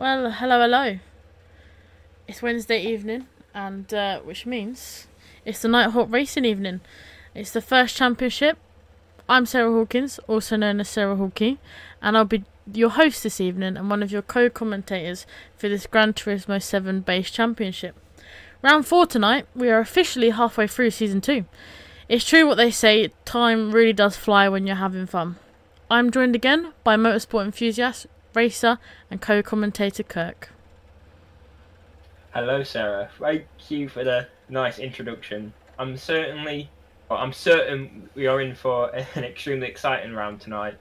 Well, hello, hello. It's Wednesday evening, and which means it's the Nighthawk racing evening. It's the first championship. I'm Sarah Hawkins, also known as Sarah Hawkey, and I'll be your host this evening and one of your co-commentators for this Gran Turismo 7 base championship. Round 4 tonight, we are officially halfway through Season 2. It's true what they say, time really does fly when you're having fun. I'm joined again by motorsport enthusiast, racer and co-commentator Kirk. Hello, Sarah. Thank you for the nice introduction. I'm certain we are in for an extremely exciting round tonight,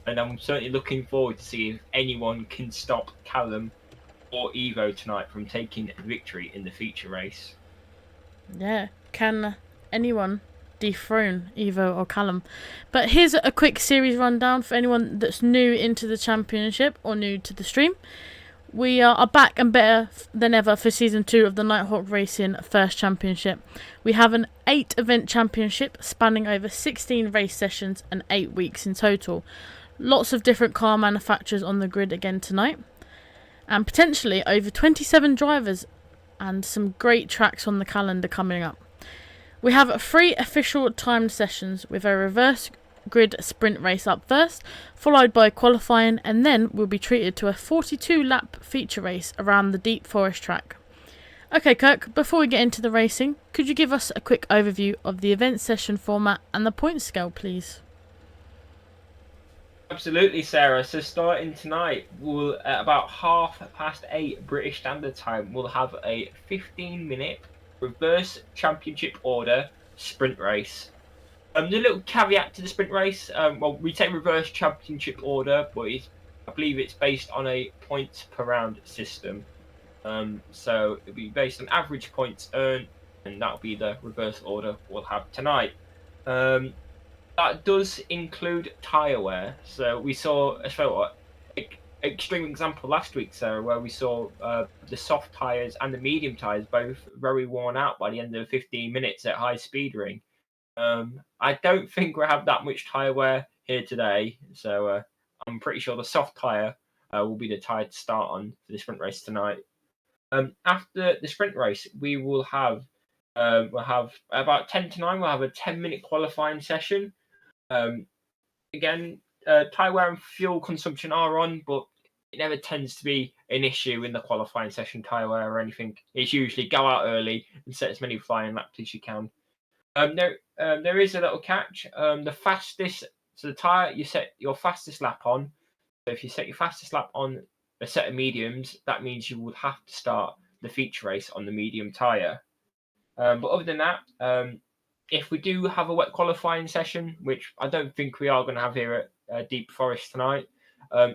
and I'm certainly looking forward to see if anyone can stop Callum or Evo tonight from taking victory in the feature race. Yeah, can anyone dethrone Evo or Callum? But here's a quick series rundown for anyone that's new into the championship or new to the stream. We are back and better than ever for Season 2 of the Nighthawk Racing First Championship. We have an 8-event championship spanning over 16 race sessions and 8 weeks in total. Lots of different car manufacturers on the grid again tonight. And potentially over 27 drivers and some great tracks on the calendar coming up. We have 3 official timed sessions with a reverse grid sprint race up first, followed by qualifying, and then we'll be treated to a 42-lap feature race around the Deep Forest track. Okay, Kirk, before we get into the racing, could you give us a quick overview of the event session format and the point scale, please? Absolutely, Sarah. So starting tonight, we'll at about 8:30 British Standard Time, we'll have a 15-minute reverse championship order sprint race. The little caveat to the sprint race, we take reverse championship order, but I believe it's based on a points per round system. So it'll be based on average points earned, and that'll be the reverse order we'll have tonight. That does include tyre wear. So we saw an extreme example last week, Sarah, where we saw the soft tyres and the medium tyres both very worn out by the end of 15 minutes at high speed ring. I don't think we'll have that much tyre wear here today, so I'm pretty sure the soft tyre will be the tyre to start on for the sprint race tonight. After the sprint race, we'll have about 10 to 9. We'll have a 10-minute qualifying session. Again, tyre wear and fuel consumption are on, but it never tends to be an issue in the qualifying session, tyre wear or anything. It's usually go out early and set as many flying laps as you can. There is a little catch. The tyre you set your fastest lap on. So if you set your fastest lap on a set of mediums, that means you would have to start the feature race on the medium tyre. But other than that, if we do have a wet qualifying session, which I don't think we are going to have here at Deep Forest tonight,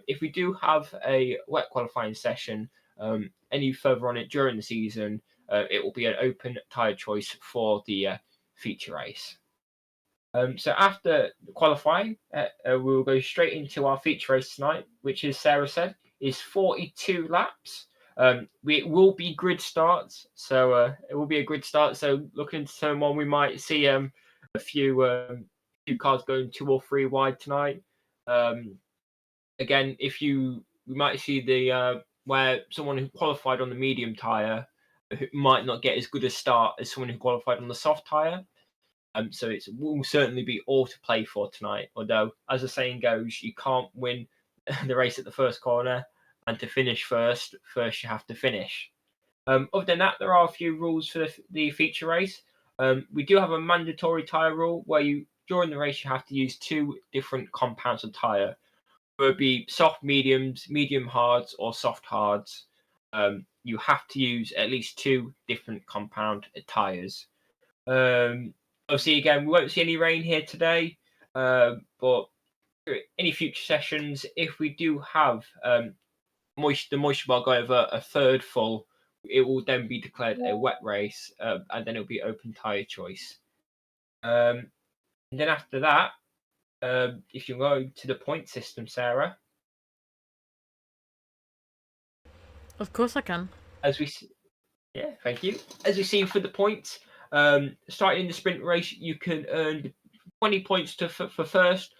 if we do have a wet qualifying session any further on it during the season, it will be an open tyre choice for the feature race. So after qualifying, we'll go straight into our feature race tonight, which, as Sarah said, is 42 laps. It will be grid starts, so it will be a grid start. So looking into turn one, we might see a few cars going 2 or 3 wide tonight. Again, we might see the where someone who qualified on the medium tyre might not get as good a start as someone who qualified on the soft tyre. So it will certainly be all to play for tonight. Although, as the saying goes, you can't win the race at the first corner, and to finish first you have to finish. Other than that, there are a few rules for the feature race. We do have a mandatory tyre rule where during the race you have to use 2 different compounds of tyre. Whether it be soft mediums, medium hards, or soft hards, you have to use at least 2 different compound tyres. Obviously, again, we won't see any rain here today, but any future sessions, if we do have the moisture bar go over a third full, it will then be declared a wet race, and then it'll be open tyre choice. And then after that, if you go to the point system, Sarah. Of course I can. Thank you. As we see for the points, starting in the sprint race, you can earn 20 points for first,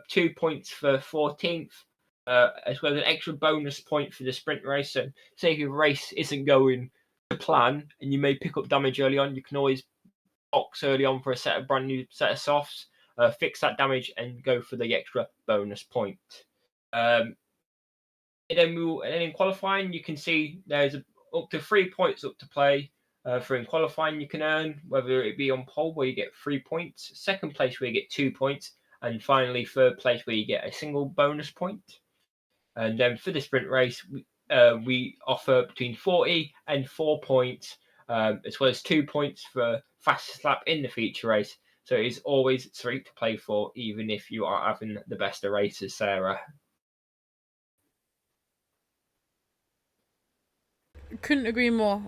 2 points for 14th, as well as an extra bonus point for the sprint race. So, say if your race isn't going to plan and you may pick up damage early on, you can always box early on for a brand new set of softs, fix that damage, and go for the extra bonus point. And then in qualifying, you can see there's up to 3 points up to play. For in qualifying, you can earn, whether it be on pole where you get 3 points, second place where you get 2 points, and finally third place where you get a single bonus point. And then for the sprint race, we offer between 40 and 4 points, as well as 2 points for fastest lap in the feature race. So it's always something to play for, even if you are having the best of races, Sarah. Couldn't agree more.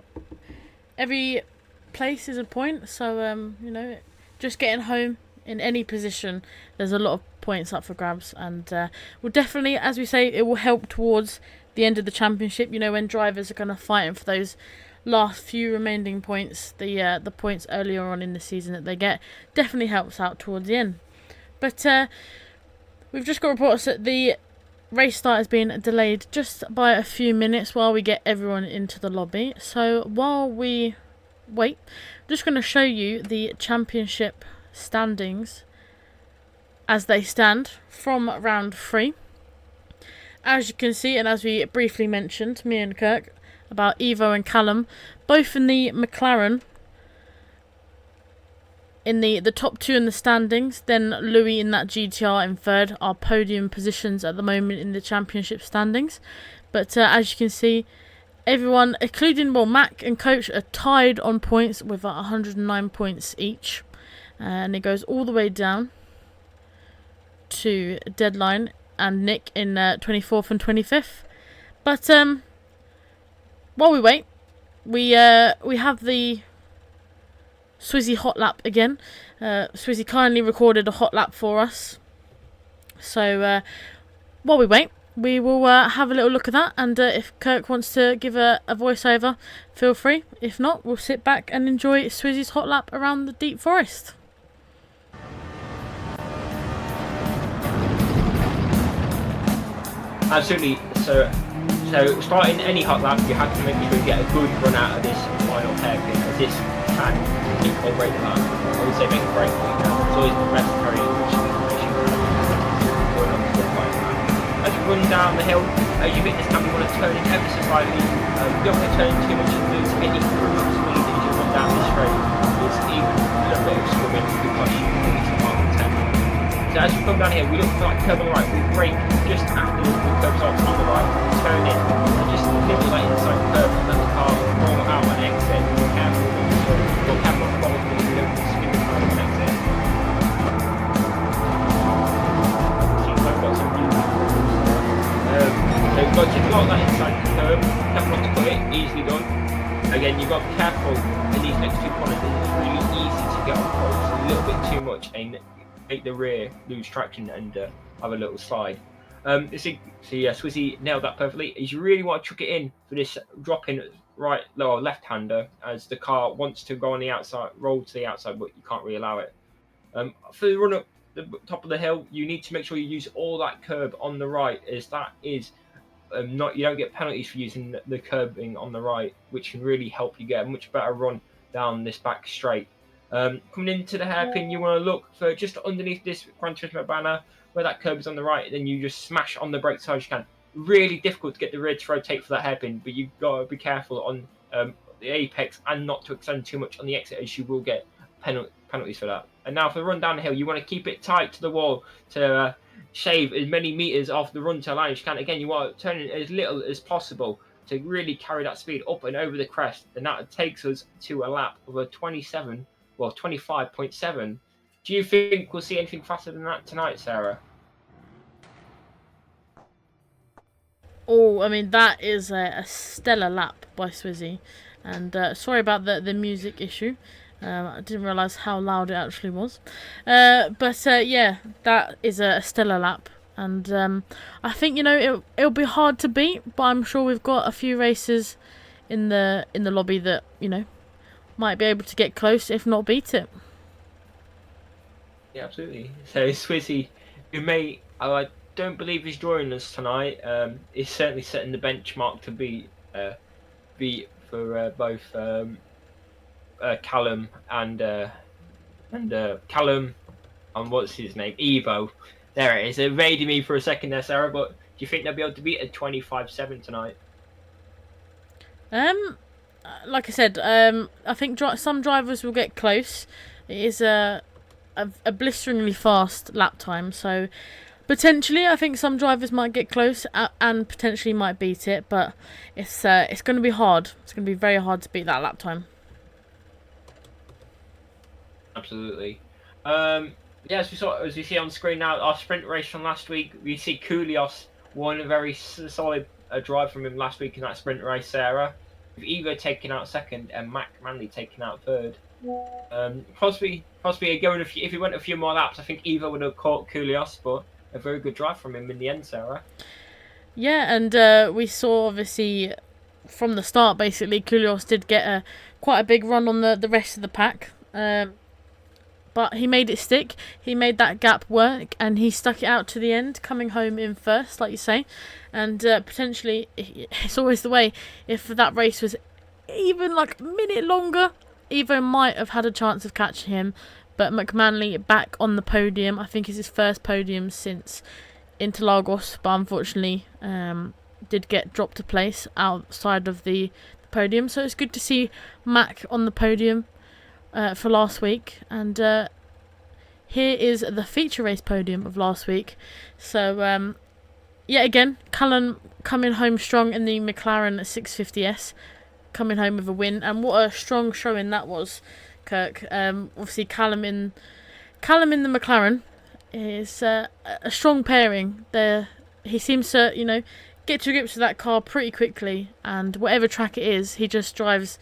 Every place is a point, so just getting home in any position, there's a lot of points up for grabs, and will definitely, as we say, it will help towards the end of the championship. When drivers are kind of fighting for those last few remaining points, the points earlier on in the season that they get definitely helps out towards the end. But we've just got reports that the race start has been delayed just by a few minutes while we get everyone into the lobby. So while we wait, I'm just going to show you the championship standings as they stand from round 3. As you can see, and as we briefly mentioned, me and Kirk, about Evo and Callum, both in the McLaren, in the top 2 in the standings. Then Louis in that GTR in third, are podium positions at the moment in the championship standings. But as you can see, everyone, including Mac and Coach, are tied on points with 109 points each. And it goes all the way down to Deadline and Nick in 24th and 25th. But while we wait, we have the Swizzy hot lap again. Swizzy kindly recorded a hot lap for us. So while we wait, we will have a little look at that. And if Kirk wants to give a voiceover, feel free. If not, we'll sit back and enjoy Swizzy's hot lap around the Deep Forest. Absolutely. So starting any hot lap, you have to make sure you get a good run out of this final hairpin, as this can incorporate the lap. I would say make a break point now. It's always the best carry going on to the final lap. As you run down the hill, as you hit this camp, you want to turn it ever so slightly. You don't want to turn too much, you lose any crucial speed as you run down this straight. There's even a little bit of swimming because you think it's a part of 10. So as you come down here, we look for that curve on the right. We brake just after the curve starts on the right, turn in, and just nibble that inside curve and let the car roll out and exit. Be careful with it. So careful on the bottom because you don't spin the car and exit. See, I've got some new so you've got to block that inside curve, careful not to put it, easily done. Again, you've got to be careful in these next 2 corners. It's really easy to get off road. It's a little bit too much and make the rear lose traction and have a little slide. Swizzy nailed that perfectly. You really want to chuck it in for this drop in right lower left hander, as the car wants to go on the outside, roll to the outside, but you can't really allow it. For the run up the top of the hill, you need to make sure you use all that curb on the right, as that is you don't get penalties for using the curbing on the right, which can really help you get a much better run down this back straight. Coming into the hairpin, you want to look for just underneath this Gran Turismo banner where that curb is on the right. Then you just smash on the brake as hard as you can. Really difficult to get the rear to rotate for that hairpin, but you've got to be careful on the apex and not to extend too much on the exit, as you will get penalties for that. And now for the run down the hill, you want to keep it tight to the wall to shave as many meters off the run to line as you can. Again, you want to turn it as little as possible to really carry that speed up and over the crest, and that takes us to a lap of a 25.7. Do you think we'll see anything faster than that tonight, Sarah? Oh, I mean, that is a stellar lap by Swizzy. And sorry about the music issue. I didn't realise how loud it actually was. But yeah, that is a stellar lap. And I think, it'll be hard to beat, but I'm sure we've got a few races in the lobby that, might be able to get close, if not beat it. Yeah, absolutely. So Swizzy, you may, don't believe he's joining us tonight. He's certainly setting the benchmark to beat for both Callum and Callum and what's his name, Evo. There it is. It evaded me for a second there, Sarah. But do you think they'll be able to beat a 25-7 tonight? Like I said, I think some drivers will get close. It is a blisteringly fast lap time, so potentially I think some drivers might get close and potentially might beat it. But it's going to be hard. It's going to be very hard to beat that lap time. Absolutely. Yeah, as we see on screen now, our sprint race from last week, we see Koulios won a very solid drive from him last week in that sprint race, Sarah. With Evo taking out second and Mac Manley taking out third. Possibly going if he went a few more laps, I think Evo would have caught Koulios, but a very good drive from him in the end, Sarah. Yeah, and we saw obviously from the start, basically, Koulios did get quite a big run on the rest of the pack. But he made it stick. He made that gap work, and he stuck it out to the end, coming home in first, like you say. And potentially, it's always the way. If that race was even like a minute longer, Evo might have had a chance of catching him. But McManley back on the podium. I think it's his first podium since Interlagos, but unfortunately did get dropped a place outside of the podium. So it's good to see Mac on the podium for last week. And here is the feature race podium of last week. So yeah, again, Callum coming home strong in the McLaren 650S, coming home with a win. And what a strong showing that was, Kirk. Obviously Callum in the McLaren is a strong pairing. He seems to, get to grips with that car pretty quickly, and whatever track it is, he just drives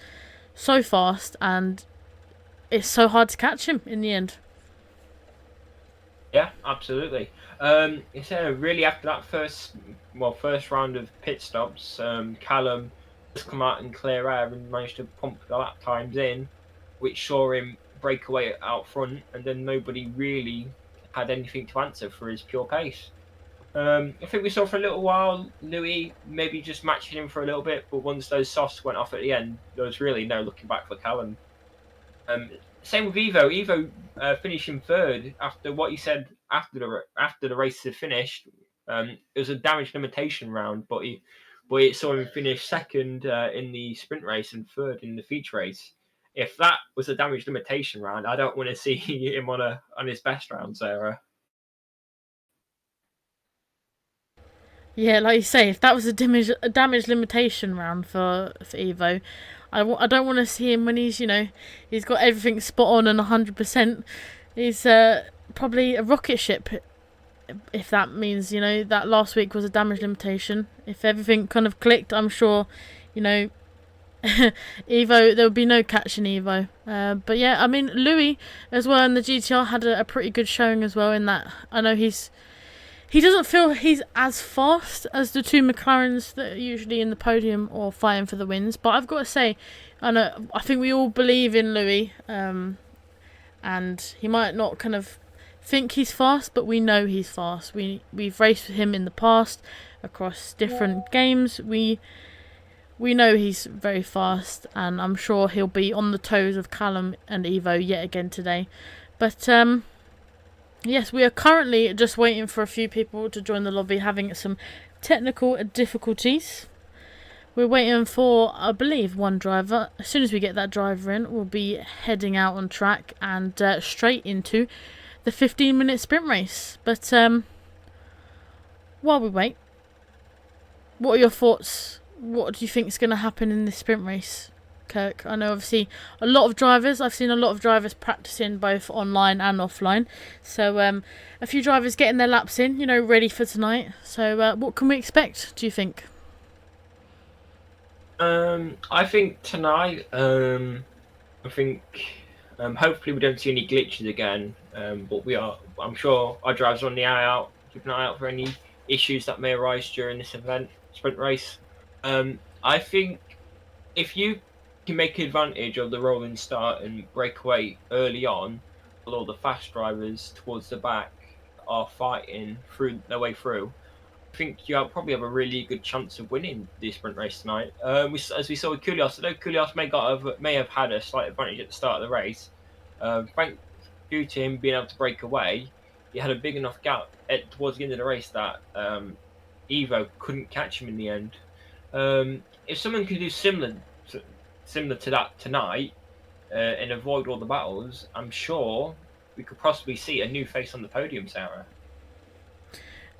so fast, and it's so hard to catch him in the end. Yeah, absolutely. It's really after that first round of pit stops, Callum has come out in clear air and managed to pump the lap times in, which saw him break away out front, and then nobody really had anything to answer for his pure pace. I think we saw for a little while Louis maybe just matching him for a little bit, but once those softs went off at the end, there was really no looking back for Callum. Same with Evo. Evo finishing third after what he said after the race had finished. It was a damage limitation round, but it saw him finish second in the sprint race and third in the feature race. If that was a damage limitation round, I don't want to see him on his best round, Sarah. Yeah, like you say, if that was a damage limitation round for Evo, I don't want to see him when he's got everything spot on and 100%. He's probably a rocket ship, if that means that last week was a damage limitation. If everything kind of clicked, I'm sure Evo, there would be no catching Evo. But yeah, I mean Louis as well in the GTR had a pretty good showing as well. In that, I know he doesn't feel he's as fast as the two McLarens that are usually in the podium or fighting for the wins. But I've got to say, I think we all believe in Louis, and he might not kind of think he's fast, but we know he's fast. We've raced with him in the past across different games. We know he's very fast, and I'm sure he'll be on the toes of Callum and Evo yet again today. But yes, we are currently just waiting for a few people to join the lobby, having some technical difficulties. We're waiting for, I believe, one driver. As soon as we get that driver in, we'll be heading out on track and straight into the 15-minute sprint race. But while we wait, what are your thoughts? What do you think is going to happen in this sprint race, Kirk? I know obviously I've seen a lot of drivers practicing both online and offline. So a few drivers getting their laps in, ready for tonight. So what can we expect, do you think? I think tonight, hopefully we don't see any glitches again. But I'm sure our drivers are on the eye out, keep an eye out for any issues that may arise during this sprint race. I think if you can make advantage of the rolling start and break away early on, all the fast drivers towards the back are fighting through their way through, I think you probably have a really good chance of winning the sprint race tonight. As we saw with Koulias, I know Koulias may have had a slight advantage at the start of the race. Due to him being able to break away, he had a big enough gap towards the end of the race that Evo couldn't catch him in the end. If someone could do similar to that tonight and avoid all the battles, I'm sure we could possibly see a new face on the podium, Sarah.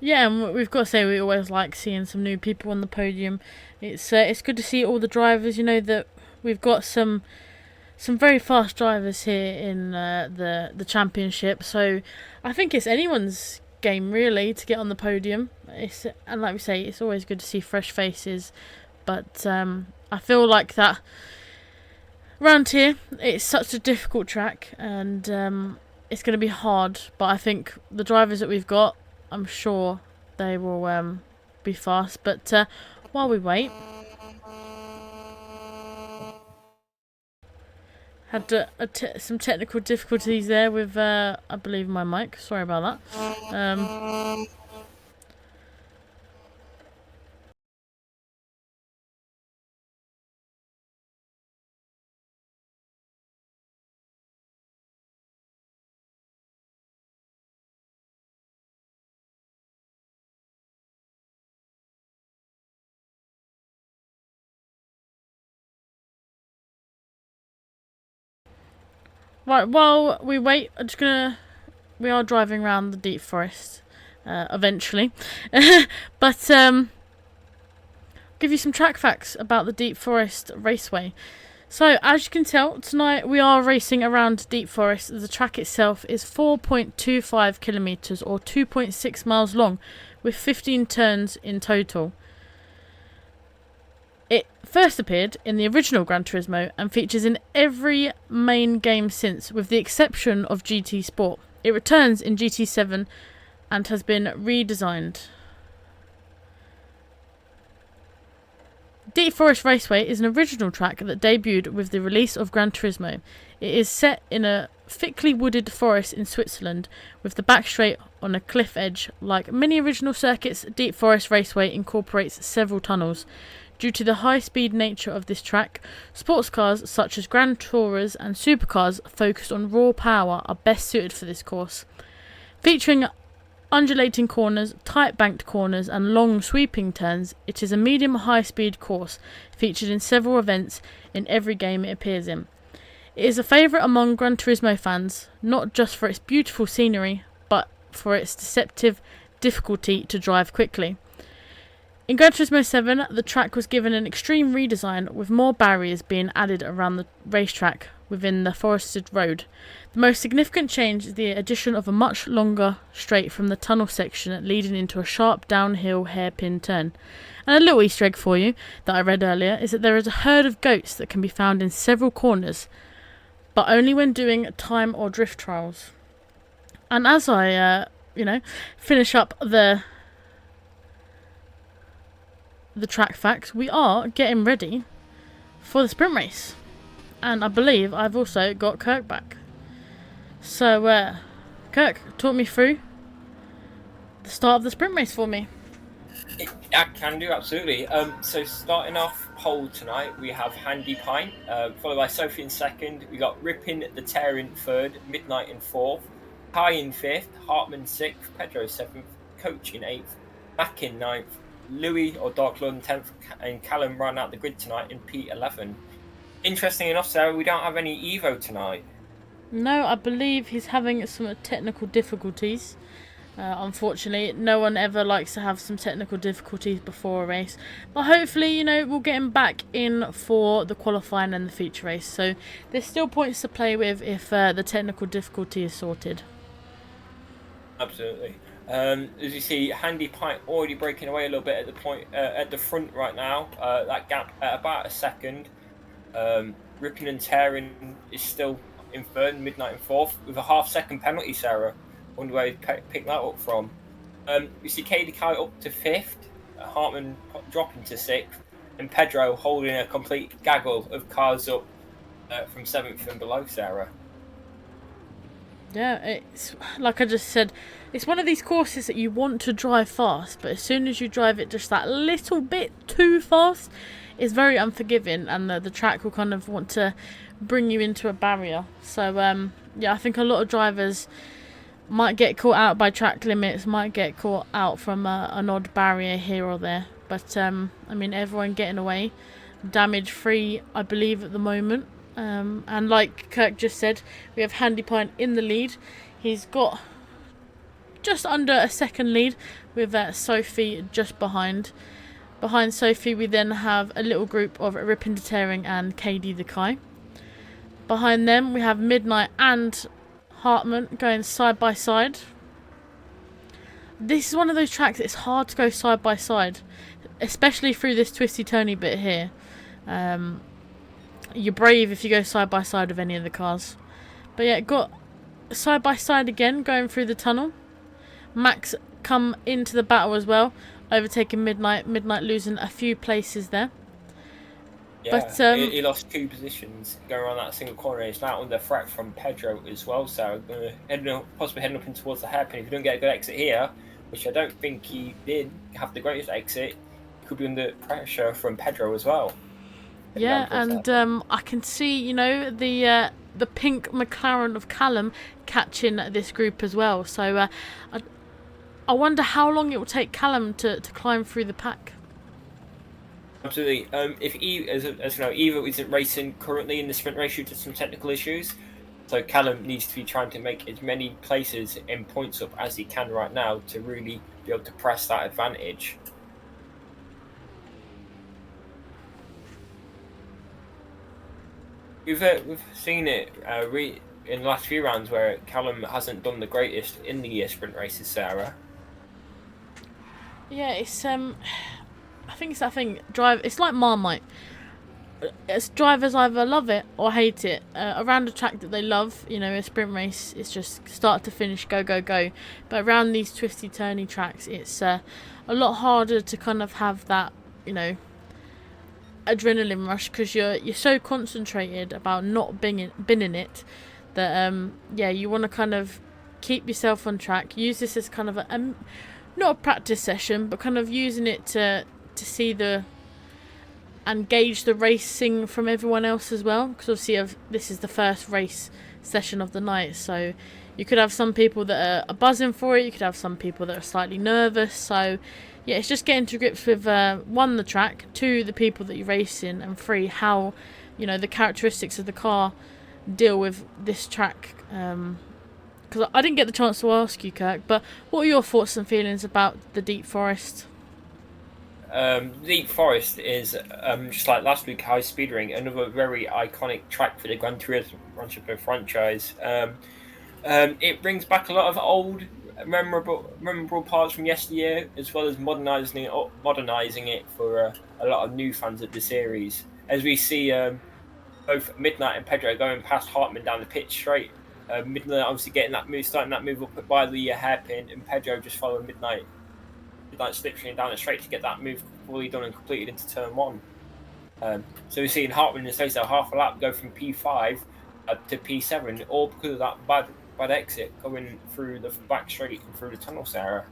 Yeah, and we've got to say we always like seeing some new people on the podium. It's good to see all the drivers. You know that we've got some very fast drivers here in the championship. So I think it's anyone's game really to get on the podium. And like we say, it's always good to see fresh faces. But I feel like that around here it's such a difficult track, and it's going to be hard. But I think the drivers that we've got, I'm sure they will be fast. But while we wait, had some technical difficulties there with, I believe, my mic. Sorry about that. Right, while we wait, we are driving around the deep forest, eventually, but give you some track facts about the Deep Forest Raceway. So, as you can tell, tonight we are racing around Deep Forest. The track itself is 4.25 kilometres or 2.6 miles long, with 15 turns in total. It first appeared in the original Gran Turismo and features in every main game since, with the exception of GT Sport. It returns in GT7 and has been redesigned. Deep Forest Raceway is an original track that debuted with the release of Gran Turismo. It is set in a thickly wooded forest in Switzerland, with the back straight on a cliff edge. Like many original circuits, Deep Forest Raceway incorporates several tunnels. Due to the high-speed nature of this track, sports cars such as Grand Tourers and supercars focused on raw power are best suited for this course. Featuring undulating corners, tight banked corners and long sweeping turns, it is a medium high-speed course featured in several events in every game it appears in. It is a favourite among Gran Turismo fans, not just for its beautiful scenery, but for its deceptive difficulty to drive quickly. In Gran Turismo 7, the track was given an extreme redesign, with more barriers being added around the racetrack within the forested road. The most significant change is the addition of a much longer straight from the tunnel section leading into a sharp downhill hairpin turn. And a little Easter egg for you that I read earlier is that there is a herd of goats that can be found in several corners, but only when doing time or drift trials. And as I, finish up the track facts, we are getting ready for the sprint race, and I believe I've also got Kirk back. So Kirk, talk me through the start of the sprint race for me. I can do, absolutely. So starting off pole tonight, we have Handy Pint, followed by Sophie in second. We got Rippin the Tear in third, Midnight in fourth, Kai in fifth, Hartman sixth, Pedro seventh, Coach in eighth, Mack in ninth, Louis or Dark Lord in 10th, and Callum ran out the grid tonight in P11. Interesting enough, Sarah, we don't have any Evo tonight. No, I believe he's having some technical difficulties. Unfortunately, no one ever likes to have some technical difficulties before a race. But hopefully, we'll get him back in for the qualifying and the feature race. So there's still points to play with if the technical difficulty is sorted. Absolutely. As you see, Handy Pint already breaking away a little bit at the front right now. That gap at about a second. Ripping and Tearing is still in third, Midnight in fourth, with a half-second penalty, Sarah. Wonder where he picked that up from. You see Katie Kai up to fifth, Hartman dropping to sixth, and Pedro holding a complete gaggle of cars up from seventh and below, Sarah. Yeah, it's like I just said, it's one of these courses that you want to drive fast, but as soon as you drive it just that little bit too fast, it's very unforgiving, and the track will kind of want to bring you into a barrier. So yeah, I think a lot of drivers might get caught out by track limits, might get caught out from an odd barrier here or there. But I mean, everyone getting away damage free, I believe, at the moment. And like Kirk just said, we have Handy Pine in the lead. He's got just under a second lead with Sophie just behind. Behind Sophie, we then have a little group of Ripin Detering and KD the Kai. Behind them, we have Midnight and Hartman going side by side. This is one of those tracks that's hard to go side by side, especially through this twisty-turny bit here. You're brave if you go side by side with any of the cars. But yeah, got side by side again going through the tunnel. Max come into the battle as well, overtaking Midnight. Midnight losing a few places there. Yeah, but he lost 2 positions going around that single corner. He's now under threat from Pedro as well, so possibly heading up in towards the hairpin. If you don't get a good exit here, which I don't think he did have the greatest exit, he could be under pressure from Pedro as well. Yeah, and I can see, you know, the pink McLaren of Callum catching this group as well. So I wonder how long it will take Callum to climb through the pack. Absolutely. If as you know, Evo isn't racing currently in the sprint race due to some technical issues, so Callum needs to be trying to make as many places in points up as he can right now to really be able to press that advantage. We've seen it in the last few rounds where Callum hasn't done the greatest in the sprint races, Sarah. Yeah, it's I think it's that thing. It's like Marmite. As drivers either love it or hate it. Around a track that they love, you know, a sprint race, it's just start to finish, go, go, go. But around these twisty, turny tracks, it's a lot harder to kind of have that, you know, adrenaline rush, because you're so concentrated about not being in it that yeah, you want to kind of keep yourself on track. Use this as kind of a not a practice session, but kind of using it to see and gauge the racing from everyone else as well, because obviously this is the first race session of the night, so you could have some people that are buzzing for it, you could have some people that are slightly nervous. So yeah, it's just getting to grips with 1, the track, 2, the people that you're racing, and 3, how, you know, the characteristics of the car deal with this track. Because I didn't get the chance to ask you, Kirk, but what are your thoughts and feelings about the Deep Forest? Deep Forest is just like last week, High Speed Ring, another very iconic track for the Gran Turismo franchise. It brings back a lot of old, memorable parts from yesteryear, as well as modernising it for a lot of new fans of the series. As we see both Midnight and Pedro going past Hartman down the pitch straight. Midnight obviously starting that move up by the hairpin, and Pedro just following Midnight slipstream down the straight to get that move fully done and completed into turn 1. So we're seeing Hartman in the half a lap go from P5 to P7, all because of that bad exit going through the back straight and through the tunnel, Sarah.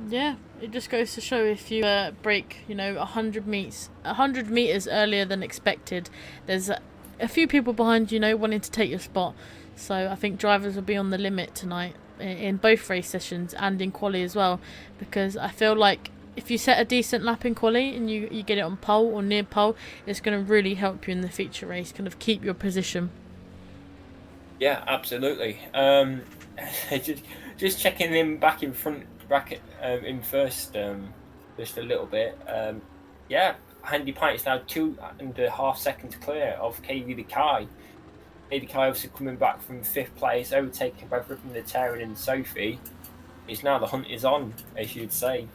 Yeah, it just goes to show if you break, you know, 100 meters earlier than expected, there's a few people behind you, you know, wanting to take your spot. So I think drivers will be on the limit tonight in both race sessions and in quali as well, because I feel like if you set a decent lap in quali and you get it on pole or near pole, it's going to really help you in the feature race, kind of keep your position. Yeah, absolutely. Just checking in back in front bracket in first, just a little bit. Yeah, Handy Pint is now 2.5 seconds clear of KV the Kai. KV the Kai obviously coming back from 5th place, overtaking both Ripon the Terran and Sophie. It's now the hunt is on, as you'd say.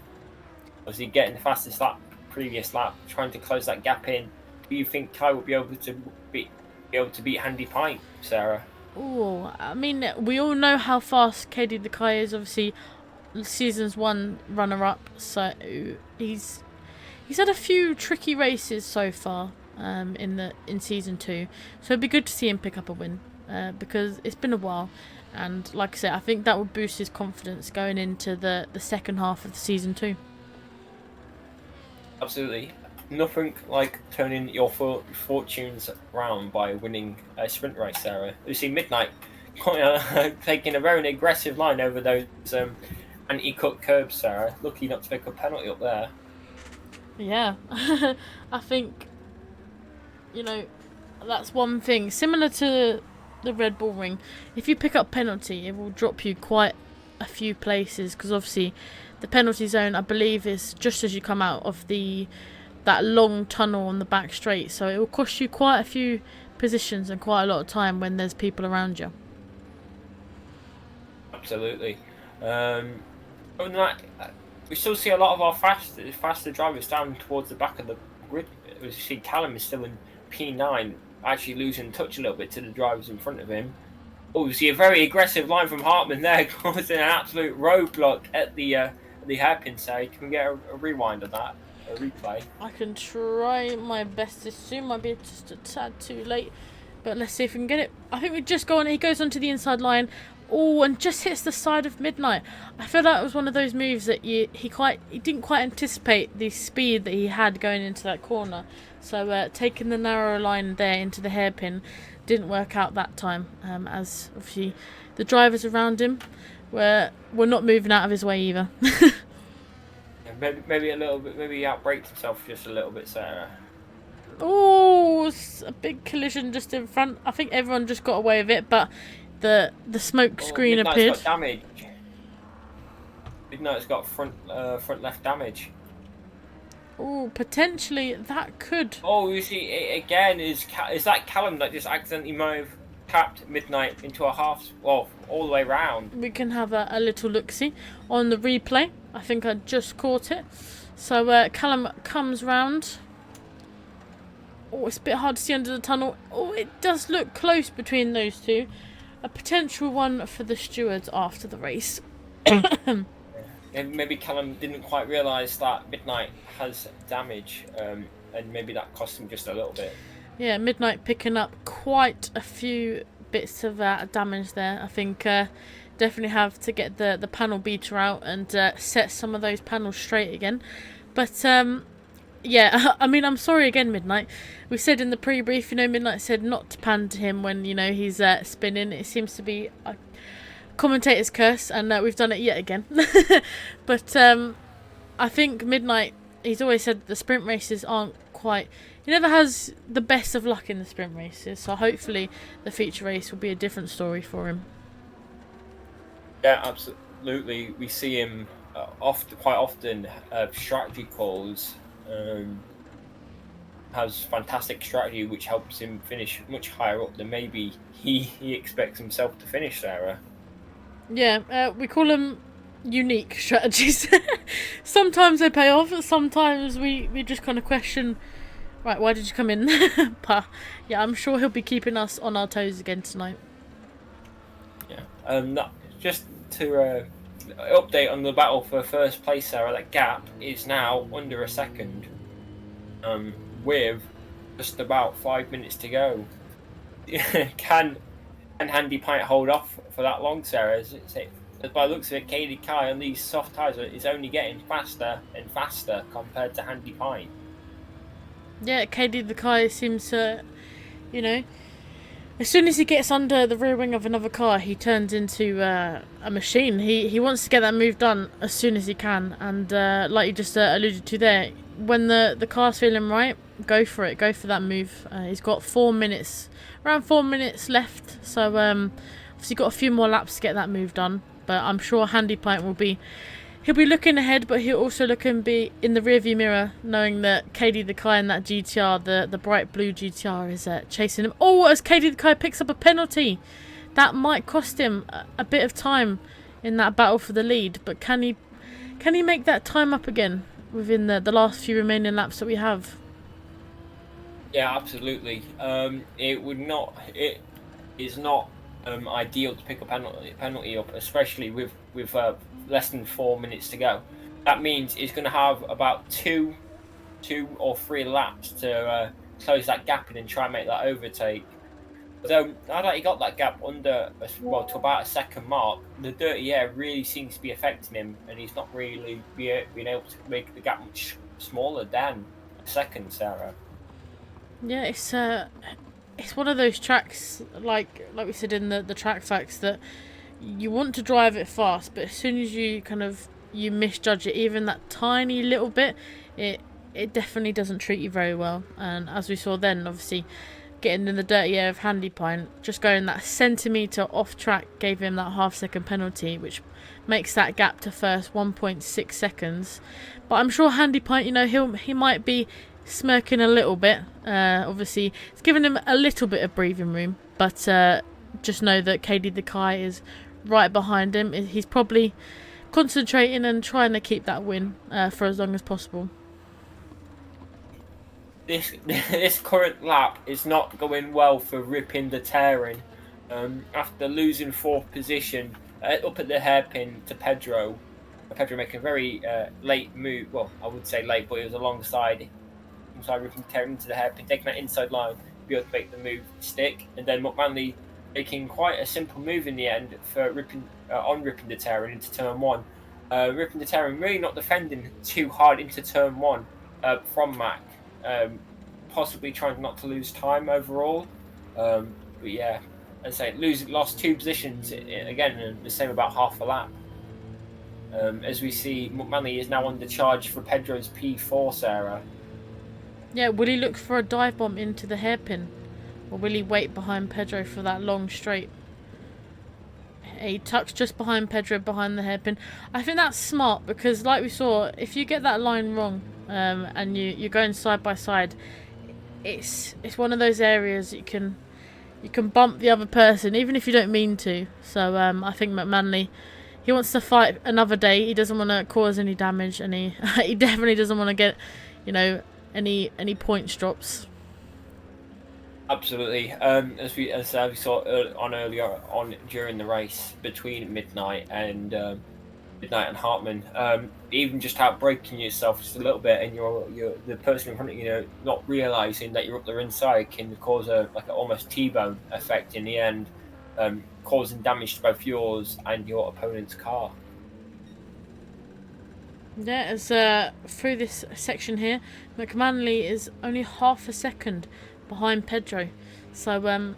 Obviously getting the fastest lap, previous lap, trying to close that gap in. Do you think Kai will be able to beat Handy Pint, Sarah? Oh, I mean, we all know how fast KD the Kai is. Obviously, season's 1 runner-up, so he's had a few tricky races so far in season 2. So it'd be good to see him pick up a win. because it's been a while. And like I said, I think that will boost his confidence going into the second half of the season too. Absolutely. Nothing like turning your fortunes around by winning a sprint race, Sarah. You see Midnight taking a very aggressive line over those anti-cut curbs, Sarah. Lucky not to pick a penalty up there. Yeah, I think, that's one thing. Similar to the Red Bull Ring, if you pick up penalty, it will drop you quite a few places, because obviously the penalty zone, I believe, is just as you come out of that long tunnel on the back straight, so it will cost you quite a few positions and quite a lot of time when there's people around you. Absolutely. Other than that, we still see a lot of our faster drivers down towards the back of the grid. We see Callum is still in P9, actually losing touch a little bit to the drivers in front of him. Oh, we see a very aggressive line from Hartman there, causing an absolute roadblock at the hairpin. So can we get a rewind of that, a replay? I can try my best to zoom. Might be just a tad too late, but let's see if we can get it. I think we just go on. He goes onto the inside line. Oh, and just hits the side of Midnight. I feel like it was one of those moves that he didn't quite anticipate the speed that he had going into that corner. So taking the narrow line there into the hairpin didn't work out that time, as obviously the drivers around him were not moving out of his way either. Maybe a little bit. Maybe he outbraked himself just a little bit, Sarah. Oh, a big collision just in front. I think everyone just got away with it, but the smoke screen appeared. Got damage. Midnight's got front left damage. Oh, potentially that could. Oh, you see, again, is that Callum that just accidentally tapped Midnight into a half, well, all the way round? We can have a little look-see on the replay. I think I just caught it. So Callum comes round. Oh, it's a bit hard to see under the tunnel. Oh, it does look close between those two. A potential one for the stewards after the race. And maybe Callum didn't quite realise that Midnight has damage, and maybe that cost him just a little bit. Yeah, Midnight picking up quite a few bits of damage there. I think definitely have to get the panel beater out and set some of those panels straight again. But yeah, I mean, I'm sorry again, Midnight. We said in the pre-brief, Midnight said not to pan to him when, he's spinning. It seems to be a commentator's curse, and we've done it yet again. But I think Midnight, he's always said the sprint races aren't quite... He never has the best of luck in the sprint races, so hopefully the feature race will be a different story for him. Yeah, absolutely. We see him quite often strategy calls. Has fantastic strategy which helps him finish much higher up than maybe he expects himself to finish, Sarah. Yeah, we call them unique strategies. Sometimes they pay off, sometimes we just kind of question, right, why did you come in? But yeah, I'm sure he'll be keeping us on our toes again tonight. Yeah, just to update on the battle for first place, Sarah, that gap is now under a second, with just about 5 minutes to go. Can Handy Pint hold off for that long, Sarah? As by the looks of it, Katie Kai on these soft tyres is only getting faster and faster compared to Handy Pint. Yeah, Katie the Kai seems to, as soon as he gets under the rear wing of another car, he turns into a machine. He wants to get that move done as soon as he can. And like you just alluded to there, when the car's feeling right, go for it. Go for that move. He's got around 4 minutes left. So obviously got a few more laps to get that move done. But I'm sure Handy Pint he'll be looking ahead, but he'll also be in the rearview mirror, knowing that Katie the Kai in that GTR, the bright blue GTR, is chasing him. Oh, as Katie the Kai picks up a penalty, that might cost him a bit of time in that battle for the lead. But can he make that time up again within the last few remaining laps that we have? Yeah, absolutely. It is not ideal to pick a penalty up, especially with less than 4 minutes to go. That means he's going to have about two or three laps to close that gap in and try and make that overtake. So now that he got that gap under, well, to about a second mark, the dirty air really seems to be affecting him, and he's not really being able to make the gap much smaller than a second, Sarah. Yeah, it's one of those tracks like we said in the track facts that you want to drive it fast, but as soon as you misjudge it, even that tiny little bit, it definitely doesn't treat you very well. And as we saw then, obviously, getting in the dirty air of Handy Pint, just going that centimetre off track gave him that half-second penalty, which makes that gap to first 1.6 seconds. But I'm sure Handy Pint, he might be smirking a little bit. Obviously, it's given him a little bit of breathing room, but just know that KD the Kai is right behind him. He's probably concentrating and trying to keep that win for as long as possible. This current lap is not going well for Ripping the Tearing. After losing fourth position up at the hairpin to Pedro. Pedro making a very late move. Well, I would say late, but it was alongside Ripping the Tearing into the hairpin, taking that inside line to be able to make the move stick. And then McManley making quite a simple move in the end for Ripping the Tearing into turn one. Ripping the Tearing really not defending too hard into turn one from Mac. Possibly trying not to lose time overall. But yeah, as I say, lost two positions again, and the same about half a lap. As we see, McManley is now under charge for Pedro's P4, Sarah. Yeah, will he look for a dive bomb into the hairpin? Or will he wait behind Pedro for that long straight? He tucks just behind Pedro, behind the hairpin. I think that's smart because, like we saw, if you get that line wrong and you're going side by side, it's one of those areas you can bump the other person even if you don't mean to. So I think McManley, he wants to fight another day. He doesn't want to cause any damage, and he definitely doesn't want to get any points drops. Absolutely. As we saw earlier on during the race between Midnight and Hartman, even just outbraking yourself just a little bit, and you're the person in front of you, not realizing that you're up there inside, can cause a almost T-bone effect in the end, causing damage to both yours and your opponent's car. Yeah, as through this section here, McManley is only half a second behind Pedro. So about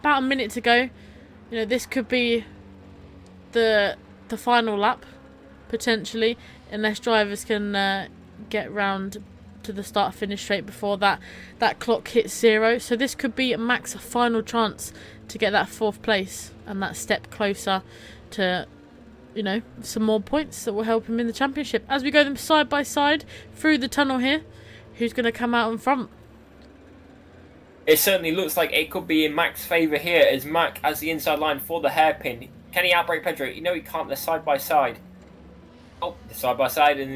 a minute to go. This could be the final lap, potentially, unless drivers can get round to the start-finish straight before that clock hits 0. So this could be Mac's final chance to get that 4th place and that step closer to some more points that will help him in the championship. As we go them side by side through the tunnel here, who's going to come out in front? It certainly looks like it could be in Mac's favour here, as Mac has the inside line for the hairpin. Can he outbrake Pedro? He can't. They're side by side. Oh, they're side by side, and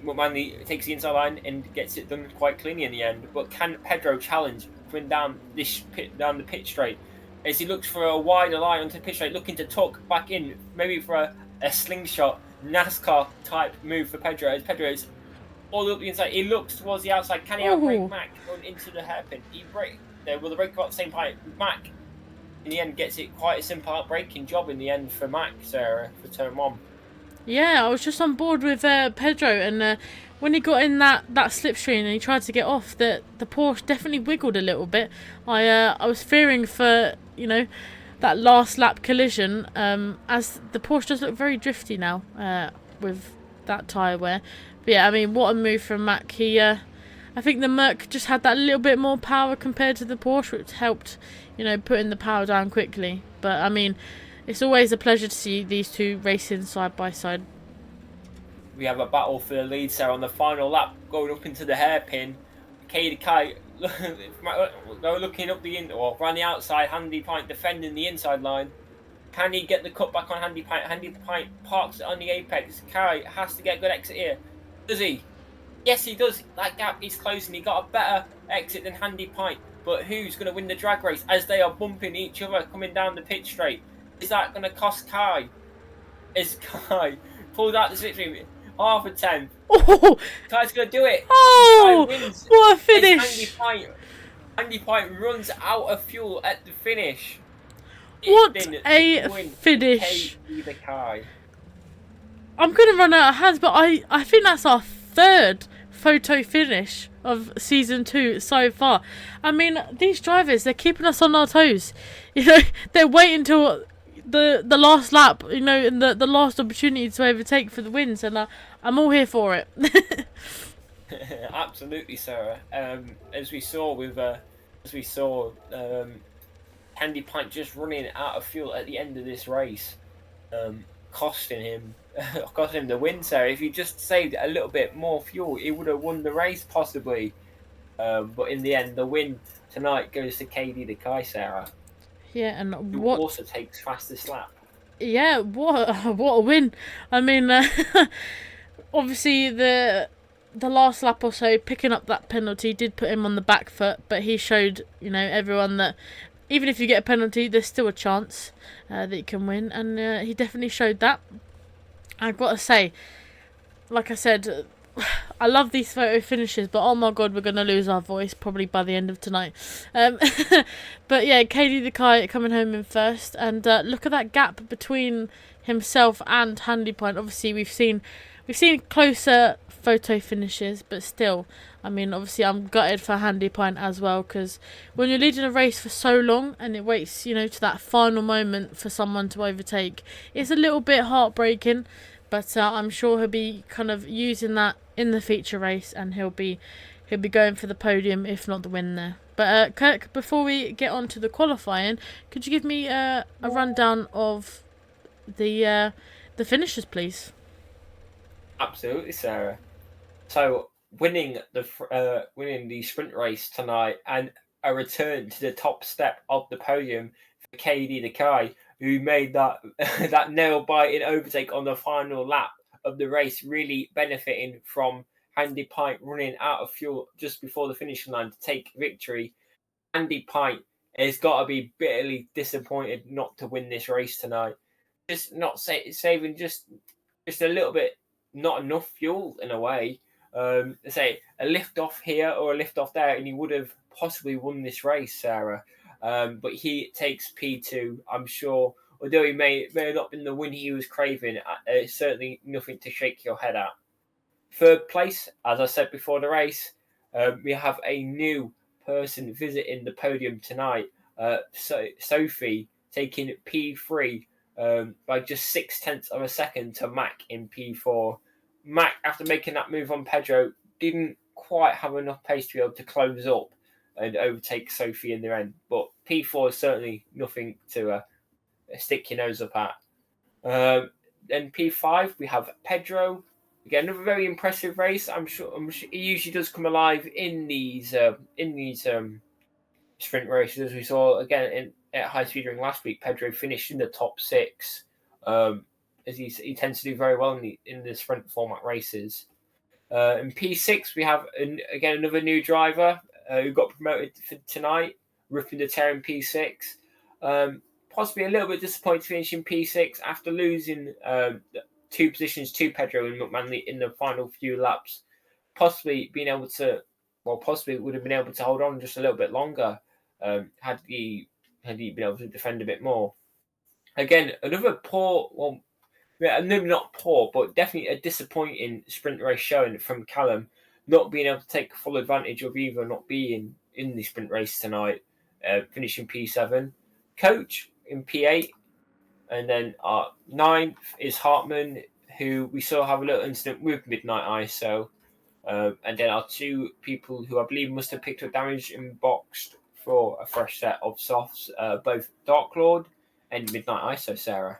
McManley takes the inside line and gets it done quite cleanly in the end. But can Pedro challenge coming down the pit straight? As he looks for a wider line onto the pit straight, looking to tuck back in, maybe for a slingshot NASCAR type move for Pedro. As Pedro is all up the inside, he looks towards the outside. Can he outbrake Mac going into the hairpin? Will the brake go at the same time? Mac, in the end, gets it quite a simple outbraking job in the end for Mac, Sarah, for turn 1. Yeah, I was just on board with Pedro, and when he got in that slipstream and he tried to get off, the Porsche definitely wiggled a little bit. I was fearing for that last lap collision, as the Porsche does look very drifty now with that tyre wear. But yeah, I mean, what a move from Mac. I think the Merc just had that little bit more power compared to the Porsche, which helped, putting the power down quickly. But I mean, it's always a pleasure to see these two racing side by side. We have a battle for the lead, Sarah, on the final lap, going up into the hairpin. Kai looking up around the outside, Handy Pint defending the inside line. Can he get the cut back on Handy Pint? Handy Pint parks it on the apex. Kai has to get a good exit here. Does he? Yes, he does. That gap is closing. He got a better exit than Handy Pint. But who's going to win the drag race as they are bumping each other coming down the pit straight? Is that going to cost Kai? Is Kai pulled out the slipstream? Half a 10. Oh! Kai's going to do it. Oh! What a finish! Handy Pint Andy Pike runs out of fuel at the finish. It's What been the a win for finish. KD the Kai. I'm going to run out of hands, but I think that's our third photo finish of season 2 so far. I mean, these drivers, they're keeping us on our toes. You know, they're waiting till the last lap, you know, and the last opportunity to overtake for the wins, and I'm all here for it. Absolutely, Sarah. As we saw with Andy Pike just running out of fuel at the end of this race, costing him costing him the win. Sarah, if he just saved a little bit more fuel, he would have won the race possibly. But in the end, the win tonight goes to KD the Kai, Sarah, Yeah, and who what? also takes fastest lap. Yeah, what a win! I mean, obviously the last lap or so, picking up that penalty did put him on the back foot, but he showed, you know, everyone that even if you get a penalty, there's still a chance that you can win, and he definitely showed that. I've got to say, like I said, I love these photo finishes, but oh my god, we're going to lose our voice probably by the end of tonight. But yeah, KD the Kai coming home in first, and look at that gap between himself and Handy Point. Obviously, we've seen closer photo finishes, but still, I mean, obviously, I'm gutted for Handy Point as well, because when you're leading a race for so long and it waits, you know, to that final moment for someone to overtake, it's a little bit heartbreaking. But I'm sure he'll be kind of using that in the feature race, and he'll be going for the podium, if not the win there. But Kirk, before we get on to the qualifying, could you give me a rundown of the finishers, please? Absolutely, Sarah. So winning the sprint race tonight and a return to the top step of the podium for KD the Kai, who made that that nail biting overtake on the final lap of the race, really benefiting from Andy Pike running out of fuel just before the finishing line to take victory. Andy Pike has got to be bitterly disappointed not to win this race tonight. Just not saving just a little bit, not enough fuel in a way. Say a lift off here or a lift off there, and he would have possibly won this race, Sarah. But he takes P2, I'm sure. Although he may have not been the win he was craving, it's certainly nothing to shake your head at. Third place, as I said before the race, we have a new person visiting the podium tonight. Sophie taking P3 by just 6/10 of a second to Mac in P4. Mac, after making that move on Pedro, didn't quite have enough pace to be able to close up and overtake Sophie in the end. But P4 is certainly nothing to stick your nose up at. Then P5 we have Pedro. Again, another very impressive race. I'm sure he usually does come alive in these sprint races. As we saw again at high speed ring last week, Pedro finished in the top 6. As he tends to do very well in the sprint format races. In P6 we have again another new driver who got promoted for tonight, ripping the tear in P6. Possibly a little bit disappointed finishing P6 after losing 2 positions to Pedro and McManley in the final few laps. Possibly would have been able to hold on just a little bit longer had he been able to defend a bit more. Again, another poor, well, maybe not poor, but definitely a disappointing sprint race showing from Callum, not being able to take full advantage of either not being in the sprint race tonight, finishing P7. Coach in P8, and then our 9th is Hartman, who we saw have a little incident with Midnight ISO. And then our 2 people who I believe must have picked up damage in boxed for a fresh set of softs, both Dark Lord and Midnight ISO, Sarah.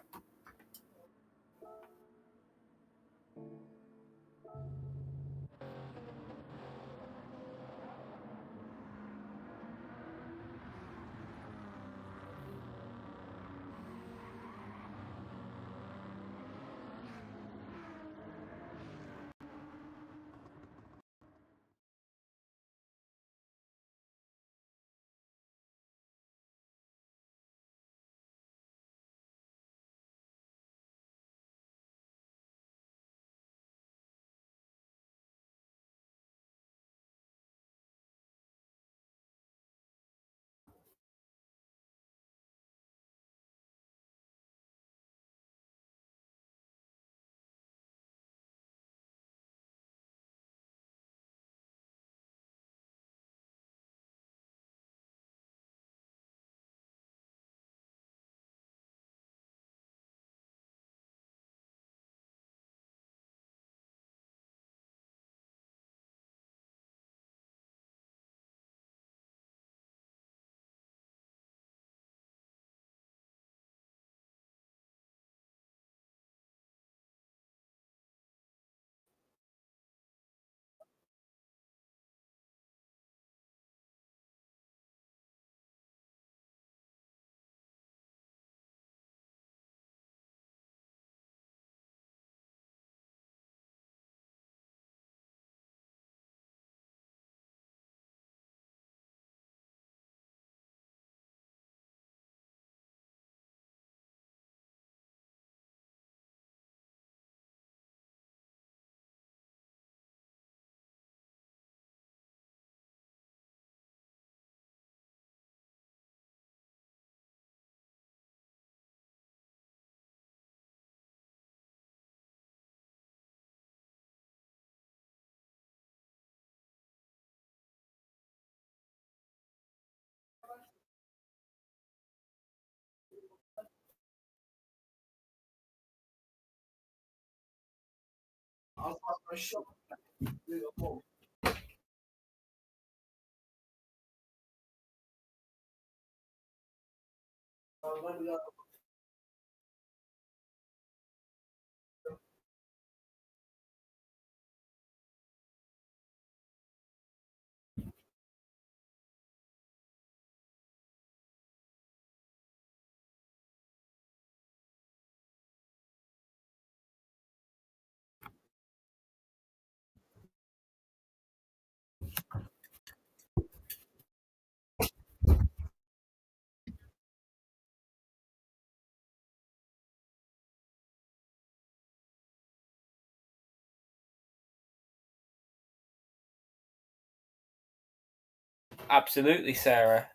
Absolutely, Sarah.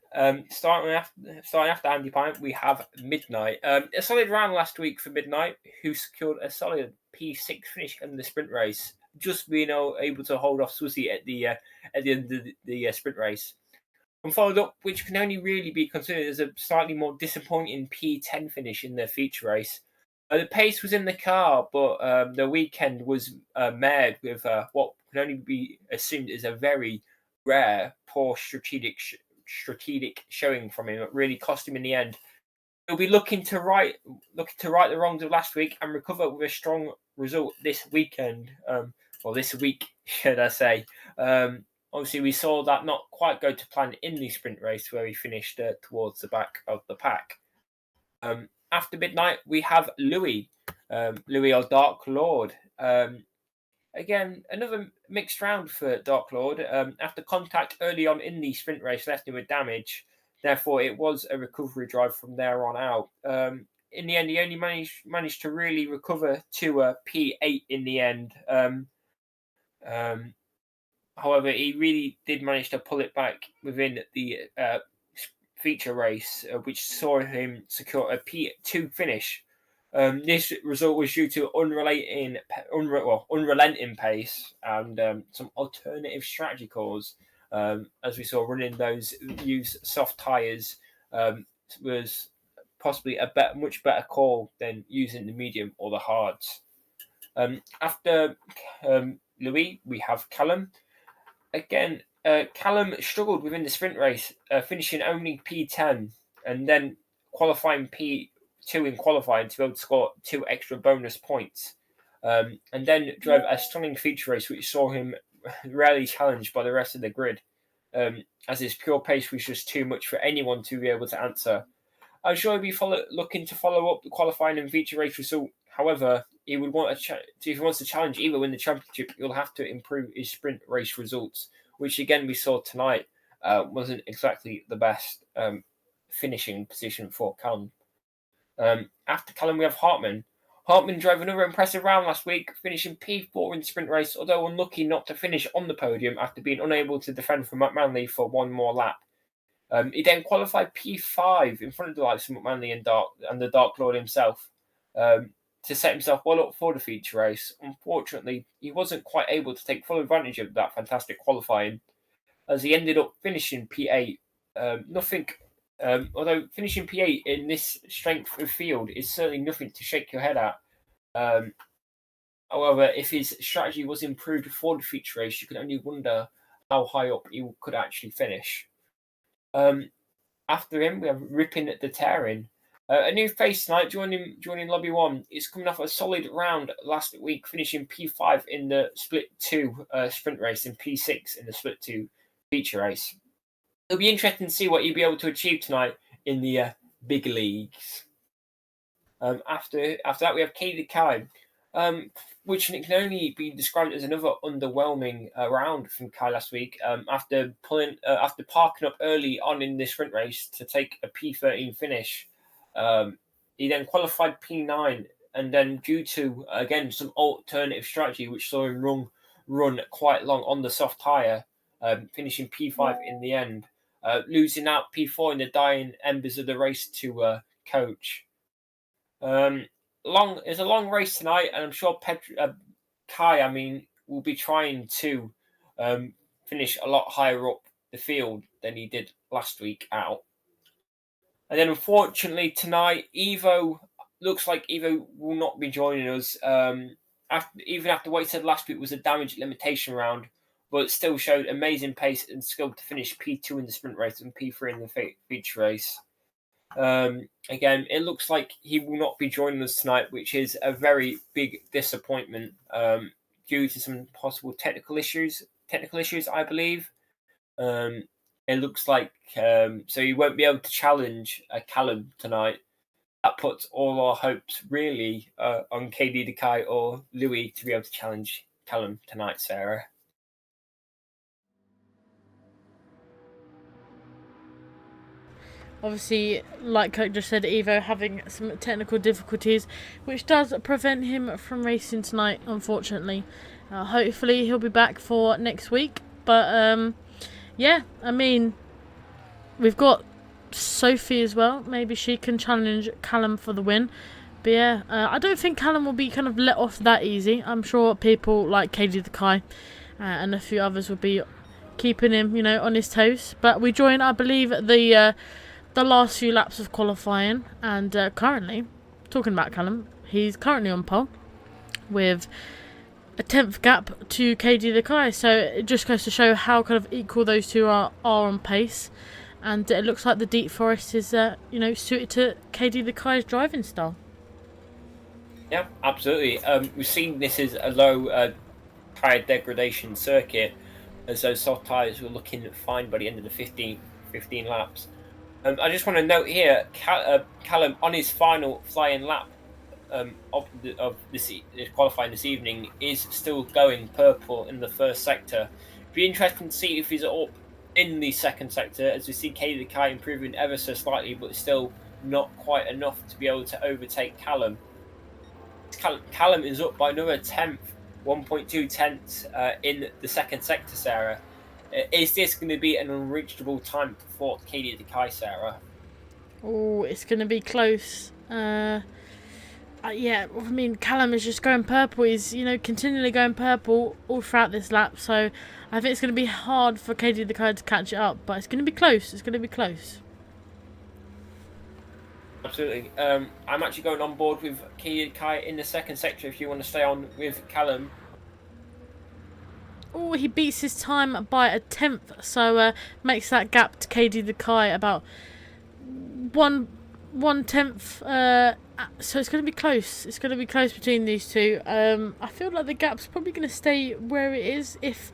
Starting after Andy Pine, we have Midnight. A solid round last week for Midnight, who secured a solid P6 finish in the sprint race, just being able to hold off Susie at the end of the sprint race. And followed up, which can only really be considered as a slightly more disappointing P10 finish in the feature race. The pace was in the car, but the weekend was marred with what can only be assumed is a very rare, poor strategic showing from him. It really cost him in the end. He'll be looking to right the wrongs of last week and recover with a strong result this weekend. Or this week, should I say? Obviously, we saw that not quite go to plan in the sprint race, where he finished towards the back of the pack. After Midnight, we have Louis or Dark Lord. Again, another mixed round for Dark Lord. After contact early on in the sprint race left him with damage. Therefore, it was a recovery drive from there on out. In the end, he only managed to really recover to a P8 in the end. However, he really did manage to pull it back within the feature race, which saw him secure a P2 finish. This result was due to unrelenting pace and some alternative strategy calls. As we saw, running those use soft tyres was possibly a much better call than using the medium or the hards. After Louis, we have Callum. Again, Callum struggled within the sprint race, finishing only P10 and then qualifying P2 in qualifying to be able to score 2 extra bonus points. And then drove a stunning feature race, which saw him rarely challenged by the rest of the grid, as his pure pace was just too much for anyone to be able to answer. I'm sure he'll be looking to follow up the qualifying and feature race result. However, he would want if he wants to challenge either win the championship, he'll have to improve his sprint race results, which again we saw tonight wasn't exactly the best finishing position for Callum. After Callum, we have Hartman. Hartman drove another impressive round last week, finishing P4 in the sprint race, although unlucky not to finish on the podium after being unable to defend from McManley for one more lap. He then qualified P5 in front of the likes of McManley and the Dark Lord himself to set himself well up for the feature race. Unfortunately, he wasn't quite able to take full advantage of that fantastic qualifying, as he ended up finishing P8. Although finishing P8 in this strength of field is certainly nothing to shake your head at. However, if his strategy was improved for the feature race, you can only wonder how high up he could actually finish. After him, we have Ripping the Tearing. A new face tonight, joining Lobby 1. He's coming off a solid round last week, finishing P5 in the Split 2 sprint race and P6 in the Split 2 feature race. It'll be interesting to see what he'll be able to achieve tonight in the big leagues. After that, we have Katie Kai, which can only be described as another underwhelming round from Kai last week. After parking up early on in the sprint race to take a P13 finish, he then qualified P9, and then due to again some alternative strategy, which saw him run quite long on the soft tyre, finishing P5 in the end, losing out P4 in the dying embers of the race to Coach. It's a long race tonight, and I'm sure Kai, will be trying to finish a lot higher up the field than he did last week out. And then, unfortunately, tonight, looks like Evo will not be joining us. even after what he said last week was a damage limitation round, but still showed amazing pace and skill to finish P2 in the sprint race and P3 in the feature race. Again, it looks like he will not be joining us tonight, which is a very big disappointment due to some possible technical issues, I believe. It looks like so he won't be able to challenge Callum tonight. That puts all our hopes really on KD Dekai or Louis to be able to challenge Callum tonight, Sarah. Obviously, like Kirk just said, Evo having some technical difficulties, which does prevent him from racing tonight, unfortunately. Hopefully he'll be back for next week. But, yeah, I mean, we've got Sophie as well. Maybe she can challenge Callum for the win. But yeah, I don't think Callum will be kind of let off that easy. I'm sure people like KD the Kai and a few others will be keeping him, on his toes. But we join, I believe, the last few laps of qualifying, and currently, talking about Callum, he's currently on pole with a 10th gap to KD the Kai, so it just goes to show how kind of equal those two are on pace, and it looks like the Deep Forest is suited to KD the Kai's driving style. Yeah, absolutely. We've seen this is a low tyre degradation circuit, as those soft tyres were looking fine by the end of the 15 laps. I just want to note here, Callum, on his final flying lap of this qualifying this evening, is still going purple in the first sector. Be interesting to see if he's up in the second sector, as we see KD Kai improving ever so slightly, but still not quite enough to be able to overtake Callum. Callum is up by another 1.2 tenths in the second sector, Sarah. Is this going to be an unreachable time for KD Dekai, Sarah? Oh, it's going to be close. Yeah, I mean, Callum is just going purple. He's, continually going purple all throughout this lap. So I think it's going to be hard for KD Dekai to catch it up. But it's going to be close. It's going to be close. Absolutely. I'm actually going on board with KD Dekai in the second sector if you want to stay on with Callum. Oh, he beats his time by a 10th, so makes that gap to KD the Kai about 1/10. So it's going to be close. It's going to be close between these two. I feel like the gap's probably going to stay where it is. If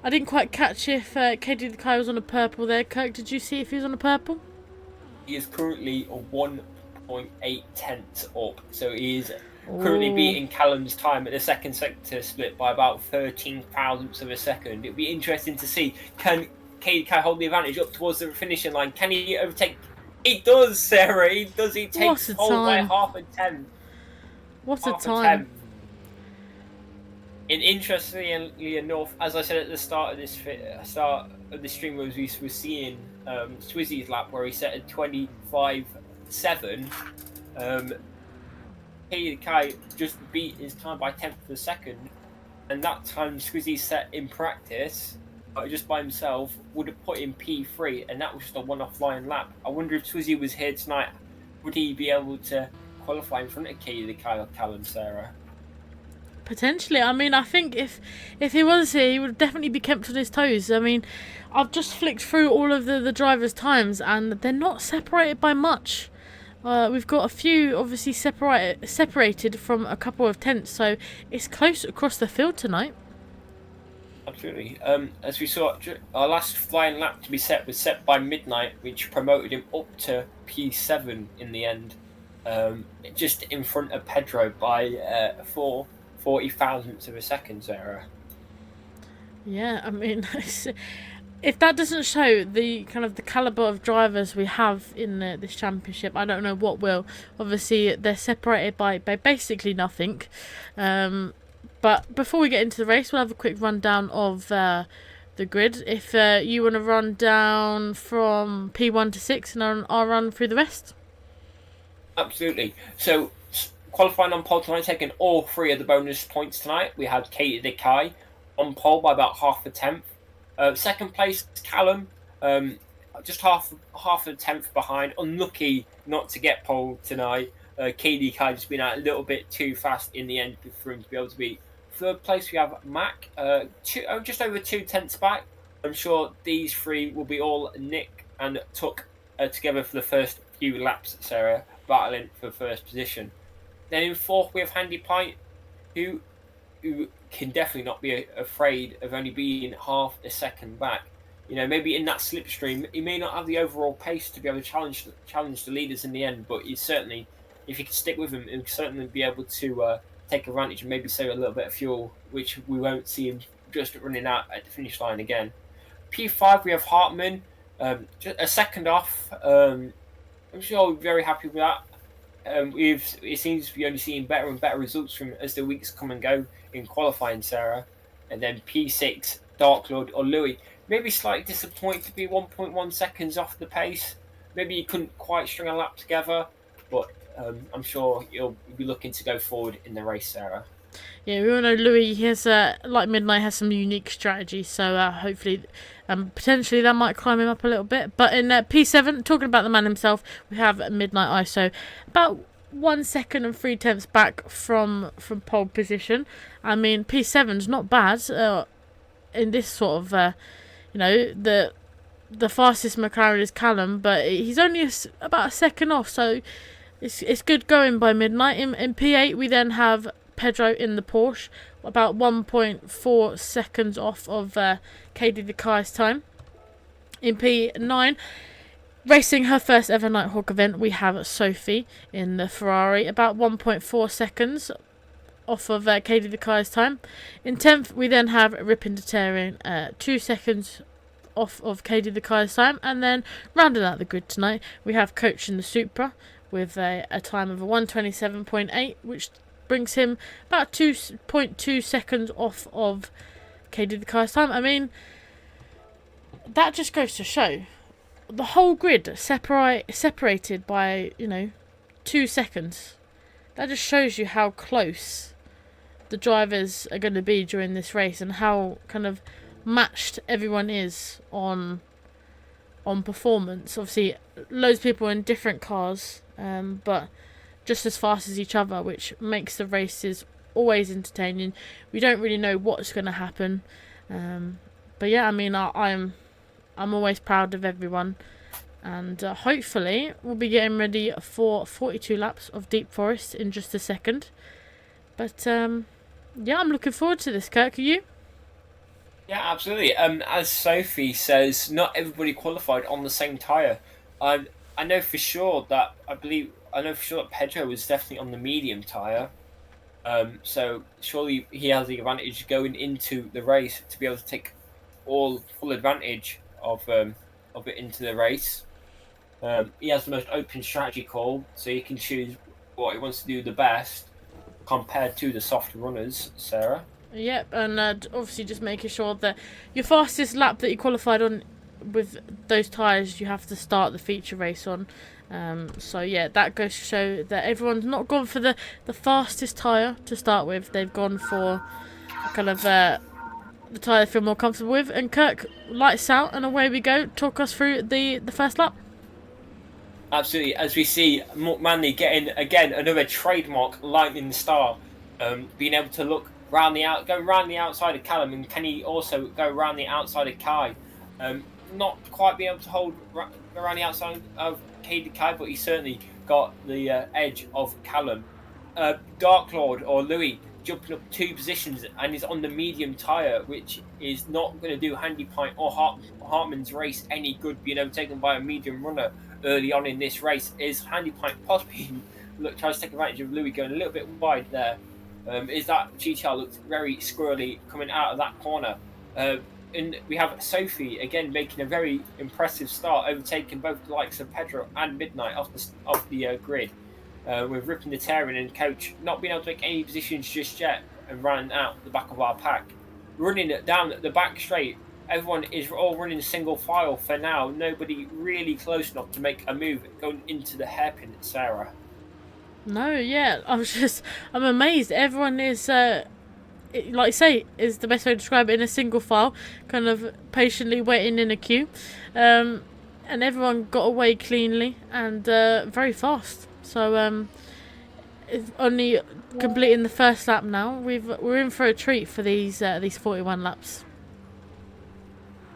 I didn't quite catch if KD the Kai was on a purple there. Kirk, did you see if he was on a purple? He is currently 1.8 tenths up, so he is currently beating Callum's time at the second sector split by about 13 thousandths of a second. It'll be interesting to see, can KD Kai hold the advantage up towards the finishing line? Can he overtake? He does, Sarah. He does. He takes hold by half a tenth. What a time! And interestingly enough, as I said at the start of the stream, was we were seeing Swizzy's lap where he set a 25.7. KD Kai just beat his time by 10th of a second, and that time Swizzy set in practice just by himself would have put in P3, and that was just a one-off flying lap. I wonder if Swizzy was here tonight, would he be able to qualify in front of KD Kai or Callum, Sarah? Potentially. I mean, I think if he was here, he would definitely be kept on his toes. I mean, I've just flicked through all of the drivers' times, and they're not separated by much. We've got a few obviously separated from a couple of tenths, so it's close across the field tonight. Absolutely. As we saw, our last flying lap to be set was set by midnight, which promoted him up to P7 in the end, just in front of Pedro by 40 thousandths of a second, Sarah. Yeah, I mean, if that doesn't show the kind of the caliber of drivers we have in this championship, I don't know what will. Obviously, they're separated by basically nothing. But before we get into the race, we'll have a quick rundown of the grid. If you want to run down from P1 to 6, and I'll run through the rest. Absolutely. So, qualifying on pole tonight, taking all three of the bonus points tonight. We had KD Dekai on pole by about half a tenth. Second place, Callum, just half a tenth behind. Unlucky not to get pole tonight. KDK just been out a little bit too fast in the end for him to be able to beat. Third place we have Mac, just over 2/10 back. I'm sure these three will be all Nick and Tuck together for the first few laps, Sarah, battling for first position. Then in fourth we have Handy Pint, who can definitely not be afraid of only being half a second back. Maybe in that slipstream, he may not have the overall pace to be able to challenge the leaders in the end, but he's certainly, if he can stick with him, he'll certainly be able to take advantage and maybe save a little bit of fuel, which we won't see him just running out at the finish line again. P5, we have Hartman, just a second off. I'm sure we're very happy with that. It seems to be only seeing better and better results from as the weeks come and go in qualifying, Sarah. And then P6, Dark Lord or Louis. Maybe slightly disappointed to be 1.1 seconds off the pace. Maybe he couldn't quite string a lap together, but I'm sure he'll be looking to go forward in the race, Sarah. Yeah, we all know Louis has, like Midnight, has some unique strategies, so hopefully, potentially that might climb him up a little bit. But in P7, talking about the man himself, we have Midnight ISO, about 1 second and 3/10 back from pole position. I mean, P7's not bad in this sort of, the fastest McLaren is Callum, but he's only about a second off, so it's good going by Midnight. In P8, we then have Pedro in the Porsche, about 1.4 seconds off of Katie Dekai's time. In P9, racing her first ever Nighthawk event, we have Sophie in the Ferrari, about 1.4 seconds off of Katie Dekai's time. In 10th, we then have Ripin Detarian, 2 seconds off of Katie Dekai's time. And then rounding out the grid tonight, we have Coach in the Supra with a time of a 1:27.8, which brings him about 2.2 seconds off of Katie Dekai's time. I mean, that just goes to show the whole grid separated by 2 seconds. That just shows you how close the drivers are going to be during this race and how kind of matched everyone is on performance. Obviously, loads of people in different cars, but just as fast as each other, which makes the races always entertaining. We don't really know what's going to happen, but yeah, I mean, I'm always proud of everyone, and hopefully we'll be getting ready for 42 laps of Deep Forest in just a second. But yeah, I'm looking forward to this. Kirk, are you? Yeah, absolutely. As Sophie says, not everybody qualified on the same tyre. I know for sure that Pedro was definitely on the medium tyre. So surely he has the advantage going into the race to be able to take full advantage of it into the race. He has the most open strategy call, so he can choose what he wants to do the best compared to the soft runners, Sarah. Yep, and obviously just making sure that your fastest lap that you qualified on with those tyres, you have to start the feature race on. So yeah, that goes to show that everyone's not gone for the fastest tyre to start with. They've gone for kind of the tyre they feel more comfortable with. And Kirk, lights out and away we go. Talk us through the first lap. Absolutely, as we see Manley getting again another trademark lightning star, being able to go round the outside of Callum, and can he also go round the outside of Kai? Not quite being able to hold around the outside of Katie Kai, but he certainly got the edge of Callum. Dark Lord or Louis jumping up 2 positions and is on the medium tyre, which is not going to do Handy Pint or Hartman's race any good, being overtaken by a medium runner early on in this race. Is Handy Pint possibly tries to take advantage of Louis going a little bit wide there? Is that GTR looked very squirrely coming out of that corner? And we have Sophie again making a very impressive start, overtaking both the likes of Pedro and Midnight off the grid, with Ripin Detarian and Coach not being able to make any positions just yet and running out the back of our pack. Running it down the back straight, everyone is all running single file for now. Nobody really close enough to make a move going into the hairpin, Sarah. No, yeah, I'm amazed. Everyone is, like you say, is the best way to describe it, in a single file, kind of patiently waiting in a queue. And everyone got away cleanly and very fast. So, It's only completing the first lap now. We're in for a treat for these 41 laps.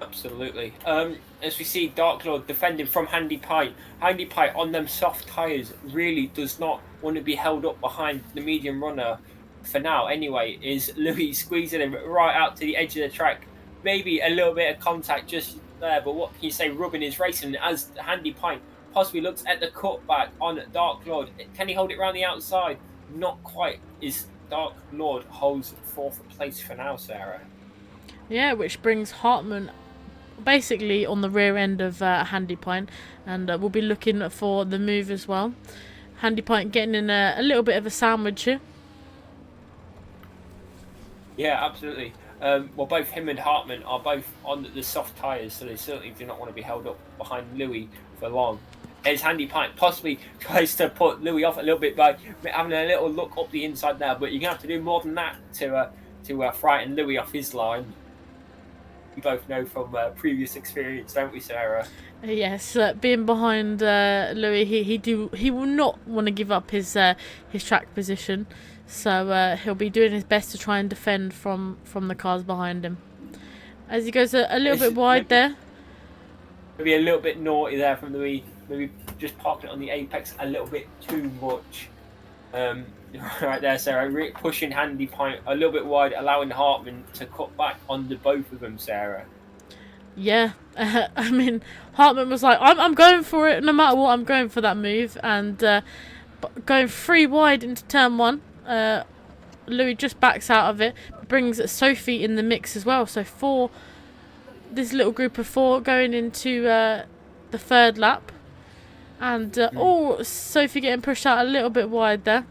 Absolutely. As we see Dark Lord defending from Handy Pie. Handy Pie on them soft tyres really does not want to be held up behind the medium runner for now anyway. Is Louis squeezing him right out to the edge of the track. Maybe a little bit of contact just there, but what can you say? Rubbing is racing as Handy Pie possibly looks at the cutback on Dark Lord. Can he hold it around the outside? Not quite. Is Dark Lord holds fourth place for now, Sarah? Yeah, which brings Hartman basically on the rear end of Handy Pint, and we'll be looking for the move as well. Handy Pint getting in a little bit of a sandwich here. Yeah, absolutely. Well, both him and Hartman are both on the soft tyres, so they certainly do not want to be held up behind Louis for long. As Handy Pint possibly tries to put Louis off a little bit by having a little look up the inside there, but you're going to have to do more than that to frighten Louis off his line. We both know from previous experience, don't we, Sarah? Yes, being behind Louis, he will not want to give up his track position, so he'll be doing his best to try and defend from the cars behind him. As he goes a little bit wide there. Maybe a little bit naughty there from Louis. Maybe just parking it on the apex a little bit too much. Right there, Sarah. Pushing Handy Pint a little bit wide, allowing Hartman to cut back on the both of them, Sarah. Yeah, I mean, Hartman was like, I'm going for it no matter what. I'm going for that move, and going 3 wide into turn 1. Louis just backs out of it, brings Sophie in the mix as well. So this little group of 4 going into the 3rd lap. And, Sophie getting pushed out a little bit wide there.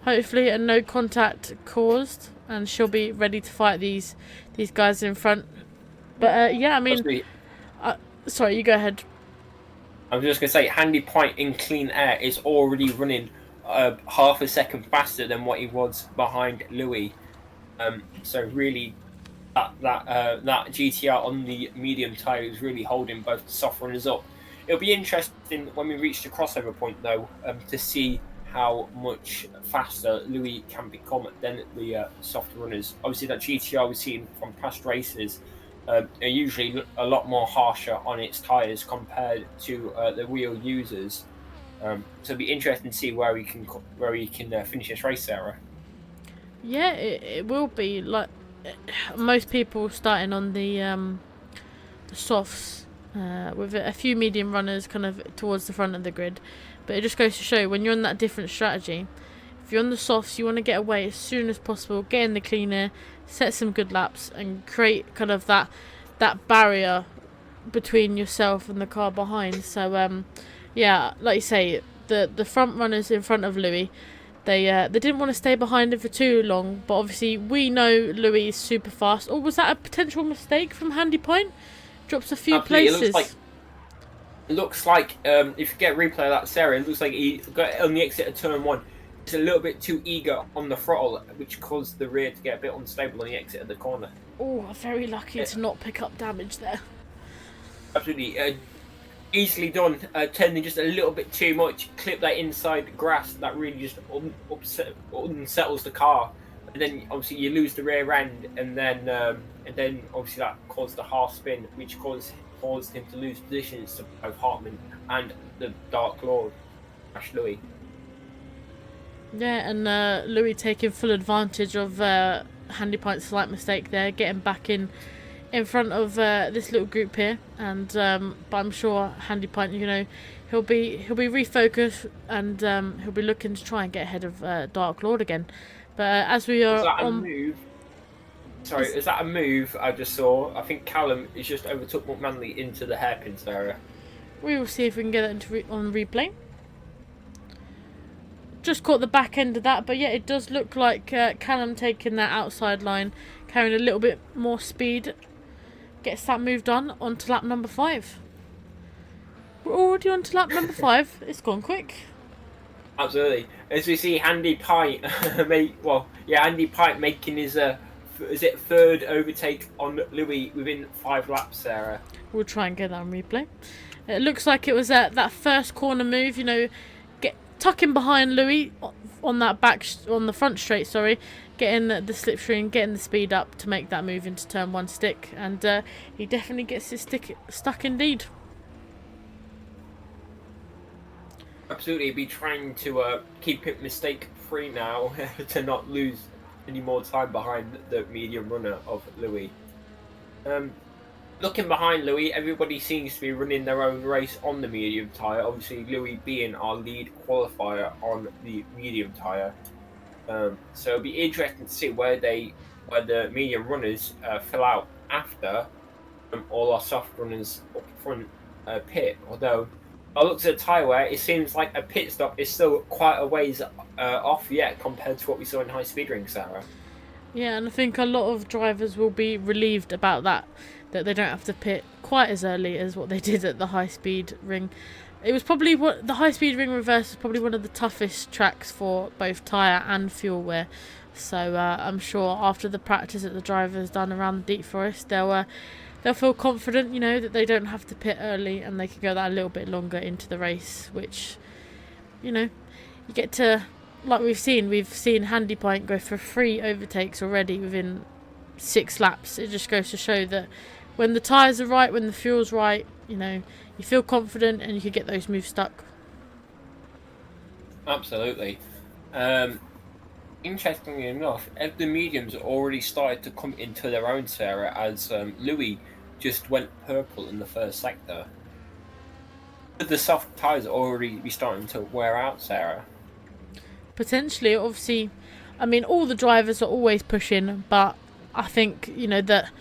Hopefully a no contact caused, and she'll be ready to fight these guys in front. But, yeah, I mean... sorry, you go ahead. I was just going to say, Handy Pint in clean air is already running half a second faster than what he was behind Louis. So really... That GTR on the medium tyre is really holding both the soft runners up. It'll be interesting when we reach the crossover point, though, to see how much faster Louis can become than the soft runners. Obviously, that GTR we've seen from past races are usually a lot more harsher on its tyres compared to the real users. So it'll be interesting to see where we can finish this race, Sarah. Yeah, it will be. Like most people starting on the softs, with a few medium runners kind of towards the front of the grid. But it just goes to show, when you're on that different strategy, if you're on the softs, you want to get away as soon as possible, get in the clean air, set some good laps, and create kind of that barrier between yourself and the car behind. So yeah, like you say, the front runners in front of Louis, they didn't want to stay behind him for too long, but obviously we know Louis is super fast. Or was that a potential mistake from Handy Point? Drops a few places. It looks like if you get a replay of that, Sarah, it looks like he got on the exit of turn 1. He's a little bit too eager on the throttle, which caused the rear to get a bit unstable on the exit of the corner. Oh, very lucky to not pick up damage there. Absolutely. Easily done. Turning just a little bit too much. Clip that inside grass. That really just unsettles the car. And then obviously you lose the rear end, and then obviously that caused the half spin, which caused him to lose positions to both Hartman and the Dark Lord, Louis. Yeah, and Louis taking full advantage of Handy Pint's slight mistake there, getting back in front of this little group here, and but I'm sure Handy Pint, he'll be refocused, and he'll be looking to try and get ahead of Dark Lord again. But as we are is that a move I just saw? I think Callum is just overtook McManley into the hairpins area. We will see if we can get that on replay. Just caught the back end of that, but yeah, it does look like Callum taking that outside line, carrying a little bit more speed, gets that move done onto lap number 5. We're already on to lap number 5. It's gone quick. Absolutely. As we see Handy Pint Handy Pint making his third overtake on Louis within 5 laps, Sarah. We'll try and get that on replay. It looks like it was that first corner move, tucking behind Louis on the front straight, sorry, getting the slipstream, getting the speed up to make that move into turn 1 stick, and he definitely gets his stick stuck indeed. Absolutely, be trying to keep it mistake free now to not lose any more time behind the medium runner of Louis. Looking behind Louis, everybody seems to be running their own race on the medium tyre. Obviously, Louis being our lead qualifier on the medium tyre. So it'll be interesting to see where the medium runners fill out after all our soft runners up front pit. Although, I looked at the tyre wear, it seems like a pit stop is still quite a ways off yet compared to what we saw in high speed ring, Sarah. Yeah, and I think a lot of drivers will be relieved about that they don't have to pit quite as early as what they did at the high speed ring. It was probably the high speed ring reverse was probably one of the toughest tracks for both tyre and fuel wear. So I'm sure after the practice that the drivers done around the Deep Forest, they'll feel confident, you know, that they don't have to pit early and they can go that a little bit longer into the race, which, you know, you get to, like we've seen Handy Pint go for 3 overtakes already within 6 laps. It just goes to show that when the tyres are right, when the fuel's right, you know, you feel confident and you can get those moves stuck. Absolutely. Interestingly enough, the mediums already started to come into their own, Sarah, as Louis just went purple in the first sector. The soft tyres already be starting to wear out, Sarah. Potentially, obviously, I mean, all the drivers are always pushing, but I think, you know, that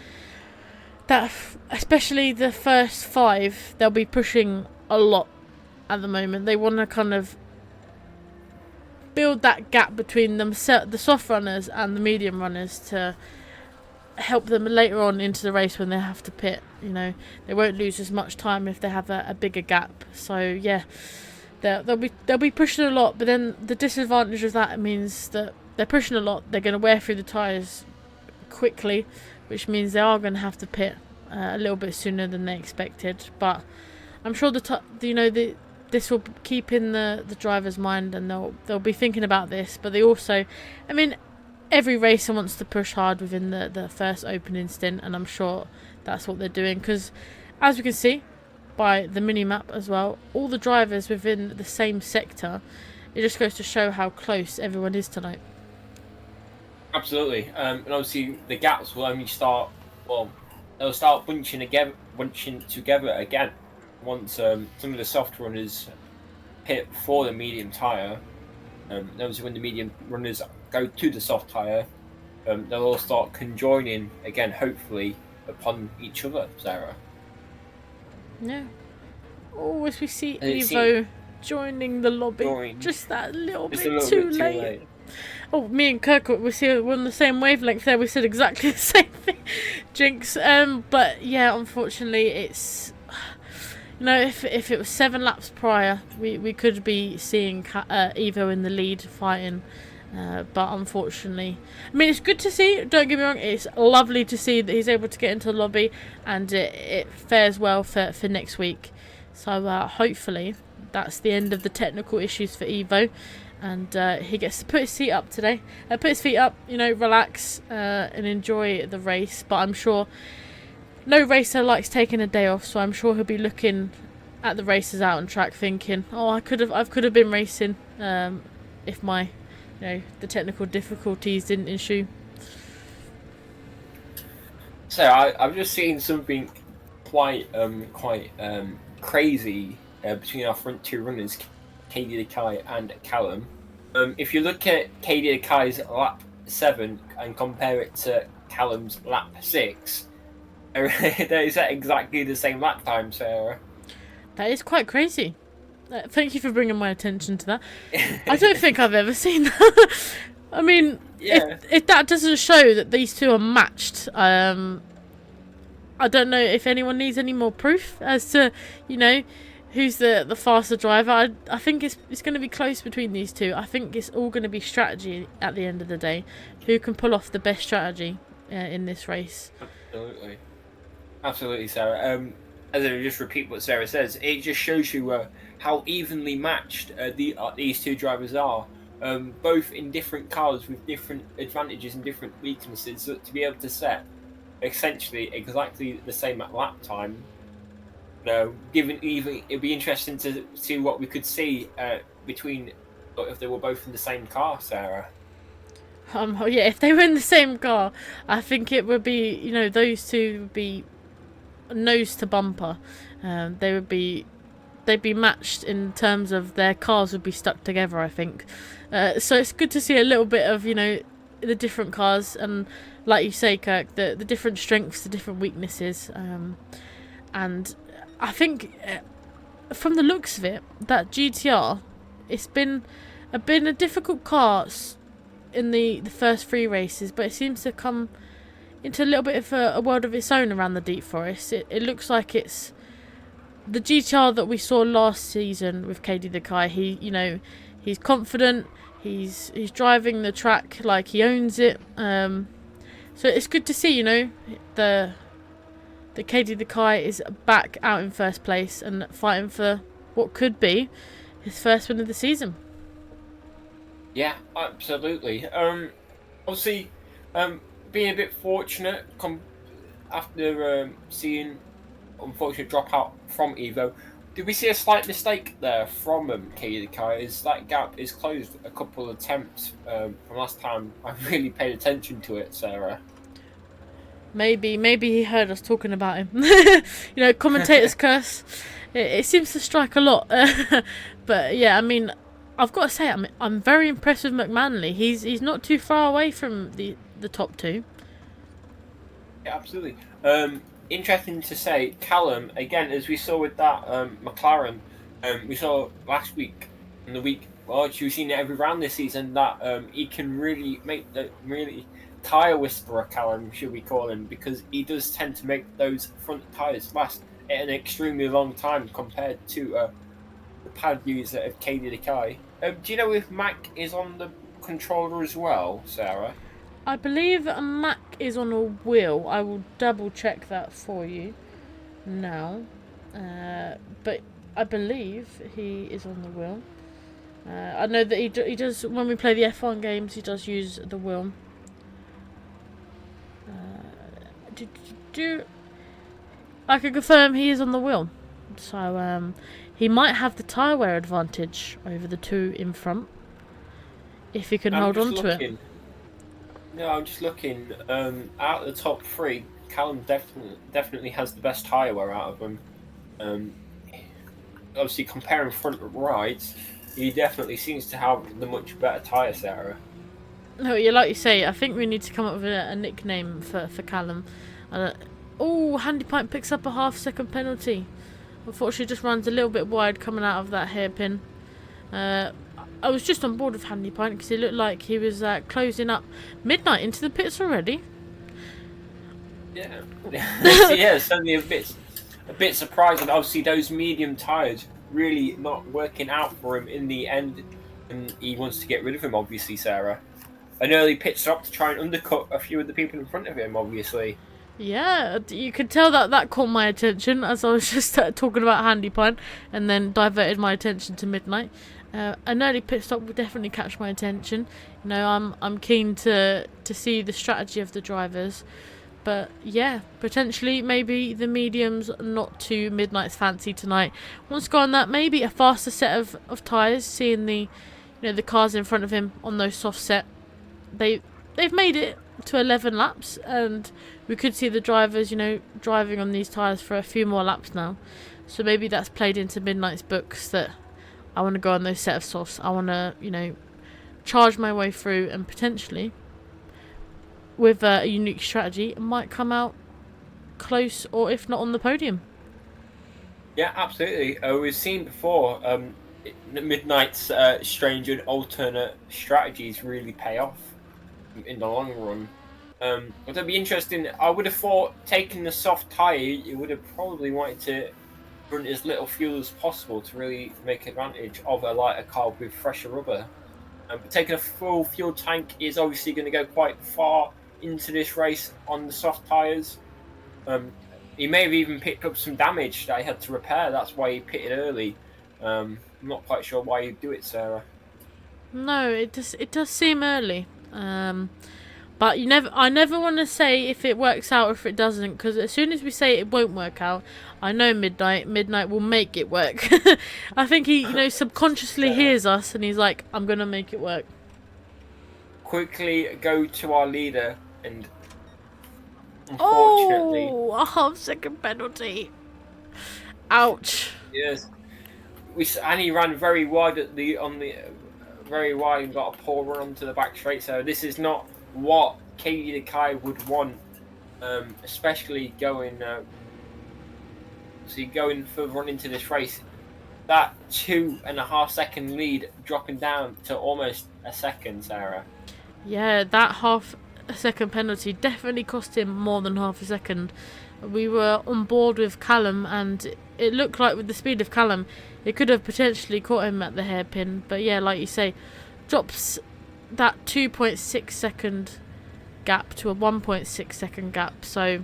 especially the first 5, they'll be pushing a lot at the moment. They want to kind of build that gap between the soft runners and the medium runners to help them later on into the race when they have to pit. You know, they won't lose as much time if they have a bigger gap. So yeah, they'll be pushing a lot, but then the disadvantage of that means that they're pushing a lot. They're going to wear through the tyres quickly, which means they are going to have to pit a little bit sooner than they expected. But I'm sure this will keep in the driver's mind, and they'll be thinking about this. But they also, I mean, every racer wants to push hard within the first opening stint, and I'm sure that's what they're doing, because as we can see by the mini map as well, all the drivers within the same sector, it just goes to show how close everyone is tonight. Absolutely, and obviously the gaps will only start. Well, they'll start bunching together again once some of the soft runners pit for the medium tyre. Obviously, when the medium runners go to the soft tyre, they'll all start conjoining again, hopefully upon each other, Sarah. Yeah. Oh, as we see Evo joining the lobby, just that little bit too late. Oh, me and Kirk, we're on the same wavelength there. We said exactly the same thing, Jinx. But yeah, unfortunately, it's, you know, if it was 7 laps prior, we could be seeing Evo in the lead fighting. But unfortunately, I mean, it's good to see, don't get me wrong, it's lovely to see that he's able to get into the lobby, and it fares well for next week. So hopefully that's the end of the technical issues for Evo, and he gets to put his feet up today, you know, relax and enjoy the race. But I'm sure no racer likes taking a day off, so I'm sure he'll be looking at the races out on track thinking, oh, I could have been racing if my, you know, the technical difficulties didn't issue. So I've just seen something quite crazy between our front 2 runners, KD Kai and Callum. If you look at KD Kai's lap 7 and compare it to Callum's lap 6, there is exactly the same lap time, Sarah. That is quite crazy. Thank you for bringing my attention to that. I don't think I've ever seen that. I mean, yeah. If that doesn't show that these two are matched, I don't know if anyone needs any more proof as to, you know, who's the faster driver. I think it's going to be close between these two. I think it's all going to be strategy at the end of the day. Who can pull off the best strategy in this race? Absolutely, Sarah. As I just repeat what Sarah says, it just shows you how evenly matched these two drivers are. both in different cars with different advantages and different weaknesses, so to be able to set essentially exactly the same at lap time. Given even it'd be interesting to see what we could see between if they were both in the same car, Sarah. Yeah, if they were in the same car, I think it would be, those two would be nose to bumper. They would be, they'd be matched in terms of their cars would be stuck together, I think. So it's good to see a little bit of, the different cars and, like you say, Kirk, the different strengths, the different weaknesses. And I think from the looks of it, that GTR, it's been a difficult car in the first three races, but it seems to come into a little bit of a world of its own around the Deep Forest. It looks like it's the GTR that we saw last season with KD the Kai. He's confident. He's driving the track like he owns it. So it's good to see, the KD the Kai is back out in first place and fighting for what could be his first win of the season. Yeah, absolutely. Obviously, being a bit fortunate after seeing unfortunate dropout from Evo. Did we see a slight mistake there from KD Kai? Is that gap is closed a couple of attempts from last time I really paid attention to it, Sarah? Maybe he heard us talking about him. Commentators curse. It seems to strike a lot. But yeah, I mean, I've got to say, I'm very impressed with McManley. He's not too far away from the top two. Yeah, absolutely. Interesting to say, Callum, again, as we saw with that McLaren, we saw last week and the week, well, we've seen it every round this season, that he can really make the really tyre whisperer, Callum, should we call him, because he does tend to make those front tyres last an extremely long time compared to the pad user of KD the Kai. Do you know if Mac is on the controller as well, Sarah? I believe a Mac is on a wheel. I will double check that for you now. But I believe he is on the wheel. I know that he does, when we play the F1 games, he does use the wheel. I can confirm he is on the wheel. So he might have the tyre wear advantage over the two in front. If he can hold on to it. No, I'm just looking. Out of the top three, Callum definitely has the best tyre wear out of them. Obviously, comparing front rides, he definitely seems to have the much better tyre, Sarah. No, yeah, like you say, I think we need to come up with a nickname for Callum. Handy Pipe picks up a half-second penalty. Unfortunately, just runs a little bit wide coming out of that hairpin. I was just on board with Handy Pint because it looked like he was closing up midnight into the pits already. Yeah, yeah, certainly a bit surprising. Obviously, those medium tyres really not working out for him in the end, and he wants to get rid of him. Obviously, Sarah, an early pit stop to try and undercut a few of the people in front of him. Obviously. Yeah, you could tell that caught my attention as I was just talking about Handy Pint and then diverted my attention to midnight. An early pit stop would definitely catch my attention. I'm keen to see the strategy of the drivers, but yeah, potentially maybe the mediums not to Midnight's fancy tonight. Wants to go on that maybe a faster set of tyres, seeing the the cars in front of him on those soft set. They've made it to 11 laps, and we could see the drivers driving on these tyres for a few more laps now. So maybe that's played into Midnight's books that I want to go on those set of softs. I want to, charge my way through and potentially, with a unique strategy, it might come out close or if not on the podium. Yeah, absolutely. We've seen before Midnight's strange and alternate strategies really pay off in the long run. But that'd be interesting. I would have thought taking the soft tyre, you would have probably wanted to run as little fuel as possible to really make advantage of a lighter car with fresher rubber. But taking a full fuel tank is obviously going to go quite far into this race on the soft tyres. He may have even picked up some damage that he had to repair. That's why he pitted early. I'm not quite sure why he'd do it, Sarah. No, it does seem early. But I never want to say if it works out or if it doesn't, because as soon as we say it won't work out, I know Midnight will make it work. I think he, subconsciously hears us and he's like, I'm gonna make it work. Quickly go to our leader, and unfortunately, a half-second penalty. Ouch. yes, and he ran very wide very wide and got a poor run onto the back straight. So this is not what Katie Kai would want, especially going further on into this race. That 2.5 second lead dropping down to almost a second, Sarah. Yeah, that half-a-second penalty definitely cost him more than half a second. We were on board with Callum, and it looked like with the speed of Callum, it could have potentially caught him at the hairpin. But yeah, like you say, drops that 2.6 second gap to a 1.6 second gap. So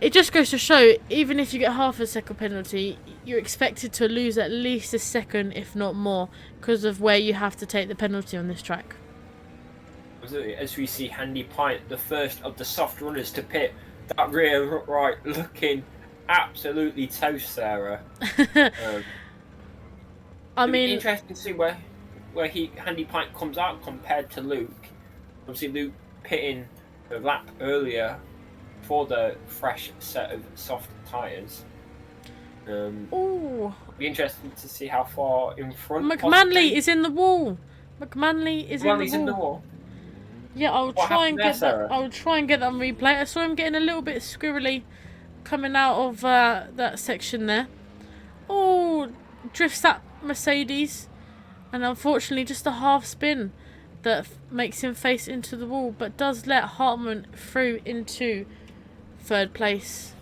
it just goes to show, even if you get half a second penalty, you're expected to lose at least a second, if not more, because of where you have to take the penalty on this track. As we see Handy Pint, the first of the soft runners to pit, that rear right looking absolutely toast, Sarah. I mean, interesting to see where Handy Pint comes out compared to Luke. Obviously, Luke pitting a lap earlier for the fresh set of soft tyres. Be interesting to see how far in front. McManley is in the wall. McManley's in the wall. Yeah, I'll try and get that on replay. I saw him getting a little bit squirrely coming out of that section there. Oh, drifts that Mercedes, and unfortunately just a half spin that makes him face into the wall, but does let Hartman through into third place.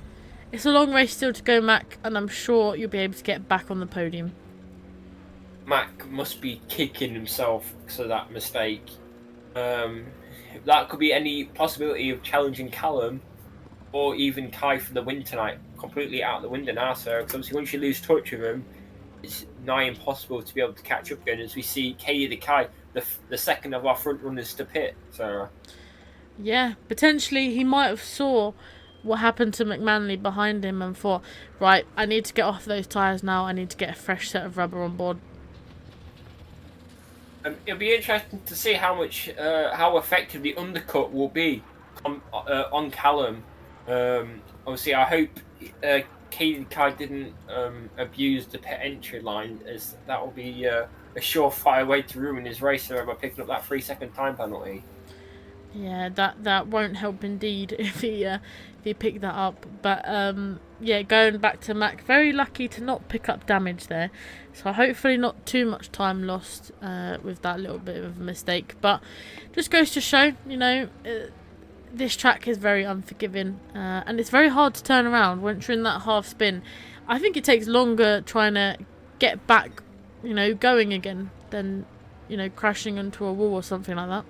It's a long race still to go, Mac, and I'm sure you'll be able to get back on the podium. Mac must be kicking himself for that mistake. That could be any possibility of challenging Callum or even Kai for the win tonight. Completely out the window now, so because obviously once you lose touch with him, it's nigh impossible to be able to catch up again. As we see Katie the Kai, the second of our front runners to pit. So yeah, potentially he might have saw what happened to McManley behind him and thought, right, I need to get off those tyres now. I need to get a fresh set of rubber on board. It'll be interesting to see how effective the undercut will be on Callum. Obviously, I hope Katie Kai didn't abuse the pit entry line, as that will be a surefire way to ruin his race by picking up that 3-second time penalty. Yeah, that won't help indeed if he picked that up. But yeah, going back to Mac, very lucky to not pick up damage there. So hopefully not too much time lost with that little bit of a mistake. But just goes to show, this track is very unforgiving, and it's very hard to turn around once you're in that half spin. I think it takes longer trying to get back, going again than, crashing into a wall or something like that.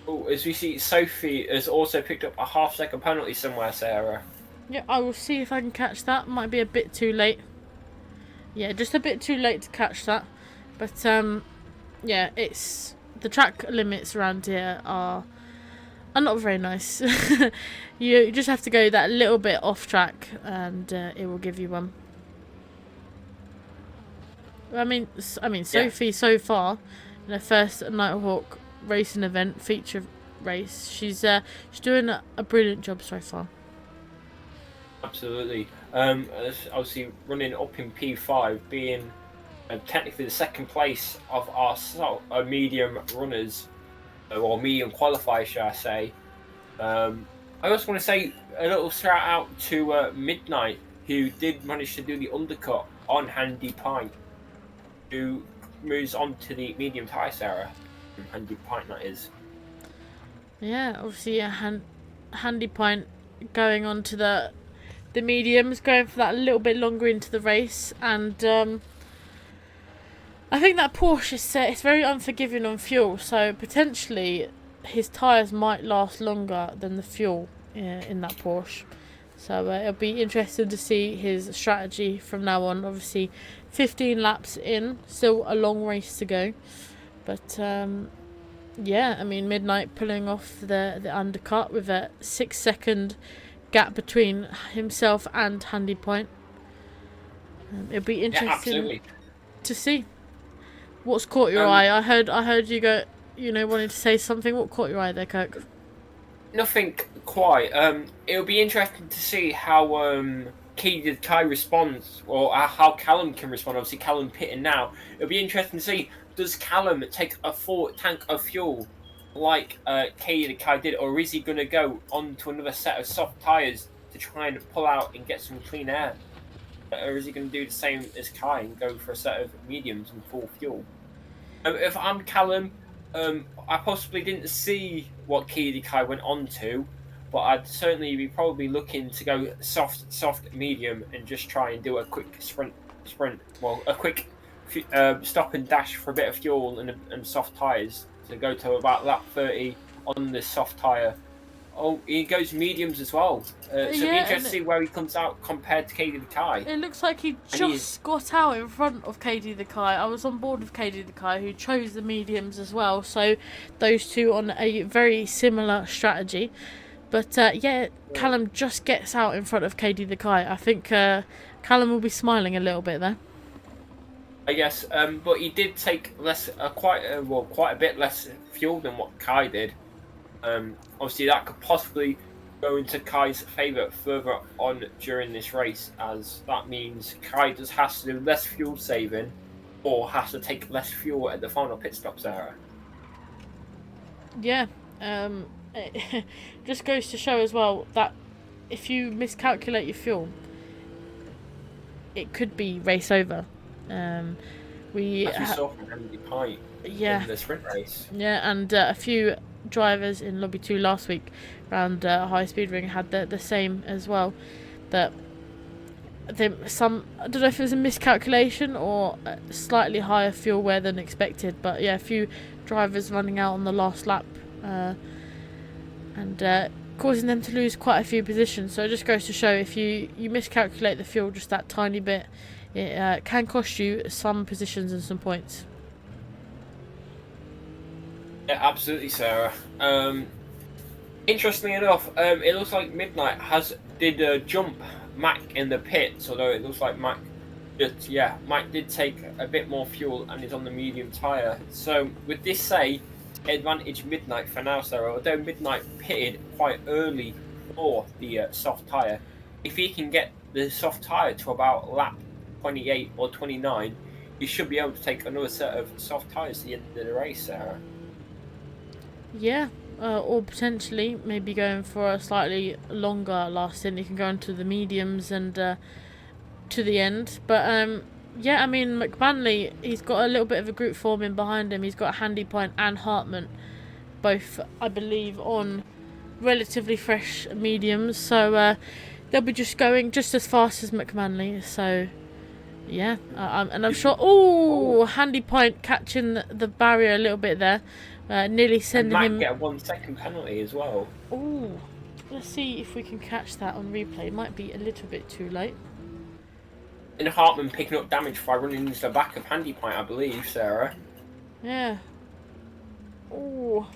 Oh, as we see, Sophie has also picked up a half-second penalty somewhere, Sarah. Yeah, I will see if I can catch that. Might be a bit too late. Yeah, just a bit too late to catch that. But, yeah, it's... The track limits around here are not very nice. You just have to go that little bit off track and it will give you one. I mean, Sophie, so far, in her first Nighthawk racing event, feature race, she's doing a brilliant job so far. Absolutely. Obviously running up in P5, being technically the second place of our medium runners, or medium qualifiers, shall I say. I also want to say a little shout out to Midnight, who did manage to do the undercut on Handy Pint, who moves on to the medium tyre, Sarah. Handy Pint, that is. Yeah, obviously Handy Pint going on to the mediums, going for that a little bit longer into the race, and I think that Porsche it's very unforgiving on fuel, so potentially his tyres might last longer than the fuel in that Porsche. So it'll be interesting to see his strategy from now on. Obviously 15 laps in, still a long race to go. But yeah, I mean, Midnight pulling off the undercut with a 6-second gap between himself and Handy Point. It'll be Yeah, interesting absolutely. to see what's caught your eye. I heard you go, wanting to say something. What caught your eye there, Kirk? Nothing quite. It'll be interesting to see how Keedy Kai responds, or how Callum can respond. Obviously, Callum pitting now. It'll be interesting to see, does Callum take a full tank of fuel like Keedy Kai did, or is he going to go on to another set of soft tyres to try and pull out and get some clean air? Or is he going to do the same as Kai and go for a set of mediums and full fuel? If I'm Callum, I possibly didn't see what Keedy Kai went on to, but I'd certainly be probably looking to go soft, medium, and just try and do a quick sprint. Well, a quick stop and dash for a bit of fuel and soft tyres to go to about lap 30 on the soft tyre. Oh, he goes mediums as well. So it'll be interesting to see where he comes out compared to Keedy Kai. It looks like he just got out in front of Keedy Kai. I was on board with Keedy Kai, who chose the mediums as well. So those two on a very similar strategy. But yeah, Callum just gets out in front of Keedy Kai. I think Callum will be smiling a little bit there. I guess, but he did take quite a bit less fuel than what Kai did. Obviously, that could possibly go into Kai's favour further on during this race, as that means Kai just has to do less fuel saving, or has to take less fuel at the final pit stop, Sarah. Yeah, it just goes to show as well that if you miscalculate your fuel, it could be race over. As we saw from Handy Point in the sprint race. Yeah, and a few drivers in Lobby 2 last week around High Speed Ring had the same as well. That I don't know if it was a miscalculation or slightly higher fuel wear than expected, but yeah, a few drivers running out on the last lap and causing them to lose quite a few positions. So it just goes to show, if you miscalculate the fuel just that tiny bit, it can cost you some positions and some points. Yeah, absolutely, Sarah. Interestingly enough, it looks like Midnight did jump Mac in the pits, although it looks like Mac did take a bit more fuel and is on the medium tyre. So with this advantage Midnight for now, Sarah. Although Midnight pitted quite early for the soft tyre, if he can get the soft tyre to about lap 28 or 29, he should be able to take another set of soft tyres to the end of the race, Sarah. Yeah, or potentially maybe going for a slightly longer last stint. You can go into the mediums and to the end. But yeah, I mean, McManley, he's got a little bit of a group forming behind him. He's got Handy Point and Hartman, both, I believe, on relatively fresh mediums. So they'll be just going just as fast as McManley. So yeah, and I'm sure. Oh, Handy Point catching the barrier a little bit there. Nearly sending him. Might get a 1 second penalty as well. Oh, let's see if we can catch that on replay. Might be a little bit too late. And Hartman picking up damage by running into the back of Handy Point, I believe, Sarah. Yeah. Oh,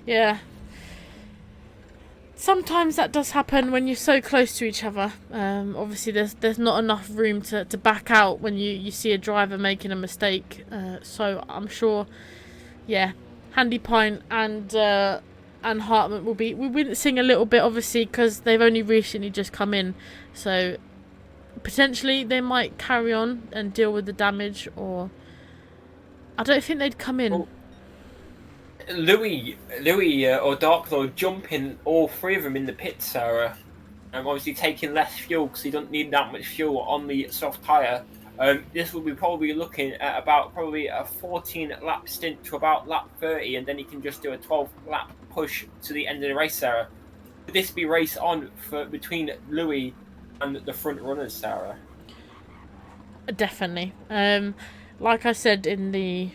yeah. Sometimes that does happen when you're so close to each other. Obviously, there's not enough room to back out when you see a driver making a mistake. So I'm sure, yeah, Handy Pine and Hartman will be. We're witnessing a little bit, obviously, because they've only recently just come in. So potentially they might carry on and deal with the damage, or I don't think they'd come in. Well, Louis or Darklord jumping all three of them in the pit, Sarah. Obviously taking less fuel because he doesn't need that much fuel on the soft tyre. This will be probably looking at about probably a 14 lap stint to about lap 30, and then he can just do a 12 lap push to the end of the race, Sarah. Would this be race on between Louis and the front runners, Sarah? Definitely. Like I said in the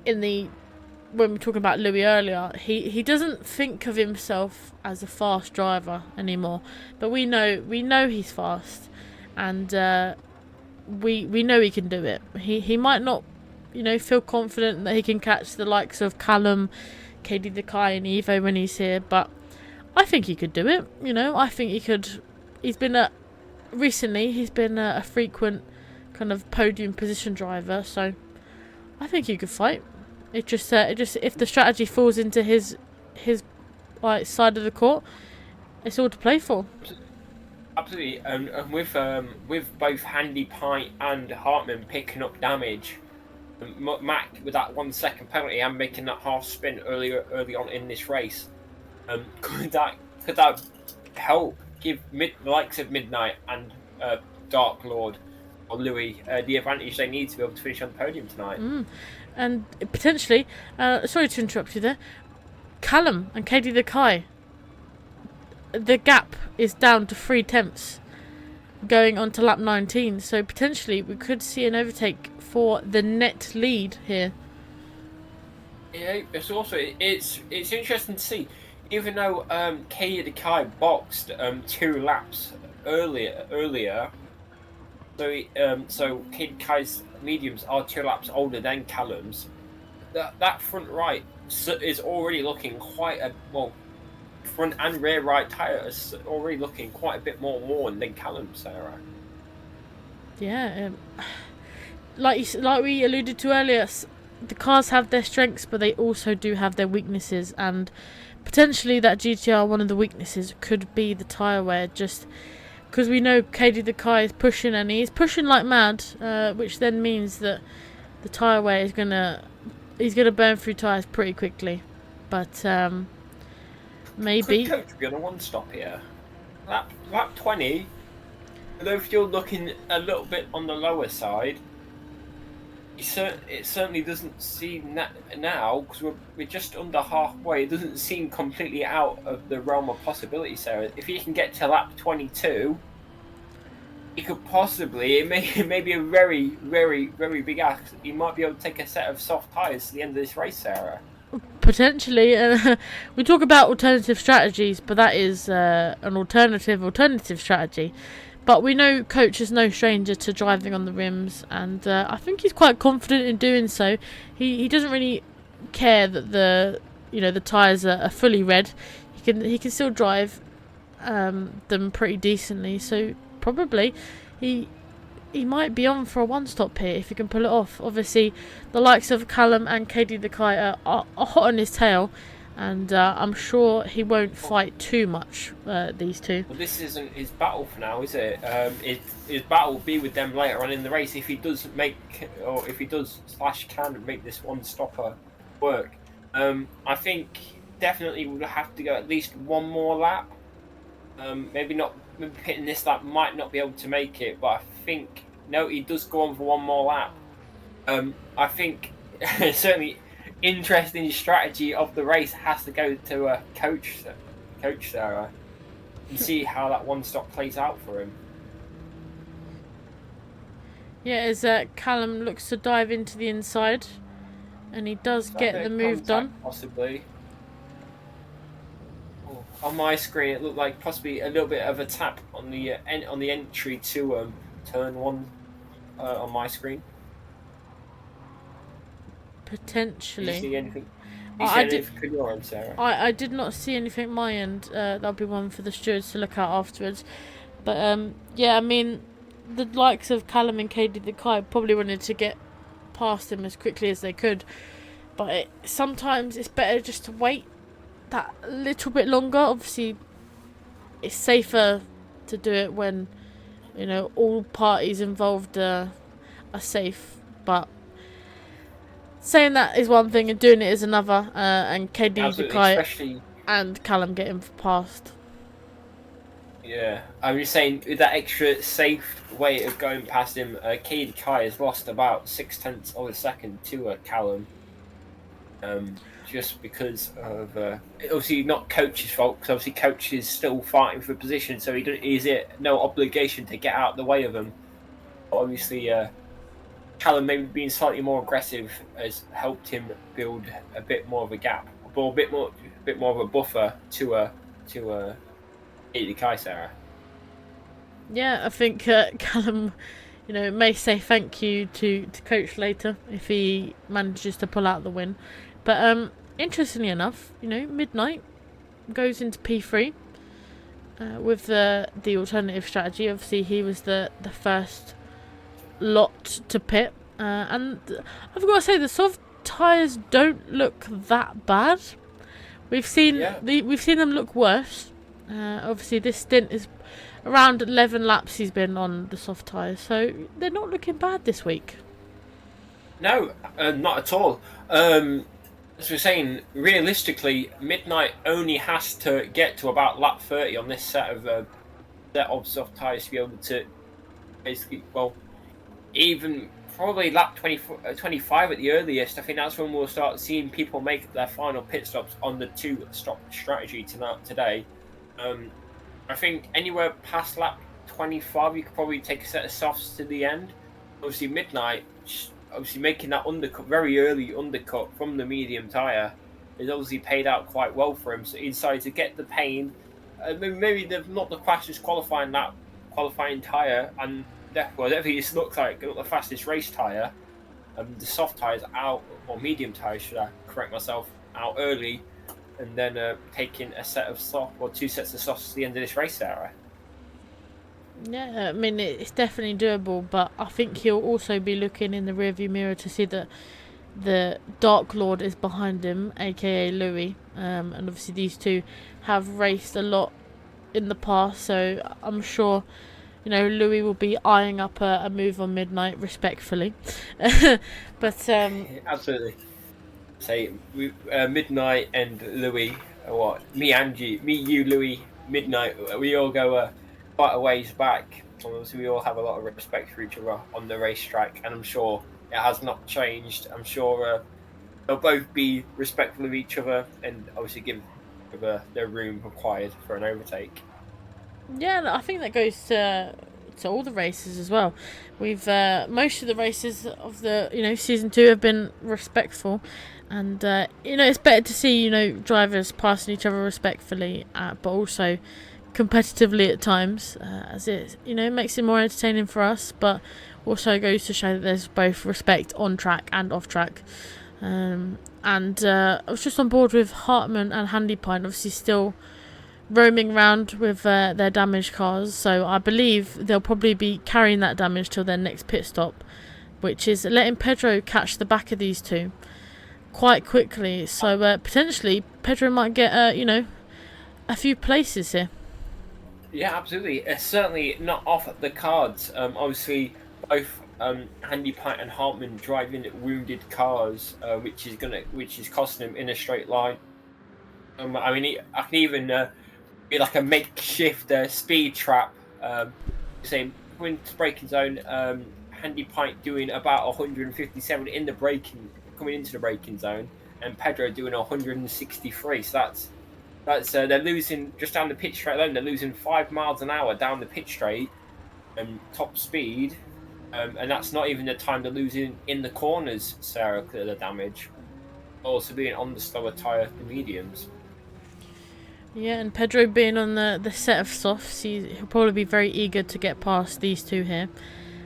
when we were talking about Louis earlier, he doesn't think of himself as a fast driver anymore, but we know he's fast, and we know he can do it. He might not feel confident that he can catch the likes of Callum, KD the Kai, and Evo when he's here. But I think he could do it. I think he could. He's been recently. He's been a frequent kind of podium position driver, so I think he could fight. It just if the strategy falls into his like side of the court, it's all to play for. Absolutely, and with both Handy Pie and Hartman picking up damage, Mac with that 1 second penalty and making that half spin early on in this race, could that help give the likes of Midnight and Dark Lord or Louis the advantage they need to be able to finish on the podium tonight? And potentially, sorry to interrupt you there, Callum and KD the Kai, the gap is down to 3/10 going on to lap 19, so potentially we could see an overtake for the net lead here. Yeah, it's also it's interesting to see, even though KD the Kai boxed 2 laps earlier. So KD Kai's mediums are 2 laps older than Callum's. That front right is already looking quite front and rear right tyre is already looking quite a bit more worn than Callum's, Sarah. Yeah, like we alluded to earlier, the cars have their strengths, but they also do have their weaknesses, and potentially that GTR, one of the weaknesses could be the tyre wear, just because we know KD the Kai is pushing, and he's pushing like mad, which then means that the tyre wear is he's gonna burn through tyres pretty quickly. But maybe could Coach be on a 1-stop here? Lap 20. Although if you're looking a little bit on the lower side, it certainly doesn't seem now, because we're just under halfway. It doesn't seem completely out of the realm of possibility, Sarah. If he can get to lap 22, he could possibly, it may be a very, very, very big act. He might be able to take a set of soft tyres to the end of this race, Sarah. Potentially. We talk about alternative strategies, but that is an alternative strategy. But we know Coach is no stranger to driving on the rims, and I think he's quite confident in doing so. He doesn't really care that the tyres are fully red. He can still drive them pretty decently. So probably he might be on for a 1-stop here if he can pull it off. Obviously, the likes of Callum and KD the Kai are hot on his tail, and I'm sure he won't fight too much, these two. Well, this isn't his battle for now, is it? His battle will be with them later on in the race if he does can make this 1-stopper work. I think definitely we'll have to go at least one more lap. Maybe hitting this lap might not be able to make it, but I think he does go on for one more lap. I think certainly interesting strategy of the race has to go to Coach Sarah, and see how that 1-stop plays out for him. Yeah, as Callum looks to dive into the inside, and he does get the move done. Possibly. On my screen, it looked like possibly a little bit of a tap on the entry to turn 1 on my screen. Potentially. Did you see anything? Sarah? I did not see anything my end. That'll be one for the stewards to look at afterwards. But yeah, I mean, the likes of Callum and KD the Kai probably wanted to get past him as quickly as they could. But sometimes it's better just to wait that little bit longer. Obviously, it's safer to do it when all parties involved are safe. But saying that is one thing and doing it is another. And KD the Kai and Callum getting past. Yeah, I'm just saying with that extra safe way of going past him, KD Kai has lost about 0.6 of a second to Callum. Just because of obviously not Coach's fault, because obviously Coach is still fighting for position, so he's no obligation to get out of the way of him. But obviously, Callum maybe being slightly more aggressive has helped him build a bit more of a gap, or a bit more of a buffer to KD Kai, Sarah. Yeah, I think Callum may say thank you to coach later if he manages to pull out the win. But interestingly enough, Midnight goes into P3 with the alternative strategy. Obviously, he was the first lot to pit, and I've got to say the soft tyres don't look that bad. We've seen them look worse. Obviously, this stint is around 11 laps he's been on the soft tyres, so they're not looking bad this week. No, not at all. As we're saying, realistically, Midnight only has to get to about lap 30 on this set of soft tyres to be able to basically, even probably lap 25 at the earliest. I think that's when we'll start seeing people make their final pit stops on the 2-stop strategy today. I think anywhere past lap 25, you could probably take a set of softs to the end. Obviously, Midnight, making that undercut, very early undercut from the medium tyre, is obviously paid out quite well for him. So he decided to get the pain. Maybe they're not the fastest qualifying tyre, and whatever this looks like, not the fastest race tyre. The soft tyres out, or medium tyres, should I correct myself, out early, and then taking a set of soft or 2 sets of softs to the end of this race, Sarah. Yeah, I mean, it's definitely doable, but I think he'll also be looking in the rearview mirror to see that the Dark Lord is behind him, aka Louis, and obviously these two have raced a lot in the past, so I'm sure Louis will be eyeing up a move on Midnight respectfully. But absolutely. Say Midnight and Louis, you, Louis, Midnight. We all go quite a ways back. Obviously, we all have a lot of respect for each other on the racetrack, and I'm sure it has not changed. I'm sure they'll both be respectful of each other, and obviously give their room required for an overtake. Yeah, I think that goes to all the races as well. We've most of the races of the season 2 have been respectful, and it's better to see drivers passing each other respectfully, but also competitively at times, as it makes it more entertaining for us, but also goes to show that there's both respect on track and off track. And I was just on board with Hartman and Handy Pint, obviously still roaming around with their damaged cars, so I believe they'll probably be carrying that damage till their next pit stop, which is letting Pedro catch the back of these two quite quickly, so potentially Pedro might get a few places here. Yeah, absolutely. It's certainly not off the cards. Obviously, both Handy Pint and Hartman driving wounded cars, which is costing them in a straight line. I can even be like a makeshift speed trap. Say, going to braking zone, Handy Pint doing about 157 coming into the braking zone, and Pedro doing 163. So that's they're losing just down the pitch straight alone. They're losing 5 miles an hour down the pitch straight, top speed, and that's not even the time they're losing in the corners. Sarah, clear the damage, also being on the slower tyre, the mediums. Yeah, and Pedro being on the set of softs, he'll probably be very eager to get past these two here,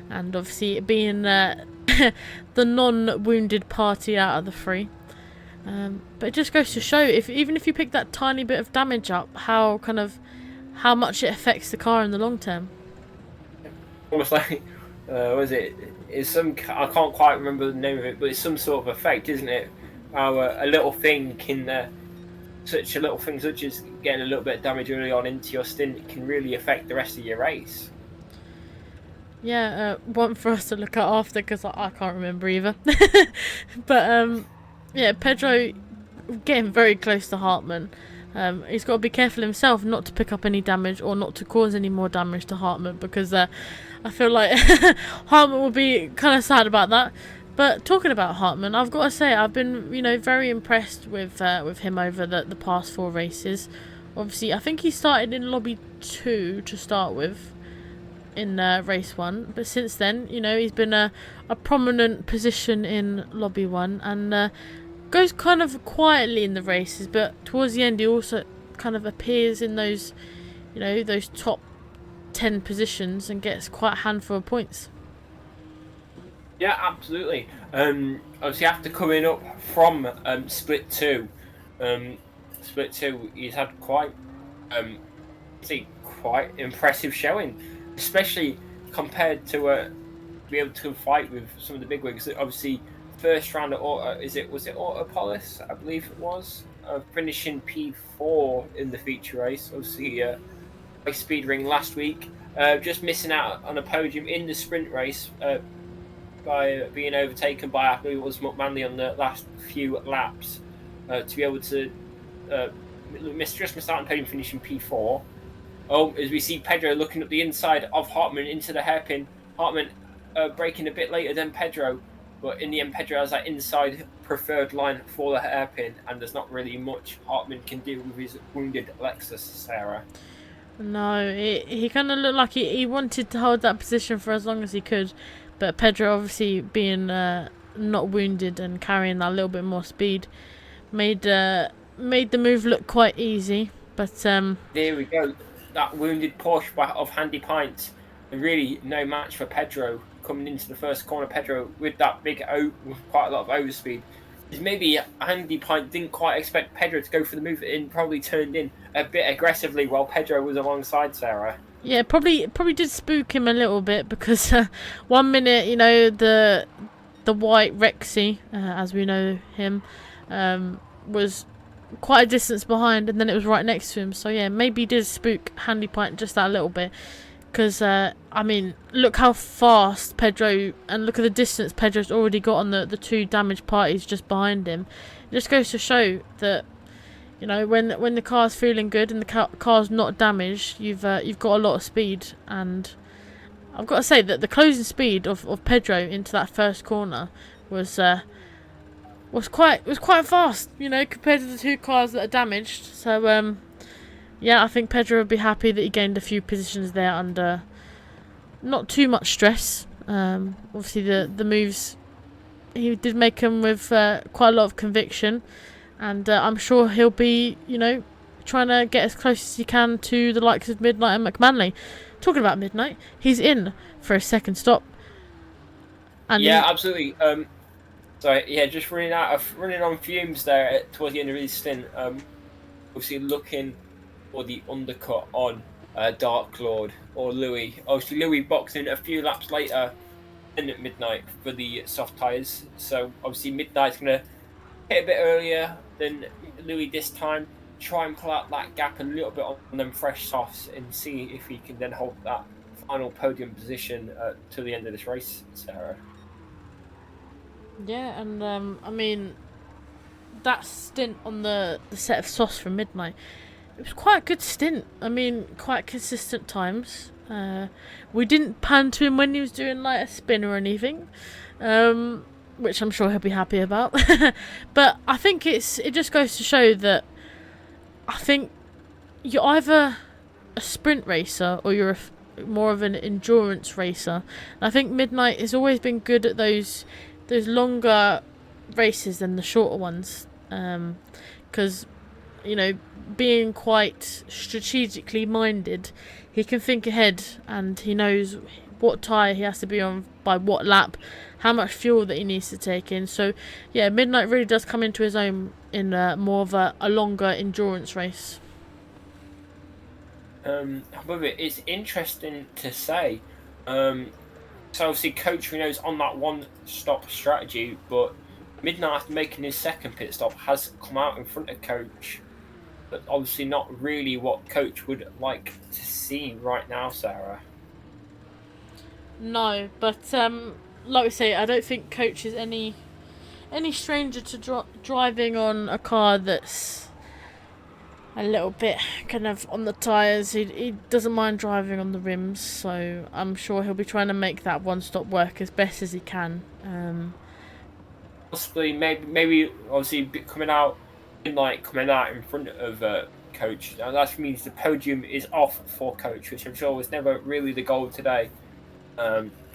and obviously being the non-wounded party out of the 3. But it just goes to show, even if you pick that tiny bit of damage up, how much it affects the car in the long term. Almost like, was it? It's I can't quite remember the name of it, but it's some sort of effect, isn't it? How a little thing can, such a little thing such as getting a little bit of damage early on into your stint can really affect the rest of your race. Yeah, one for us to look at after, because I can't remember either. But yeah, Pedro getting very close to Hartman. He's got to be careful himself not to pick up any damage or not to cause any more damage to Hartman, because I feel like Hartman will be kind of sad about that. But talking about Hartman, I've got to say I've been very impressed with him over the past 4 races. Obviously, I think he started in lobby 2 to start with in race 1, but since then he's been a prominent position in lobby 1, and goes kind of quietly in the races, but towards the end he also kind of appears in those those top 10 positions and gets quite a handful of points. Yeah, absolutely. Obviously, after coming up from split two, he's had quite impressive showing, especially compared to be able to fight with some of the big wigs. Obviously, first round at was it Autopolis? I believe it was. Finishing P4 in the feature race. Obviously, by speed ring last week. Just missing out on a podium in the sprint race by being overtaken by, I believe it was McManley on the last few laps, to be able to miss out on podium, finishing P4. Oh, as we see Pedro looking up the inside of Hartmann into the hairpin. Hartmann braking a bit later than Pedro, but in the end, Pedro has that inside preferred line for the hairpin, and there's not really much Hartmann can do with his wounded Lexus, Sarah. No, he kind of looked like he wanted to hold that position for as long as he could, but Pedro, obviously being not wounded and carrying that little bit more speed, made the move look quite easy. But there we go. That wounded Porsche of Handy Pint, really no match for Pedro coming into the first corner. Pedro with that with quite a lot of overspeed. Maybe Handy Pint didn't quite expect Pedro to go for the move and probably turned in a bit aggressively while Pedro was alongside Sarah. Yeah, probably did spook him a little bit because 1 minute, the white Rexy, as we know him, was quite a distance behind, and then it was right next to him. So yeah, maybe he did spook Handy Pint just that little bit. Because look how fast Pedro, and look at the distance Pedro's already got on the two damaged parties just behind him. It just goes to show that, when the car's feeling good and the car's not damaged, you've got a lot of speed. And I've got to say that the closing speed of Pedro into that first corner was quite fast, compared to the two cars that are damaged. So yeah, I think Pedro would be happy that he gained a few positions there under not too much stress. Obviously, the moves, he did make them with quite a lot of conviction. And I'm sure he'll be, trying to get as close as he can to the likes of Midnight and McManley. Talking about Midnight, he's in for a second stop. And yeah, absolutely. So yeah, just running on fumes there towards the end of his stint. Obviously looking for the undercut on Dark Lord or Louis. Obviously Louis boxing a few laps later than at Midnight for the soft tyres. So obviously Midnight's going to hit a bit earlier than Louis this time. Try and pull out that gap a little bit on them fresh softs and see if he can then hold that final podium position to the end of this race, Sarah. Yeah, and that stint on the set of softs from Midnight, it was quite a good stint. Quite consistent times. We didn't pan to him when he was doing like a spin or anything, which I'm sure he'll be happy about. But I think it just goes to show that I think you're either a sprint racer or you're more of an endurance racer. And I think Midnight has always been good at those longer races than the shorter ones, because being quite strategically minded, he can think ahead and he knows what tyre he has to be on by what lap, how much fuel that he needs to take in. So yeah, Midnight really does come into his own in more of a longer endurance race. However, it's interesting to say, so obviously Coach Renault's on that one-stop strategy, but Midnight, after making his second pit stop, has come out in front of Coach, but obviously not really what Coach would like to see right now, Sarah. No, but like we say, I don't think Coach is any stranger to driving on a car that's a little bit kind of on the tyres. He doesn't mind driving on the rims, so I'm sure he'll be trying to make that one-stop work as best as he can. Possibly, maybe obviously coming out in front of Coach. Now that means the podium is off for Coach, which I'm sure was never really the goal today.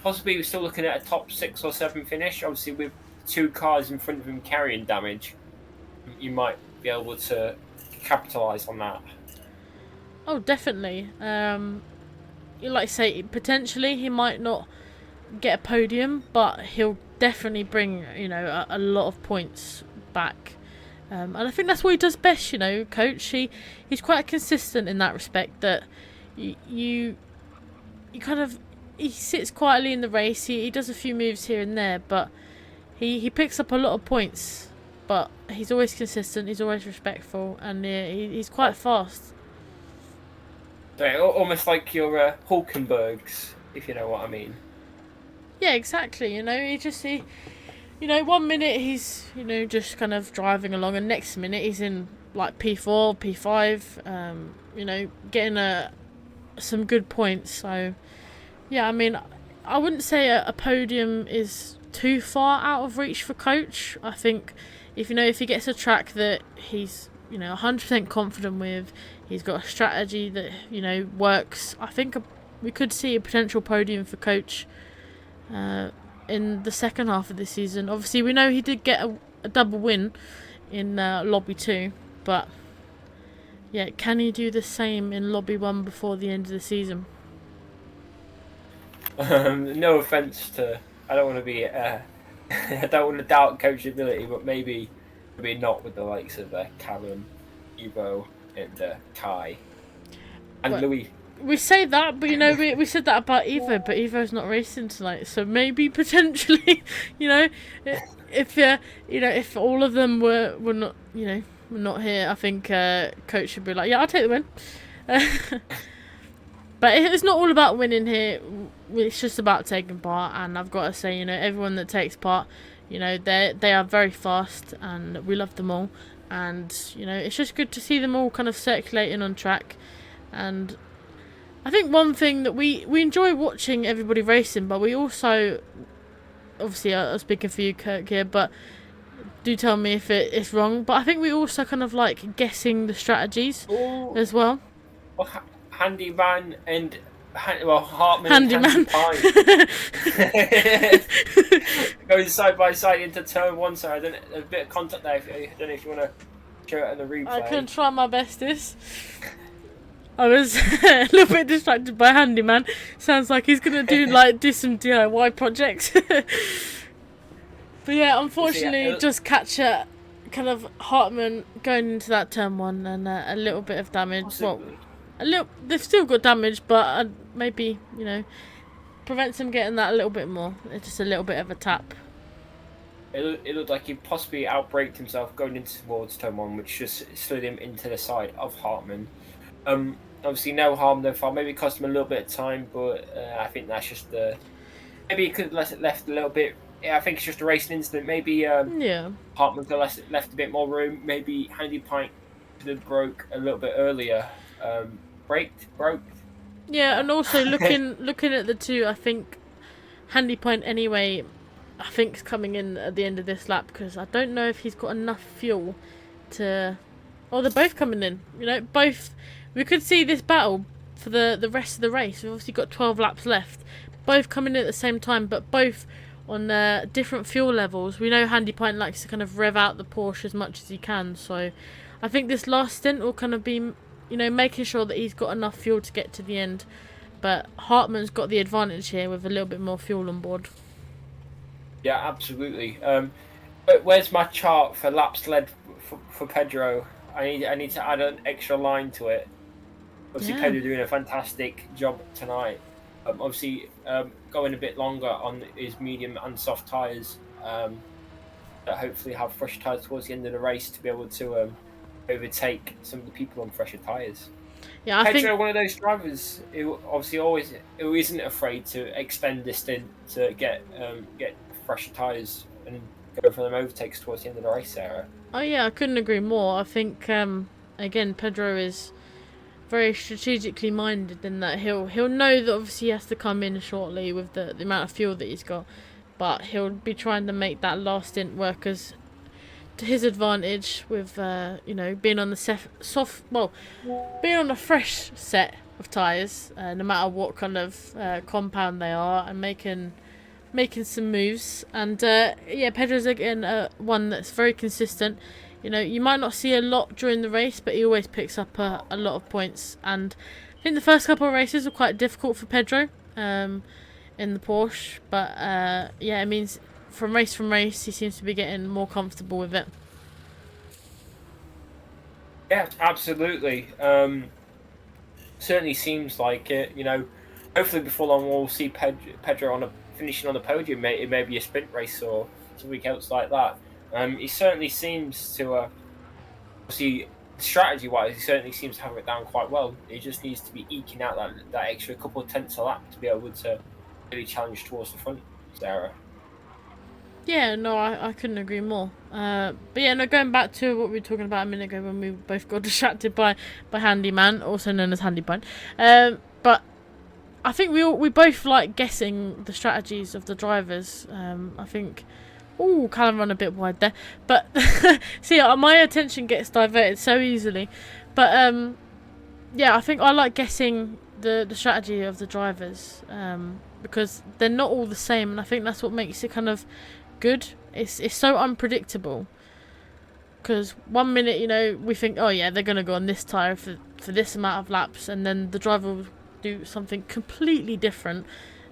Possibly we're still looking at a top 6 or 7 finish. Obviously, with 2 cars in front of him carrying damage, you might be able to capitalise on that. Oh, definitely. Like I say, potentially he might not get a podium, but he'll definitely bring, you know, a lot of points back. And I think that's what he does best, you know, Coach. He's quite consistent in that respect, that you kind of, he sits quietly in the race, he does a few moves here and there, but he picks up a lot of points, but he's always consistent, he's always respectful, and he's quite fast. So almost like your Hulkenbergs, if you know what I mean. Yeah, exactly. You know, you know, 1 minute he's, you know, just kind of driving along, and next minute he's in like P4, P5, you know, getting some good points. So, yeah, I mean, I wouldn't say a podium is too far out of reach for Coach. I think if he gets a track that he's, you know, 100% confident with, he's got a strategy that, you know, works, I think we could see a potential podium for Coach in the second half of the season. Obviously, we know he did get a double win in Lobby 2, but yeah, can he do the same in Lobby 1 before the end of the season? No offense to, I don't want to be, I don't want to doubt Coach's ability, but maybe not with the likes of Callum, Evo, and Kai, and Louis. We say that, but you know, we said that about Evo, but Evo's not racing tonight, so maybe potentially, you know, if all of them were not, you know, not here, I think Coach should be like, yeah, I'll take the win. But it's not all about winning here. It's just about taking part, and I've got to say, you know, everyone that takes part, you know, they are very fast, and we love them all. And you know, it's just good to see them all kind of circulating on track. And I think one thing that we enjoy watching everybody racing, but we also, obviously, I'm speaking for you, Kirk, here, but do tell me if it's wrong. But I think we also kind of like guessing the strategies as well. Well, Handyman and Hartman Handyman. and Handy Pine going side by side into turn 1. So a bit of contact there. I don't know if you want to show it on the replay. I can try my bestest. I was a little bit distracted by Handyman. Sounds like he's gonna do some DIY projects. But yeah, unfortunately, just catch kind of Hartman going into that turn 1 and a little bit of damage. Possibly. Well, they've still got damage, but maybe, you know, prevents him getting that a little bit more. It's just a little bit of a tap. It looked like he possibly outbraked himself going into towards turn 1, which just slid him into the side of Hartman. Obviously, no harm, no foul. Maybe it cost him a little bit of time, but I think that's just maybe he could have left a little bit. Yeah, I think it's just a racing incident. Maybe Hartman could have left a bit more room. Maybe Handy Pint could have broke a little bit earlier. Broke. Yeah, and also looking at the two, I think Handy Pint anyway, I think is coming in at the end of this lap, because I don't know if he's got enough fuel to. Oh, they're both coming in. You know, both. We could see this battle for the rest of the race. We've obviously got 12 laps left. Both coming in at the same time, but both on different fuel levels. We know Handy Pint likes to kind of rev out the Porsche as much as he can. So I think this last stint will kind of be, you know, making sure that he's got enough fuel to get to the end. But Hartman's got the advantage here with a little bit more fuel on board. Yeah, absolutely. But where's my chart for laps led for Pedro? I need to add an extra line to it. Obviously, Pedro doing a fantastic job tonight. Obviously, going a bit longer on his medium and soft tyres. That hopefully have fresh tyres towards the end of the race to be able to overtake some of the people on fresher tyres. Yeah, I Pedro, think one of those drivers who obviously who isn't afraid to extend this stint to get fresher tyres and go for them overtakes towards the end of the race era. Oh yeah, I couldn't agree more. I think again, Pedro is very strategically minded in that he'll know that obviously he has to come in shortly with the amount of fuel that he's got, but he'll be trying to make that last stint work as to his advantage with you know, being on the being on a fresh set of tyres, no matter what kind of compound they are, and making some moves. And yeah, Pedro's again one that's very consistent. You know, you might not see a lot during the race, but he always picks up a lot of points. And I think the first couple of races were quite difficult for Pedro. in the Porsche. But yeah, it means from race, he seems to be getting more comfortable with it. Yeah, absolutely. Certainly seems like it. Hopefully before long we'll see Pedro finishing on the podium. It may be a sprint race or something else like that. He certainly seems to obviously strategy-wise, he certainly seems to have it down quite well. He just needs to be eking out that extra couple of tenths a lap to be able to really challenge towards the front, Sarah. Yeah, no, I couldn't agree more. But yeah, no, going back to what we were talking about a minute ago when we both got distracted by Handyman, also known as Handybun. But I think we both like guessing the strategies of the drivers. I think, Callum run a bit wide there, but see, my attention gets diverted so easily. But yeah, I think I like guessing the strategy of the drivers because they're not all the same, and I think that's what makes it kind of good. It's so unpredictable because one minute we think, oh yeah, they're gonna go on this tire for this amount of laps, and then the driver will do something completely different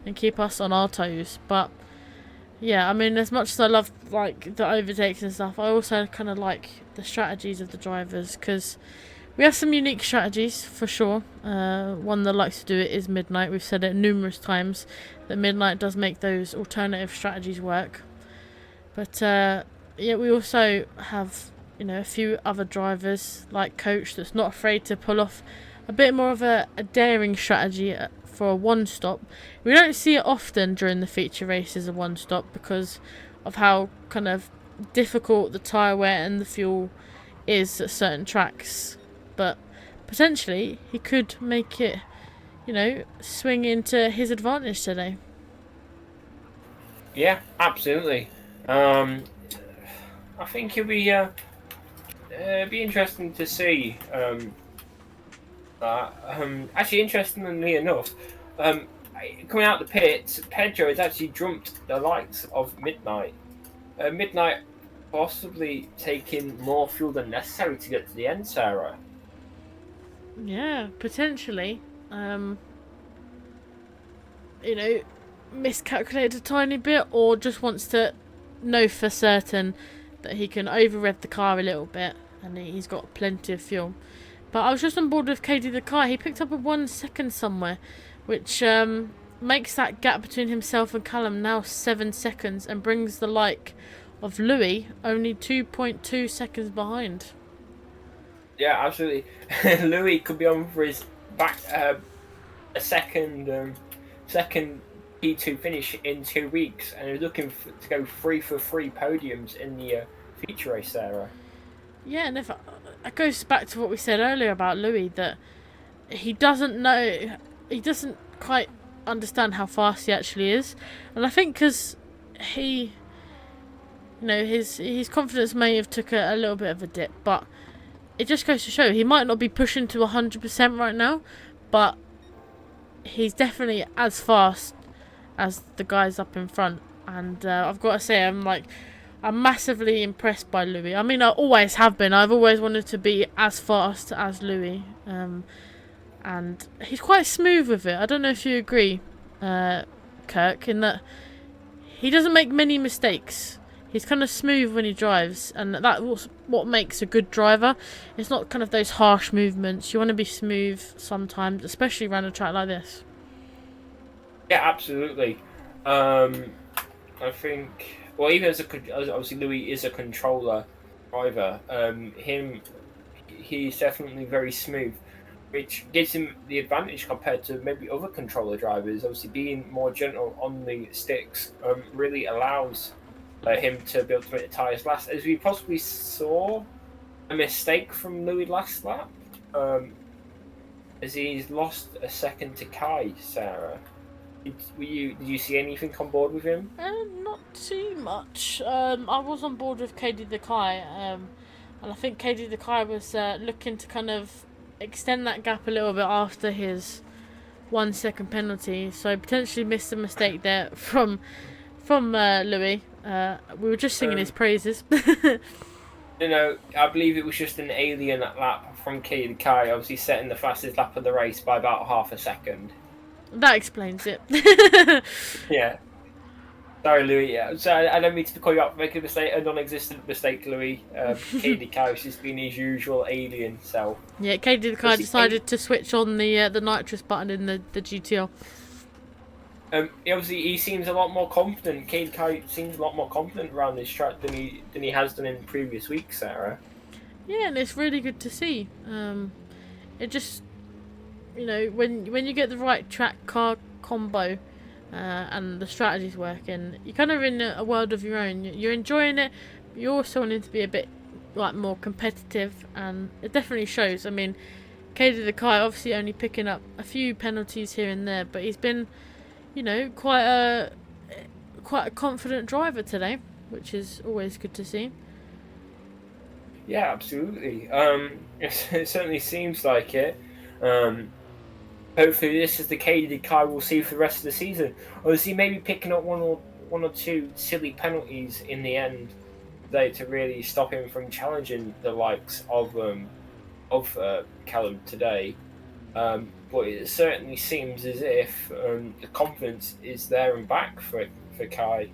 and keep us on our toes. But yeah, I mean, as much as I love like the overtakes and stuff, I also kind of like the strategies of the drivers because we have some unique strategies for sure. One that likes to do it is Midnight. We've said it numerous times that Midnight does make those alternative strategies work. But yeah, we also have a few other drivers like Coach that's not afraid to pull off a bit more of a daring strategy for a one-stop. We don't see it often during the feature races, a one-stop, because of how kind of difficult the tyre wear and the fuel is at certain tracks. But potentially he could make it, swing into his advantage today. Yeah, absolutely. I think it'll be interesting to see that. Actually, interestingly enough, coming out the pits, Pedro has actually jumped the likes of Midnight. Midnight possibly taking more fuel than necessary to get to the end, Sarah. Yeah, potentially. Miscalculated a tiny bit, or just wants to know for certain that he can over-rev the car a little bit and he's got plenty of fuel. But I was just on board with KD the car. He picked up a 1 second somewhere, which makes that gap between himself and Callum now 7 seconds and brings the like of Louis only 2.2 seconds behind. Yeah, absolutely. Louis could be on for his back a second P2 finish in 2 weeks, and he's looking to go 3 for 3 podiums in the feature race, Sarah. Yeah, and if it goes back to what we said earlier about Louis, that he doesn't quite understand how fast he actually is, and I think because he, his confidence may have took a little bit of a dip, but it just goes to show he might not be pushing to 100% right now, but he's definitely as fast as the guys up in front. And I've got to say, I'm massively impressed by Louis. I mean, I always have been. I've always wanted to be as fast as Louis. And he's quite smooth with it. I don't know if you agree, Kirk, in that he doesn't make many mistakes. He's kind of smooth when he drives, and that's what makes a good driver. It's not kind of those harsh movements. You want to be smooth sometimes, especially around a track like this. Yeah, absolutely. I think, well, even as obviously Louis is a controller driver. He's definitely very smooth, which gives him the advantage compared to maybe other controller drivers. Obviously, being more gentle on the sticks really allows him to be able to make the tyres last. As we possibly saw a mistake from Louis last lap, as he's lost a second to Kai, Sarah. Did you see anything on board with him? Not too much. I was on board with KD the Kai, and I think KD the Kai was looking to kind of extend that gap a little bit after his 1 second penalty, so potentially missed a mistake there from Louis. We were just singing his praises. I believe it was just an alien lap from KD the Kai, obviously setting the fastest lap of the race by about half a second. That explains it. Yeah. Sorry, Louis. Yeah, so I don't mean to call you out for making a mistake, a non-existent mistake, Louis. Katie Cows has been his usual alien self. Yeah, Katie the car decided to switch on the nitrous button in the GTR. Obviously, he seems a lot more confident. Katie Cow seems a lot more confident around this track than he has done in previous weeks, Sarah. Yeah, and it's really good to see. It just, when you get the right track car combo. And the strategy's working, you're kind of in a world of your own. You're enjoying it, but you also wanting to be a bit more competitive, and it definitely shows. I mean, Katie the Kai obviously only picking up a few penalties here and there, but he's been, quite a confident driver today, which is always good to see. Yeah, absolutely. It certainly seems like it. Hopefully, this is the Katie Kai we'll see for the rest of the season. Obviously, maybe picking up one or two silly penalties in the end today to really stop him from challenging the likes of Callum today. But it certainly seems as if the confidence is there and back for Kai.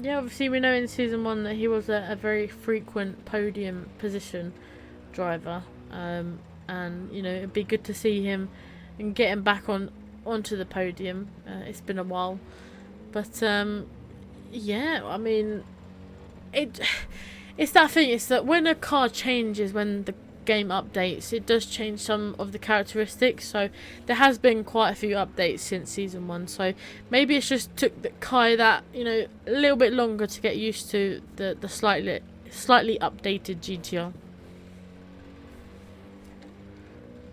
Yeah, obviously we know in season 1 that he was a very frequent podium position driver. And it'd be good to see him and get him back onto the podium. It's been a while, but yeah, I mean, it's that thing. It's that when a car changes, when the game updates, it does change some of the characteristics. So there has been quite a few updates since season 1. So maybe it's just took the Kai that a little bit longer to get used to the slightly updated GTR.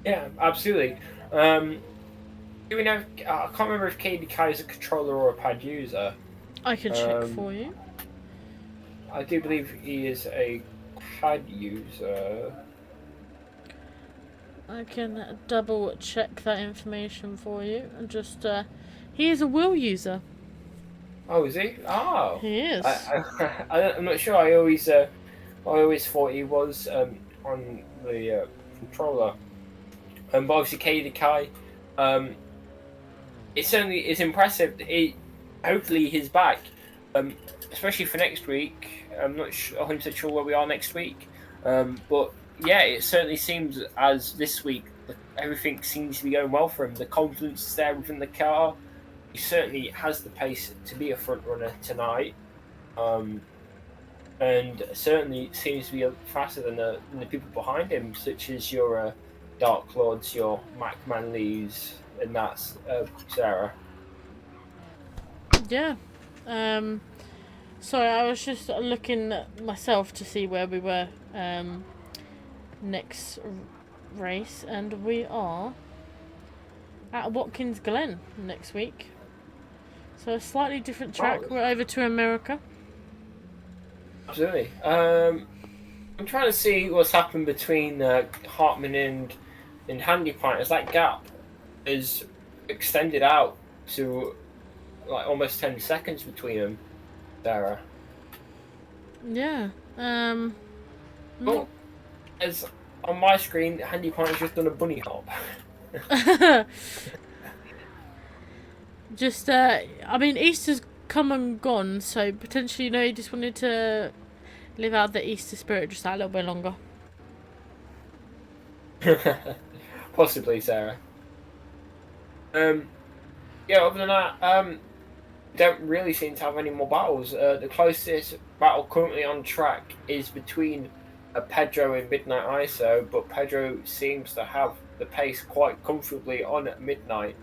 Yeah, absolutely. Do we know? I can't remember if Katie Kai is a controller or a pad user. I can check for you. I do believe he is a pad user. I can double check that information for you. And just, he is a wheel user. Oh, is he? Oh, he is. I'm not sure. I always thought he was on the controller. But obviously, Katie Kai, it certainly is impressive. Hopefully, he's back, especially for next week. I'm not 100% sure where we are next week, but yeah, it certainly seems as this week everything seems to be going well for him. The confidence is there within the car. He certainly has the pace to be a front runner tonight, and certainly seems to be faster than the people behind him, such as your Dark Lords, your Mac Manleys, and that's Sarah. Yeah. Sorry, I was just looking at myself to see where we were next race, and we are at Watkins Glen next week. So a slightly different track. We're over to America. Absolutely. I'm trying to see what's happened between Hartman and Handy Pint, as that gap is extended out to like almost 10 seconds between them, Sarah. Yeah. Well, as on my screen, Handy Pint has just done a bunny hop. Just, I mean, Easter's come and gone, so potentially, he just wanted to live out the Easter spirit just that little bit longer. Possibly, Sarah. Yeah, other than that, don't really seem to have any more battles. The closest battle currently on track is between Pedro and Midnight ISO, but Pedro seems to have the pace quite comfortably on at Midnight,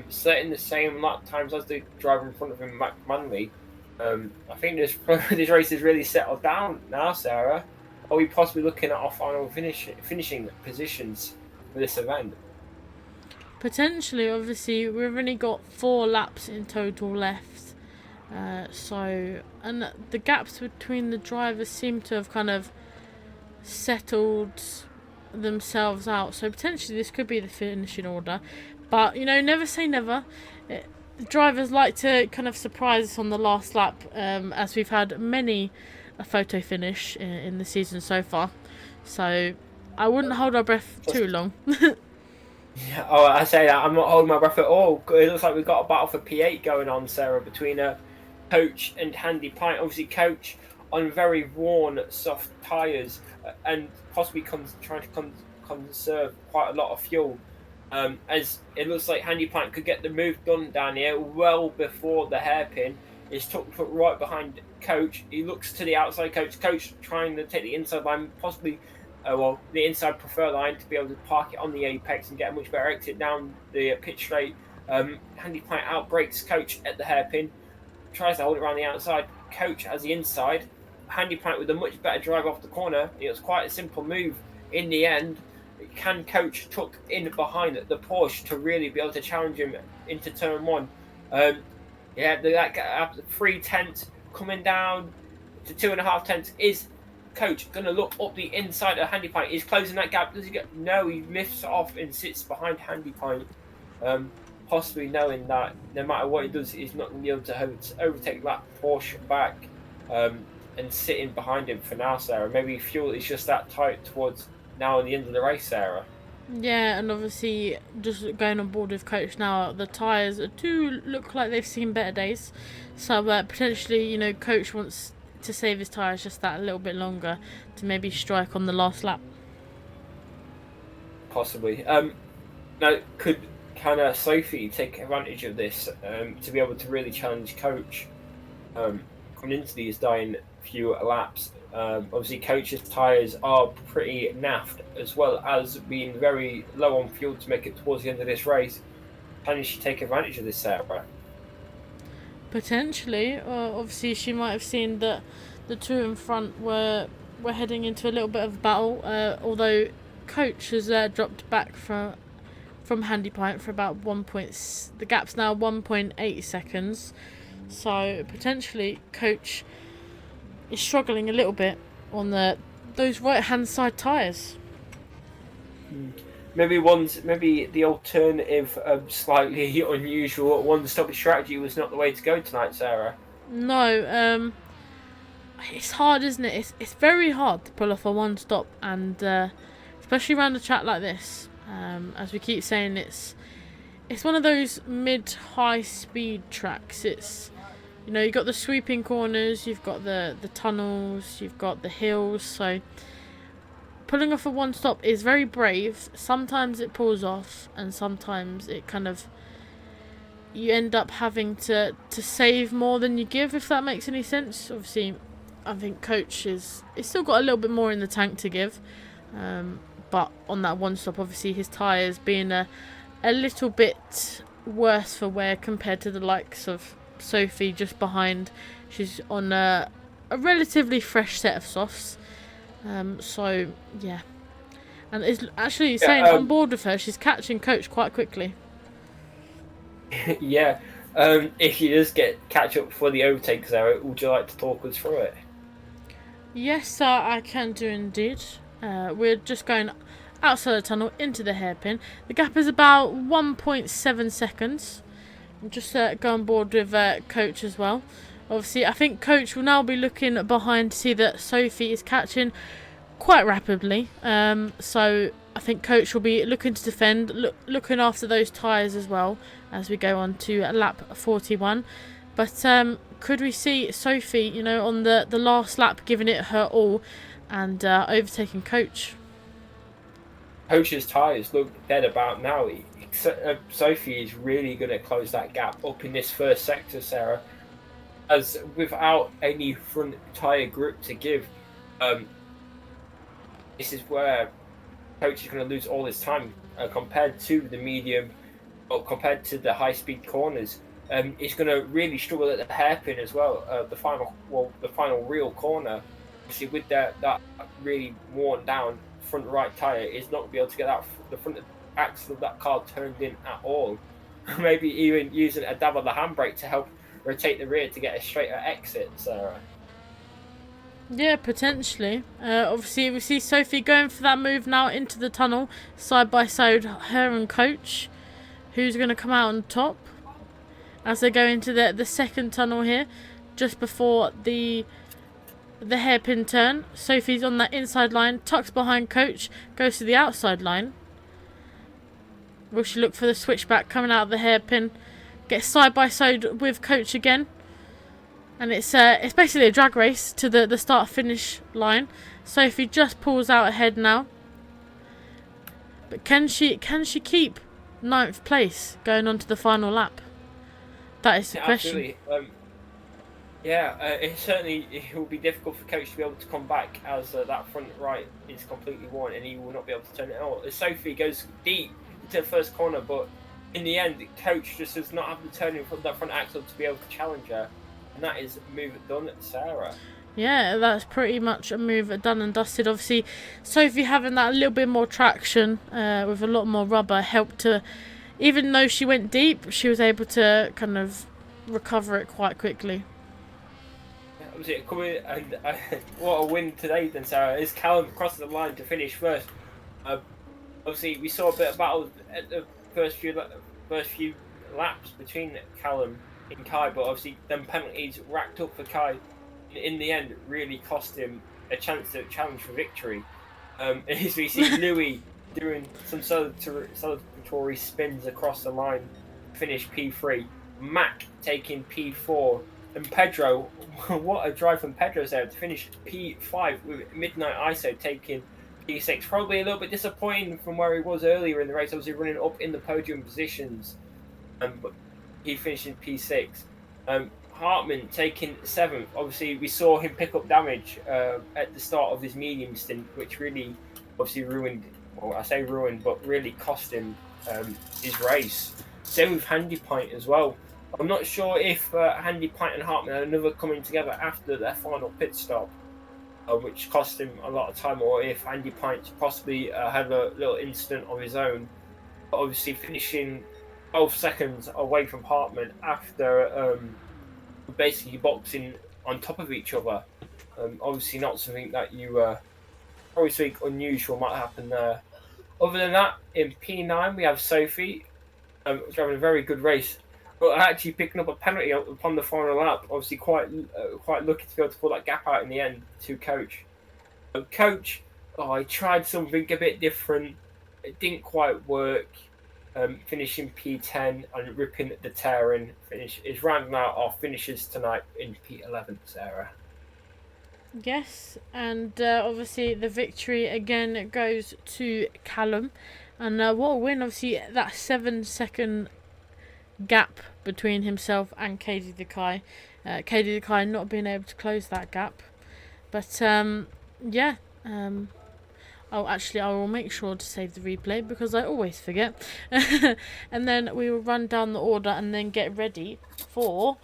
setting the same lap times as the driver in front of him, Mac Manley. I think this race is really settled down now, Sarah. Are we possibly looking at our final finishing positions for this event? Potentially, obviously, we've only got 4 laps in total left. And the gaps between the drivers seem to have kind of settled themselves out. So potentially this could be the finishing order. But, never say never. The drivers like to kind of surprise us on the last lap, as we've had many a photo finish in the season so far. So I wouldn't hold our breath too long. Yeah, oh, I say that I'm not holding my breath at all. It looks like we've got a battle for P8 going on, Sarah, between Coach and Handy Pint. Obviously, Coach on very worn, soft tyres and possibly trying to conserve quite a lot of fuel. As it looks like Handy Pint could get the move done down here well before the hairpin. Is tucked right behind Coach. He looks to the outside. Coach trying to take the inside line, possibly the inside prefer line to be able to park it on the apex and get a much better exit down the pitch straight. Handy Pint outbreaks Coach at the hairpin, tries to hold it around the outside. Coach has the inside. Handy Pint with a much better drive off the corner. It was quite a simple move in the end. Can Coach tuck in behind the Porsche to really be able to challenge him into turn one? That 3 tenths coming down to 2.5 tenths. Is Coach going to look up the inside of Handy Pint? Is closing that gap? Does he get? No, he lifts off and sits behind Handy Pint, possibly knowing that no matter what he does, he's not going to be able to overtake that Porsche back and sitting behind him for now, Sarah. Maybe fuel is just that tight towards now at the end of the race, Sarah. Yeah, and obviously just going on board with Coach now, the tyres do look like they've seen better days. So potentially, Coach wants to save his tyres just that a little bit longer to maybe strike on the last lap. Possibly. Now, can Sophie take advantage of this to be able to really challenge Coach coming into these dying few laps? Obviously, Coach's tyres are pretty naffed, as well as being very low on fuel to make it towards the end of this race. Can she take advantage of this, Sarah? Potentially. Obviously, she might have seen that the two in front were heading into a little bit of a battle, although Coach has dropped back from Handy Pint for about 1 point. The gap's now 1.8 seconds. So potentially Coach is struggling a little bit on those right hand side tyres. Maybe the alternative, slightly unusual one-stop strategy was not the way to go tonight, Sarah. No, it's hard, isn't it? It's very hard to pull off a one-stop, and especially around a track like this. As we keep saying, it's one of those mid-high speed tracks. It's you've got the sweeping corners, you've got the tunnels, you've got the hills. So pulling off a one stop is very brave. Sometimes it pulls off, and sometimes it you end up having to save more than you give, if that makes any sense. Obviously, I think Coach is still got a little bit more in the tank to give. But on that one stop, obviously his tyres being a little bit worse for wear compared to the likes of Sophie just behind. She's on a relatively fresh set of softs. So yeah, and it's actually saying on board with her, she's catching Coach quite quickly. Yeah. If she does catch up for the overtake, Sarah, would you like to talk us through it? Yes, I can do indeed. We're just going outside the tunnel into the hairpin. The gap is about 1.7 seconds. I'm just go on board with Coach as well. Obviously, I think Coach will now be looking behind to see that Sophie is catching quite rapidly. So I think Coach will be looking to defend, looking after those tyres as well as we go on to lap 41. But could we see Sophie, on the last lap giving it her all and overtaking Coach? Coach's tyres look dead about now. Sophie is really going to close that gap up in this first sector, Sarah, as without any front tyre grip to give, this is where Coach is going to lose all his time compared to the medium, or compared to the high-speed corners. He's going to really struggle at the hairpin as well. The final real corner, obviously with that really worn down front right tyre, is not going to be able to get the front axle of that car turned in at all. Maybe even using a dab on the handbrake to help rotate the rear to get a straighter exit, Sarah. Yeah, potentially. Obviously, we see Sophie going for that move now into the tunnel, side by side, her and Coach. Who's going to come out on top as they go into the second tunnel here, just before the hairpin turn. Sophie's on that inside line, tucks behind Coach, goes to the outside line. Will she look for the switchback coming out of the hairpin? Get side by side with Coach again. And it's basically a drag race to the start-finish line. Sophie just pulls out ahead now. But can she keep 9th place going on to the final lap? That is the question. Absolutely. It will be difficult for Coach to be able to come back as that front right is completely worn and he will not be able to turn it out. Sophie goes deep into the first corner, but in the end, Coach just does not have the turning from that front axle to be able to challenge her. And that is a move done, Sarah. Yeah, that's pretty much a move done and dusted. Obviously, Sophie having that little bit more traction with a lot more rubber helped her. Even though she went deep, she was able to kind of recover it quite quickly. Yeah, was it coming? And what a win today, then, Sarah. As Callum crosses the line to finish first. Obviously, we saw a bit of battle at the first few laps between Callum and Kai, but obviously them penalties racked up for Kai in the end really cost him a chance to challenge for victory. As we see Louis doing some celebratory spins across the line, finish P3, Mac taking P4, and Pedro, what a drive from Pedro there to finish P5 with Midnight ISO taking P6. Probably a little bit disappointing from where he was earlier in the race, obviously running up in the podium positions, but he finished in P6. Hartman taking 7th. Obviously, we saw him pick up damage at the start of his medium stint, which really obviously ruined, well, I say ruined, but really cost him his race. Same with Handy Pint as well. I'm not sure if Handy Pint and Hartman are another coming together after their final pit stop, which cost him a lot of time, or if Handy Pint possibly had a little incident of his own. But obviously, finishing 12 seconds away from Hartman after basically boxing on top of each other. Obviously not something that you probably think unusual might happen there. Other than that, in P9 we have Sophie driving a very good race, but actually picking up a penalty upon the final lap. Obviously quite lucky to be able to pull that gap out in the end to Coach. Coach, I tried something a bit different. It didn't quite work. Finishing P10 and ripping the tearing finish is rounding out our finishes tonight in P11, Sarah. Yes, and obviously the victory again goes to Callum, and what a win! Obviously that 7-second gap between himself and Katie Dekai. Katie Dekai not being able to close that gap, but Oh, actually, I will make sure to save the replay because I always forget. And then we will run down the order and then get ready for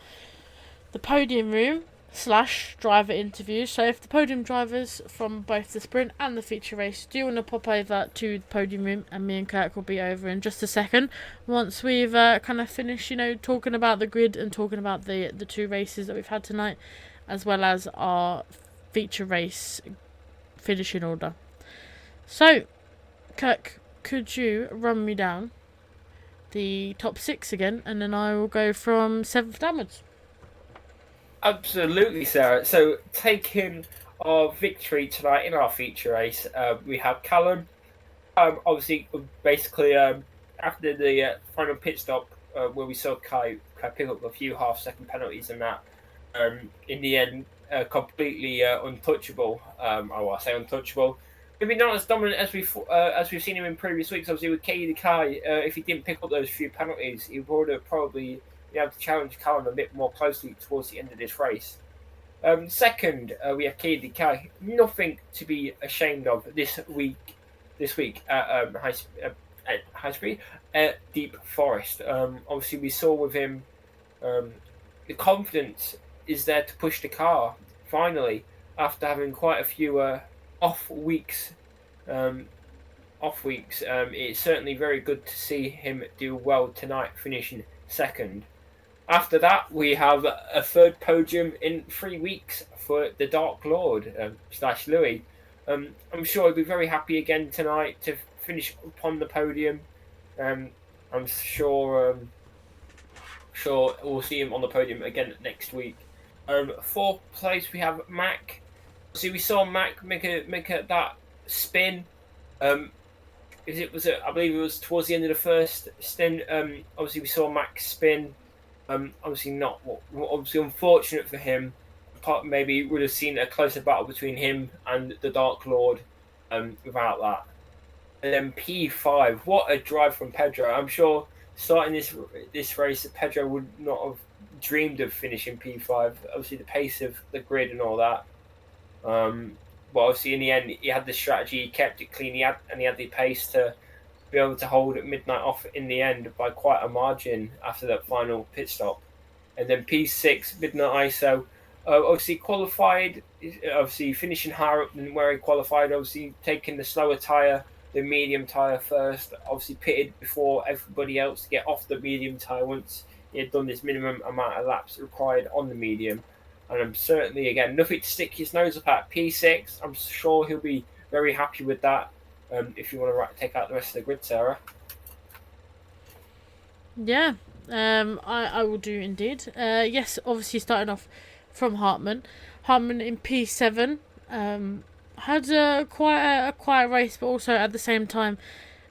the podium room / driver interviews. So if the podium drivers from both the sprint and the feature race do want to pop over to the podium room, and me and Kirk will be over in just a second once we've kind of finished, talking about the grid and talking about the 2 races that we've had tonight, as well as our feature race finishing order. So, Kirk, could you run me down the top 6 again, and then I will go from 7th downwards? Absolutely, Sarah. So, taking our victory tonight in our feature race, we have Callum. Obviously, basically, after the final pit stop, where we saw Kai pick up a few half-second penalties and that, in the end, completely untouchable. I say untouchable. Maybe not as dominant as we've seen him in previous weeks. Obviously, with Katie Kai, if he didn't pick up those few penalties, he would have probably been able to challenge Callum a bit more closely towards the end of this race. Second, we have Katie Kai. Nothing to be ashamed of this week at high speed at Deep Forest. Obviously, we saw with him the confidence is there to push the car finally after having quite a few off weeks. It's certainly very good to see him do well tonight, finishing second. After that, we have a 3rd podium in 3 weeks for the Dark Lord / Louis. I'm sure he'll be very happy again tonight to finish upon the podium. I'm sure we'll see him on the podium again next week. 4th place we have Mac. So we saw Mac make that spin. I believe it was towards the end of the first stint. Obviously we saw Max spin. Obviously unfortunate for him. Maybe would have seen a closer battle between him and the Dark Lord. Without that, and then P5. What a drive from Pedro! I'm sure starting this race, Pedro would not have dreamed of finishing P5. Obviously the pace of the grid and all that. But obviously in the end he had the strategy, he kept it clean, he had the pace to be able to hold Midnight off in the end by quite a margin after that final pit stop. And then P6, Midnight ISO, obviously qualified, obviously finishing higher up than where he qualified, obviously taking the slower tyre, the medium tyre first, obviously pitted before everybody else to get off the medium tyre once he had done this minimum amount of laps required on the medium. And I'm certainly, again, nothing to stick his nose up at. P6, I'm sure he'll be very happy with that. If you want to take out the rest of the grid, Sarah. Yeah, I will do indeed. Yes, obviously starting off from Hartmann. Hartmann in P7 had quite a quiet race, but also at the same time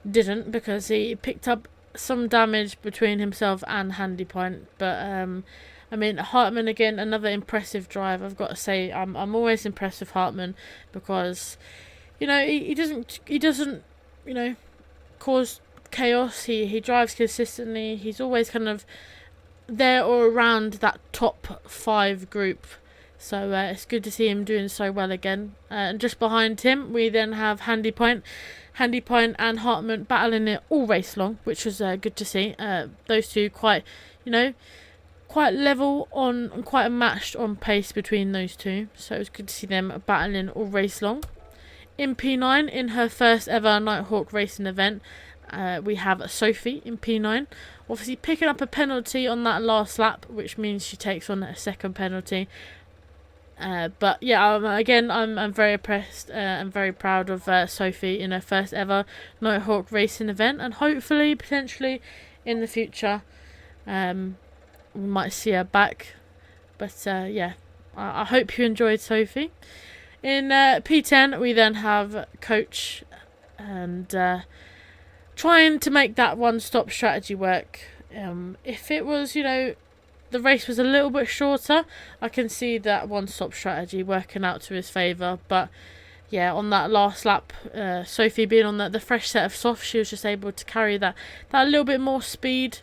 didn't, because he picked up some damage between himself and Handy Point. But I mean, Hartmann again, another impressive drive. I've got to say, I'm always impressed with Hartmann because, you know, he doesn't cause chaos. He drives consistently. He's always kind of there or around that top 5 group. So it's good to see him doing so well again. And just behind him, we then have Handy Point. Handy Point and Hartmann battling it all race long, which was good to see. Those two quite level on and quite matched on pace between those two. So it was good to see them battling all race long. In P9, in her first ever Nighthawk racing event, we have Sophie in P9. Obviously picking up a penalty on that last lap, which means she takes on a second penalty. But yeah, I'm very impressed and very proud of Sophie in her first ever Nighthawk racing event, and hopefully, potentially, in the future, we might see her back. But yeah, I hope you enjoyed Sophie. In P10, we then have Coach, and trying to make that one-stop strategy work. If it was, the race was a little bit shorter, I can see that one-stop strategy working out to his favour. But yeah, on that last lap, Sophie being on the fresh set of softs, she was just able to carry that little bit more speed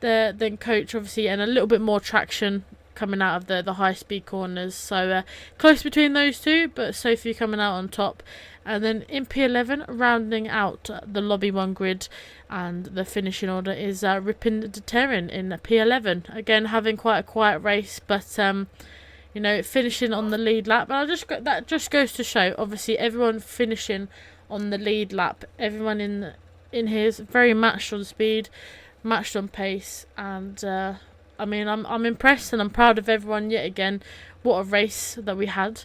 than Coach, obviously, and a little bit more traction coming out of the high-speed corners. So close between those two, but Sophie coming out on top. And then in P11, rounding out the Lobby 1 grid and the finishing order is Ripin Deterin in P11. Again, having quite a quiet race, but finishing on the lead lap. And that just goes to show, obviously, everyone finishing on the lead lap. Everyone in here is very matched on speed, matched on pace, and I'm impressed and I'm proud of everyone yet again. What a race that we had.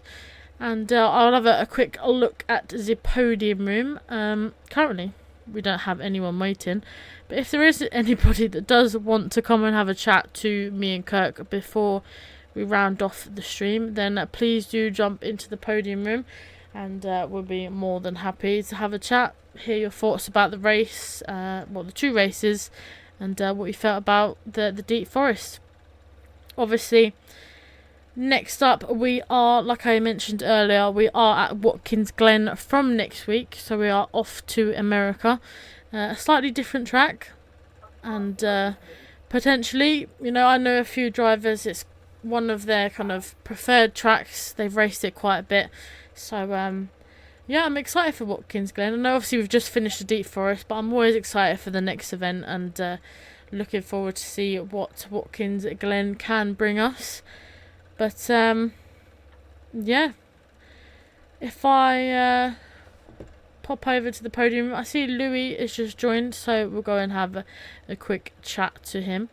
And I'll have a quick look at the podium room. Currently, we don't have anyone waiting. But if there is anybody that does want to come and have a chat to me and Kirk before we round off the stream, then please do jump into the podium room. And we'll be more than happy to have a chat, hear your thoughts about the race, the 2 races, and what you felt about the Deep Forest. Obviously, next up, we are, like I mentioned earlier, we are at Watkins Glen from next week. So we are off to America. A slightly different track. And potentially, I know a few drivers, it's one of their kind of preferred tracks. They've raced it quite a bit. So, yeah, I'm excited for Watkins Glen. I know obviously we've just finished the Deep Forest, but I'm always excited for the next event and looking forward to see what Watkins Glen can bring us. But, yeah, if I pop over to the podium, I see Louis is just joined, so we'll go and have a quick chat to him.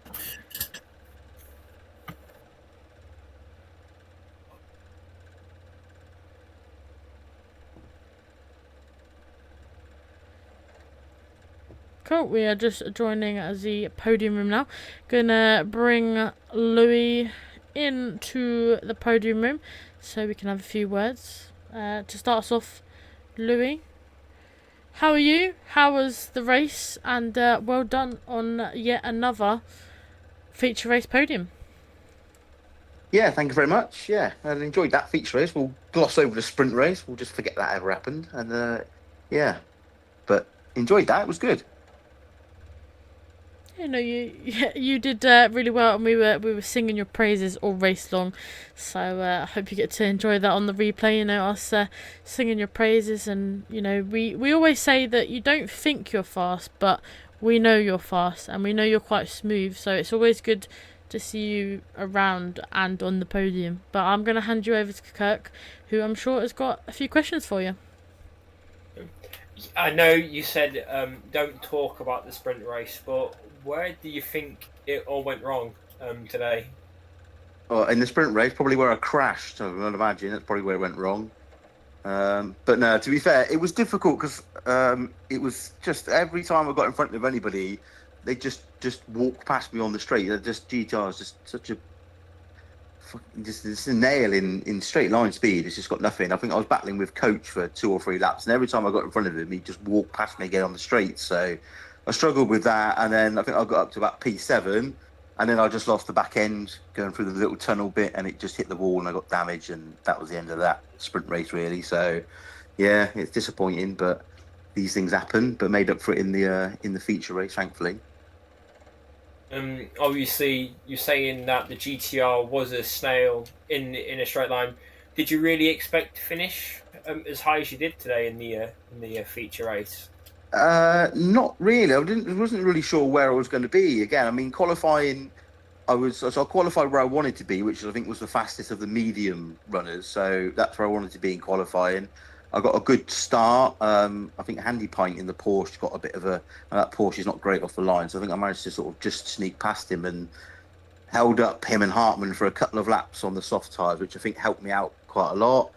Cool, we are just joining the podium room now. Gonna bring Louis into the podium room so we can have a few words. To start us off, Louis, how are you? How was the race? And well done on yet another feature race podium. Yeah, thank you very much. Yeah, I enjoyed that feature race. We'll gloss over the sprint race. We'll just forget that ever happened. And yeah, but enjoyed that. It was good. You did really well, and we were singing your praises all race long. So I hope you get to enjoy that on the replay. Us singing your praises, and we always say that you don't think you're fast, but we know you're fast, and we know you're quite smooth. So it's always good to see you around and on the podium. But I'm gonna hand you over to Kirk, who I'm sure has got a few questions for you. I know you said don't talk about the sprint race, but where do you think it all went wrong today? Well, in the sprint race, probably where I crashed. I would imagine that's probably where it went wrong. But no, to be fair, it was difficult because it was just every time I got in front of anybody, they just walk past me on the straight. They're just GTR is just such a just a nail in straight line speed. It's just got nothing. I think I was battling with Coach for 2 or 3 laps, and every time I got in front of him, he just walked past me again on the straight. So I struggled with that, and then I think I got up to about P7, and then I just lost the back end going through the little tunnel bit, and it just hit the wall, and I got damaged, and that was the end of that sprint race, really. So yeah, it's disappointing, but these things happen. But made up for it in the feature race, thankfully. Obviously, you're saying that the GTR was a snail in a straight line. Did you really expect to finish as high as you did today in the feature race? Not really. Wasn't really sure where I was going to be. Again, I mean, qualifying, I qualified where I wanted to be, which I think was the fastest of the medium runners. So that's where I wanted to be in qualifying. I got a good start. I think Handy Pint in the Porsche got a bit of that Porsche is not great off the line. So I think I managed to sort of just sneak past him and held up him and Hartman for a couple of laps on the soft tyres, which I think helped me out quite a lot.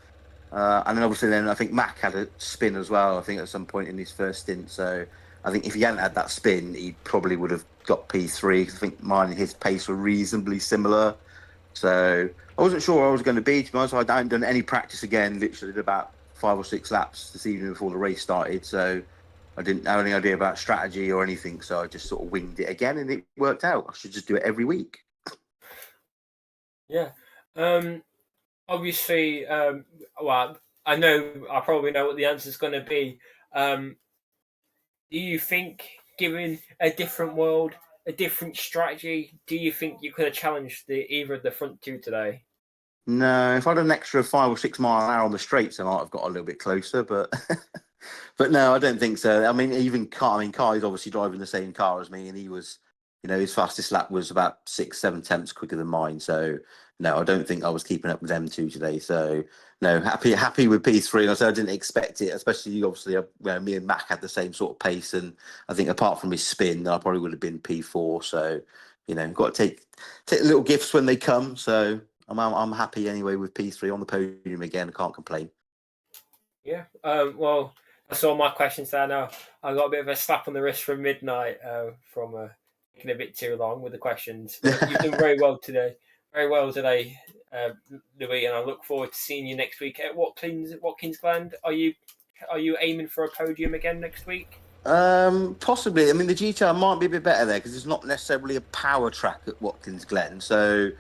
And then obviously I think Mac had a spin as well, I think at some point in his first stint. So I think if he hadn't had that spin, he probably would have got P3. I think mine and his pace were reasonably similar. So I wasn't sure where I was going to be, to be honest. I hadn't done any practice again, literally did about 5 or 6 laps this evening before the race started. So I didn't have any idea about strategy or anything. So I just sort of winged it again, and it worked out. I should just do it every week. Yeah. Obviously, well, I probably know what the answer is going to be. Do you think, given a different world, a different strategy, do you think you could have challenged either of the front two today? No, if I had an extra 5 or 6 mile an hour on the straights, I might have got a little bit closer, but but no, I don't think so. I mean, even Kai is obviously driving the same car as me, and he was, his fastest lap was about 6, 7 tenths quicker than mine. So no, I don't think I was keeping up with them two today. So no, happy with P3. And I said I didn't expect it, especially obviously me and Mac had the same sort of pace, and I think apart from his spin, I probably would have been P4. So got to take little gifts when they come. So I'm happy anyway with P3 on the podium again. I can't complain. Yeah. Well, that's all my questions there now. I got a bit of a slap on the wrist from midnight from taking a bit too long with the questions. But you've done very well today. Very well today, Louis, and I look forward to seeing you next week at Watkins Glen. Are you aiming for a podium again next week? Possibly. I mean, the GTR might be a bit better there because it's not necessarily a power track at Watkins Glen. So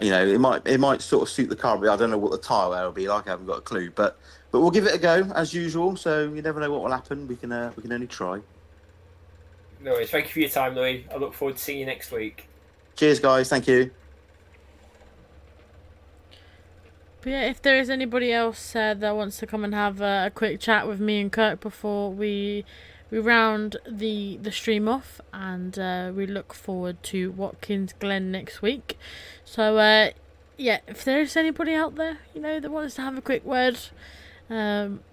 it might sort of suit the car. But I don't know what the tyre wear will be like. I haven't got a clue. But we'll give it a go as usual. So you never know what will happen. We can only try. No worries. Thank you for your time, Louis. I look forward to seeing you next week. Cheers, guys. Thank you. But yeah, if there is anybody else that wants to come and have a quick chat with me and Kirk before we round the stream off, and we look forward to Watkins Glen next week. So yeah, if there is anybody out there that wants to have a quick word,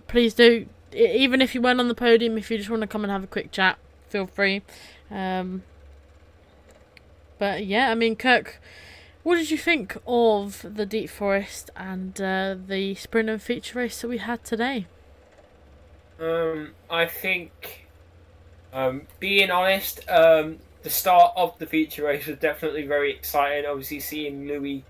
please do. Even if you weren't on the podium, if you just want to come and have a quick chat, feel free. But yeah, I mean, Kirk, what did you think of the Deep Forest and the sprint and feature race that we had today? I think, being honest, the start of the feature race was definitely very exciting. Obviously, seeing Louis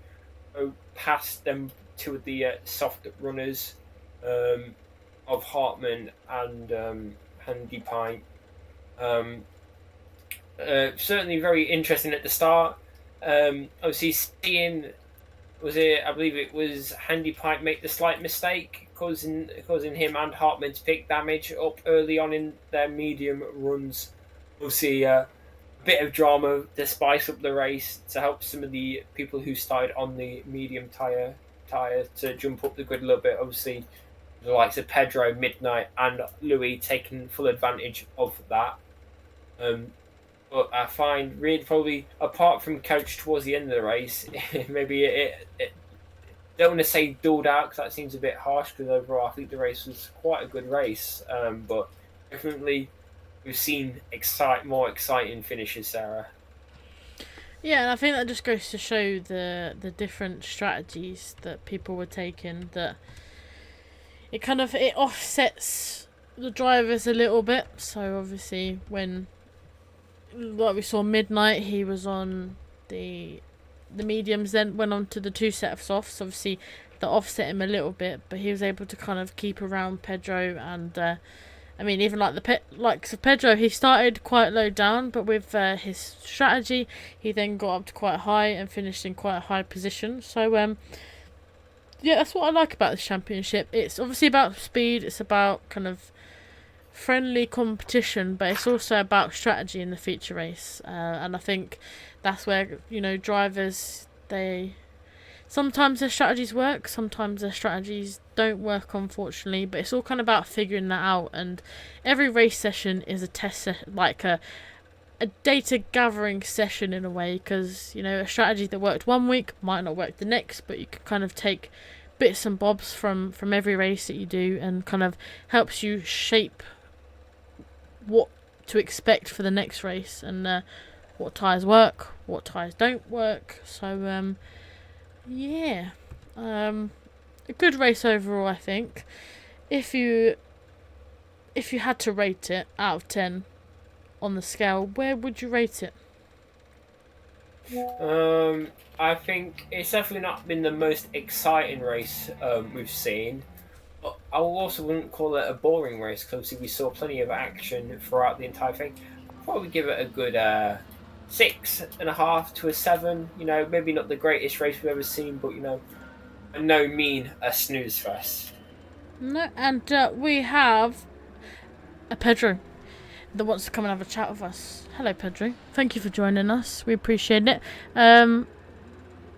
go past them two of the soft runners of Hartman and Handy Pint. Certainly very interesting at the start. Obviously, seeing I believe it was Handy Pint make the slight mistake, causing him and Hartman to pick damage up early on in their medium runs. Obviously, a bit of drama to spice up the race to help some of the people who started on the medium tire to jump up the grid a little bit. Obviously, the likes of Pedro, Midnight, and Louis taking full advantage of that. But I find really probably apart from Coach towards the end of the race, maybe it don't want to say dulled out because that seems a bit harsh. Because overall, I think the race was quite a good race. But definitely, we've seen more exciting finishes, Sarah. Yeah, and I think that just goes to show the different strategies that people were taking. That it offsets the drivers a little bit. So obviously, when like we saw Midnight, he was on the mediums, then went on to the two set of softs. Obviously, that offset him a little bit, but he was able to kind of keep around Pedro. And I mean, even like likes of Pedro, he started quite low down, but with his strategy, he then got up to quite high and finished in quite a high position. So yeah, that's what I like about this championship. It's obviously about speed. It's about kind of friendly competition, but it's also about strategy in the feature race. And I think that's where, drivers, sometimes their strategies work, sometimes their strategies don't work, unfortunately, but it's all kind of about figuring that out. And every race session is a test like a data gathering session in a way, because a strategy that worked one week might not work the next, but you can kind of take bits and bobs from every race that you do, and kind of helps you shape what to expect for the next race, and what tyres work, what tyres don't work. So yeah, a good race overall, I think. If you had to rate it out of 10 on the scale, where would you rate it? I think it's definitely not been the most exciting race we've seen. But I also wouldn't call it a boring race, because obviously we saw plenty of action throughout the entire thing. I'd probably give it a good 6.5 to a 7. Maybe not the greatest race we've ever seen, but no mean a snooze fest. No, and we have a Pedro that wants to come and have a chat with us. Hello, Pedro. Thank you for joining us. We appreciate it.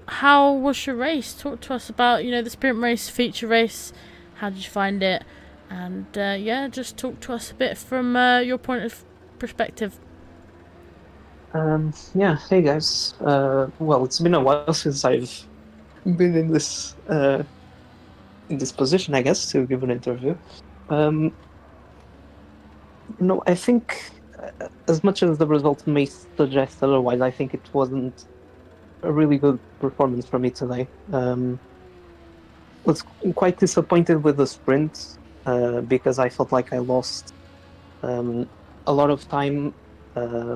How was your race? Talk to us about the sprint race, feature race. How did you find it? And just talk to us a bit from your point of perspective. Hey guys. Well, it's been a while since I've been in this position, I guess, to give an interview. No, I think as much as the result may suggest otherwise, I think it wasn't a really good performance for me today. Was quite disappointed with the sprint because I felt like I lost a lot of time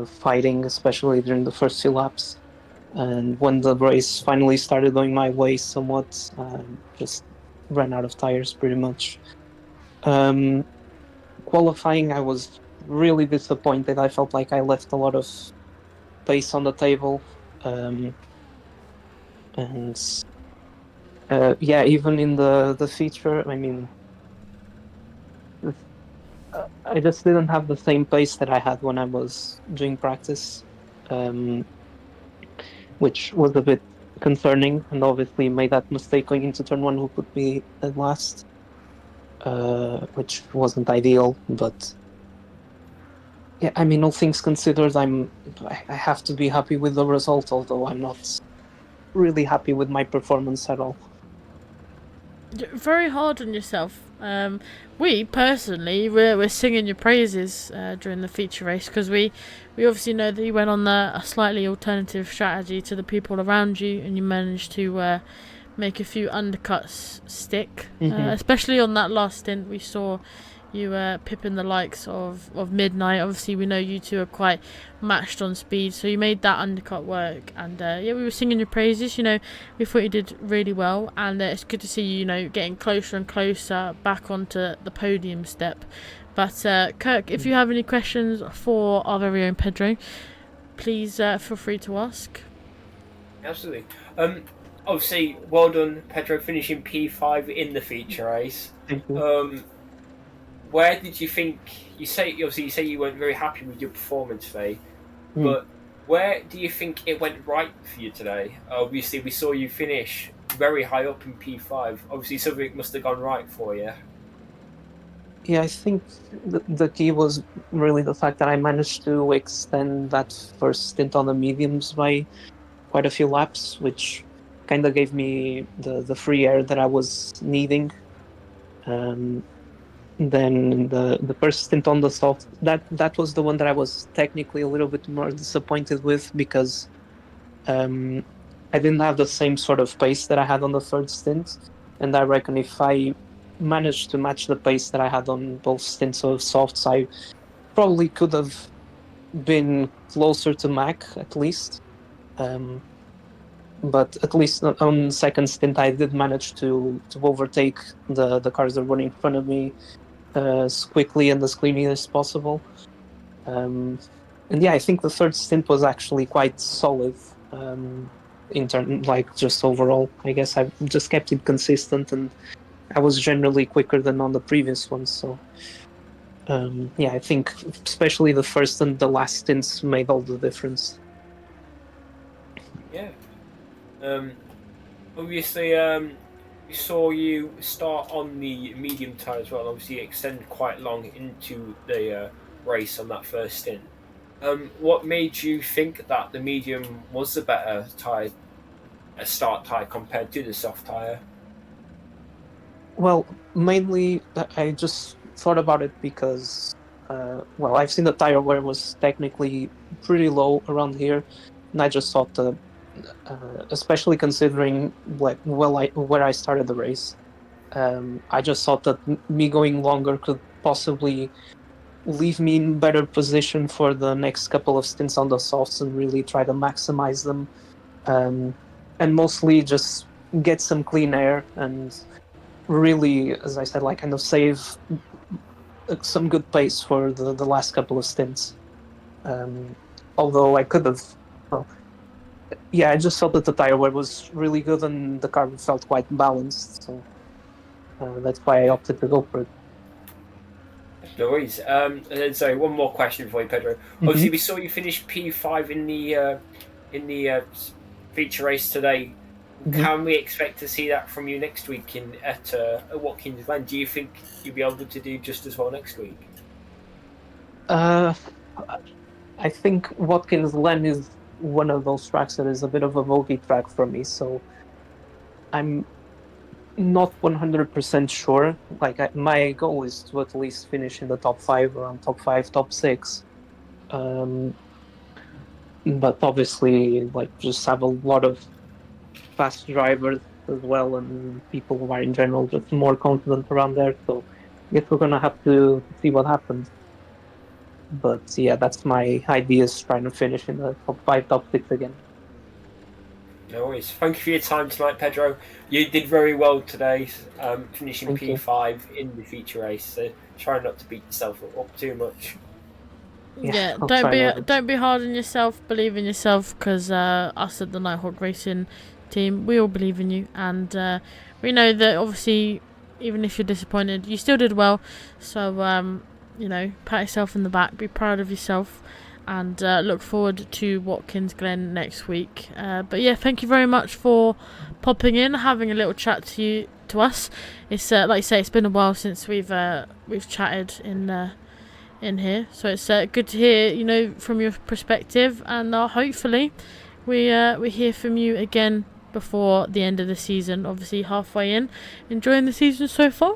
fighting, especially during the first few laps. And when the race finally started going my way somewhat, just ran out of tires pretty much. Qualifying, I was really disappointed. I felt like I left a lot of space on the table. Even in the feature, I mean, I just didn't have the same pace that I had when I was doing practice, which was a bit concerning, and obviously made that mistake going into turn one, who put me at last, which wasn't ideal. But yeah, I mean, all things considered, I have to be happy with the result, although I'm not really happy with my performance at all. Very hard on yourself. We personally, we're singing your praises during the feature race, because we obviously know that you went on a slightly alternative strategy to the people around you, and you managed to make a few undercuts stick. Especially on that last stint, we saw you pipping the likes of Midnight. Obviously, we know you two are quite matched on speed, so you made that undercut work. And we were singing your praises. We thought you did really well, and it's good to see you, getting closer and closer back onto the podium step. But Kirk, if you have any questions for our very own Pedro, please feel free to ask. Absolutely. Obviously, well done, Pedro, finishing P5 in the feature race. Thank you. Where did you think you say you weren't very happy with your performance today, but where do you think it went right for you today? Obviously, we saw you finish very high up in P5. Obviously, something must have gone right for you. Yeah, I think the key was really the fact that I managed to extend that first stint on the mediums by quite a few laps, which kind of gave me the free air that I was needing. Then the first stint on the soft, that was the one that I was technically a little bit more disappointed with, because I didn't have the same sort of pace that I had on the third stint, and I reckon if I managed to match the pace that I had on both stints of softs, I probably could have been closer to Mac at least. But at least on second stint, I did manage to overtake the cars that were in front of me as quickly and as cleanly as possible. And yeah, I think the third stint was actually quite solid. In turn, like just overall, I guess I just kept it consistent, and I was generally quicker than on the previous ones. So yeah, I think especially the first and the last stints made all the difference. Yeah. Obviously, we saw you start on the medium tire as well. Obviously, extend quite long into the race on that first stint. What made you think that the medium was the better tire, a start tire compared to the soft tire? Well, mainly I just thought about it because, well, I've seen the tire wear was technically pretty low around here, and I just thought that, especially considering like where I started the race, I just thought that me going longer could possibly leave me in better position for the next couple of stints on the softs and really try to maximize them, and mostly just get some clean air and really, as I said, like kind of save some good pace for the last couple of stints. Although I could have, well, yeah, I just felt that the tire wear was really good and the car felt quite balanced, so that's why I opted to go for it. No worries. And then, sorry, one more question for you, Pedro. Obviously, we saw you finish P5 in the feature race today. Can we expect to see that from you next week at Watkins Glen? Do you think you'll be able to do just as well next week? I think Watkins Glen is one of those tracks that is a bit of a bogey track for me, so I'm not 100% sure. Like my goal is to at least finish in the top 5, around top 5, top 6. But obviously, like, just have a lot of fast drivers as well, and people who are in general just more confident around there. So I guess we're gonna have to see what happens. But yeah, that's my idea, is trying to finish in the top 5, top 6 again. No worries. Thank you for your time tonight, Pedro. You did very well today, finishing Thank you. P5 in the feature race. So try not to beat yourself up too much. Yeah, I'll try never. don't be hard on yourself. Believe in yourself, because us at the Nighthawk Racing team, we all believe in you, and we know that obviously, even if you're disappointed, you still did well. So you know, pat yourself in the back, be proud of yourself, and look forward to Watkins Glen next week. But yeah, thank you very much for popping in, having a little chat to us. It's like you say, it's been a while since we've chatted in here, so it's good to hear, you know, from your perspective, and hopefully we hear from you again before the end of the season. Obviously, halfway in, enjoying the season so far.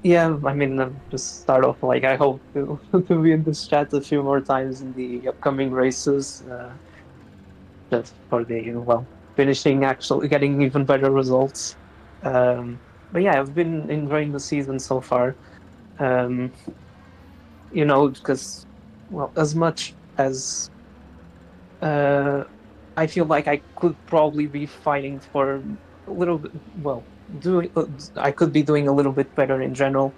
Yeah, I mean, just start off, like, I hope to to be in this chat a few more times in the upcoming races, just for the, well, finishing, actually getting even better results. But yeah, I've been enjoying the season so far. You know, because, well, as much as I feel like I could probably be fighting for a little bit, well, doing I could be doing a little bit better in general.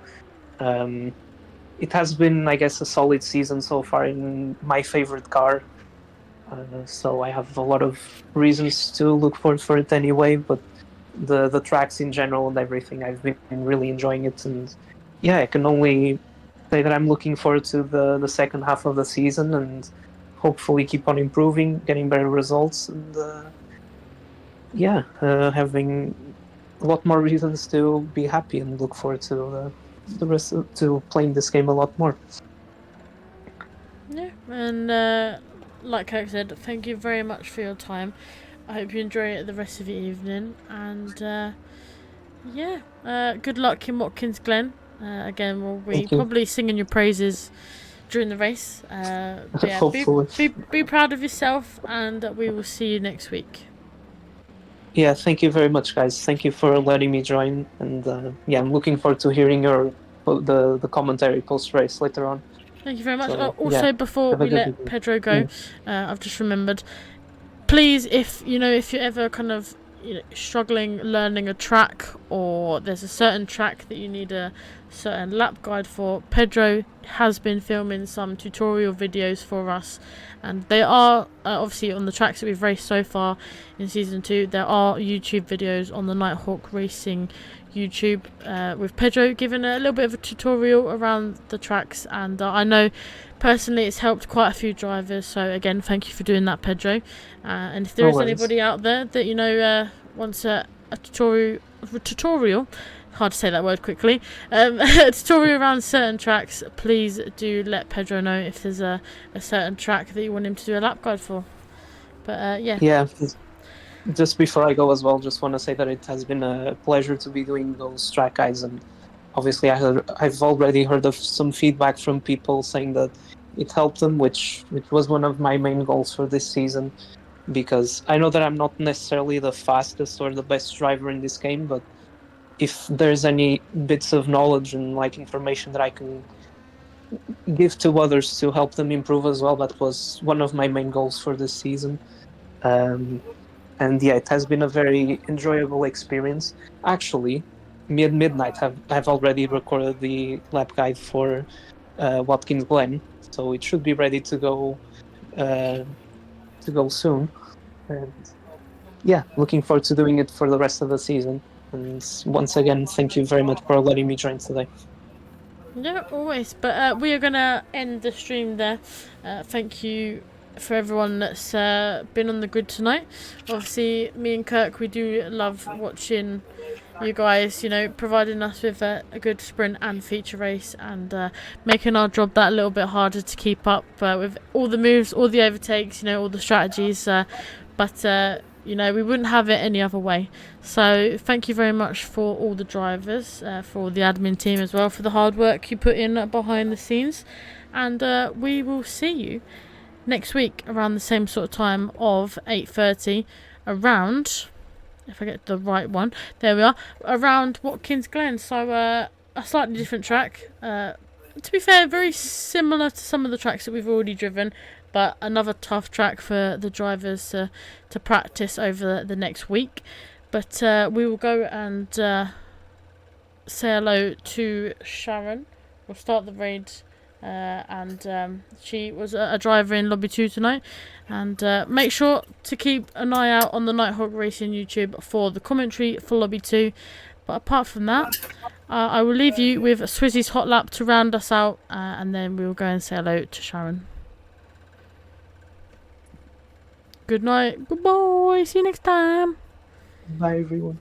It has been, I guess, a solid season so far in my favorite car. So I have a lot of reasons to look forward for it anyway. But the tracks in general and everything, I've been really enjoying it. And yeah, I can only say that I'm looking forward to the second half of the season and hopefully keep on improving, getting better results, and having a lot more reasons to be happy and look forward to the rest to playing this game a lot more. Yeah, and like Kirk said, thank you very much for your time. I hope you enjoy it the rest of your evening, and good luck in Watkins Glen. Again, we'll be Thank you. probably singing your praises during the race. Hopefully. Be proud of yourself, and we will see you next week. Yeah, thank you very much, guys. Thank you for letting me join, and I'm looking forward to hearing the commentary post race later on. Thank you very much. So, Also, before we let evening. Pedro go, I've just remembered. Please, if you're ever kind of struggling learning a track, or there's a certain track that you need a certain lap guide for, Pedro has been filming some tutorial videos for us, and they are obviously on the tracks that we've raced so far in season 2. There are YouTube videos on the Nighthawk Racing YouTube with Pedro giving a little bit of a tutorial around the tracks, and I know personally it's helped quite a few drivers, so again, thank you for doing that, Pedro. And if there is anybody out there that wants a tutorial, hard to say that word quickly, a tutorial around certain tracks, please do let Pedro know if there's a certain track that you want him to do a lap guide for. But just before I go as well, just want to say that it has been a pleasure to be doing those track guides, and obviously I've already heard of some feedback from people saying that it helped them, which was one of my main goals for this season, because I know that I'm not necessarily the fastest or the best driver in this game, but if there's any bits of knowledge and information that I can give to others to help them improve as well, that was one of my main goals for this season. And yeah, it has been a very enjoyable experience. Actually, midnight I've already recorded the lap guide for Watkins Glen, so it should be ready to go soon. And yeah, looking forward to doing it for the rest of the season. And once again, thank you very much for letting me join today. Yeah, always. But we are gonna end the stream there. Thank you for everyone that's been on the grid tonight. Obviously, me and Kirk, we do love watching you guys, providing us with a good sprint and feature race, and making our job that little bit harder to keep up with all the moves, all the overtakes, all the strategies. But we wouldn't have it any other way. So thank you very much for all the drivers, for the admin team as well, for the hard work you put in behind the scenes. And we will see you next week around the same sort of time of 8:30 around, if I get the right one, there we are, around Watkins Glen. So a slightly different track. To be fair, very similar to some of the tracks that we've already driven, but another tough track for the drivers to practice over the next week. But we will go and say hello to Sharon. We'll start the raid, and she was a driver in Lobby 2 tonight. And make sure to keep an eye out on the Nighthawk Racing YouTube for the commentary for Lobby 2. But apart from that, I will leave you with Swizzy's Hot Lap to round us out, and then we will go and say hello to Sharon. Good night. Goodbye. See you next time. Bye, everyone.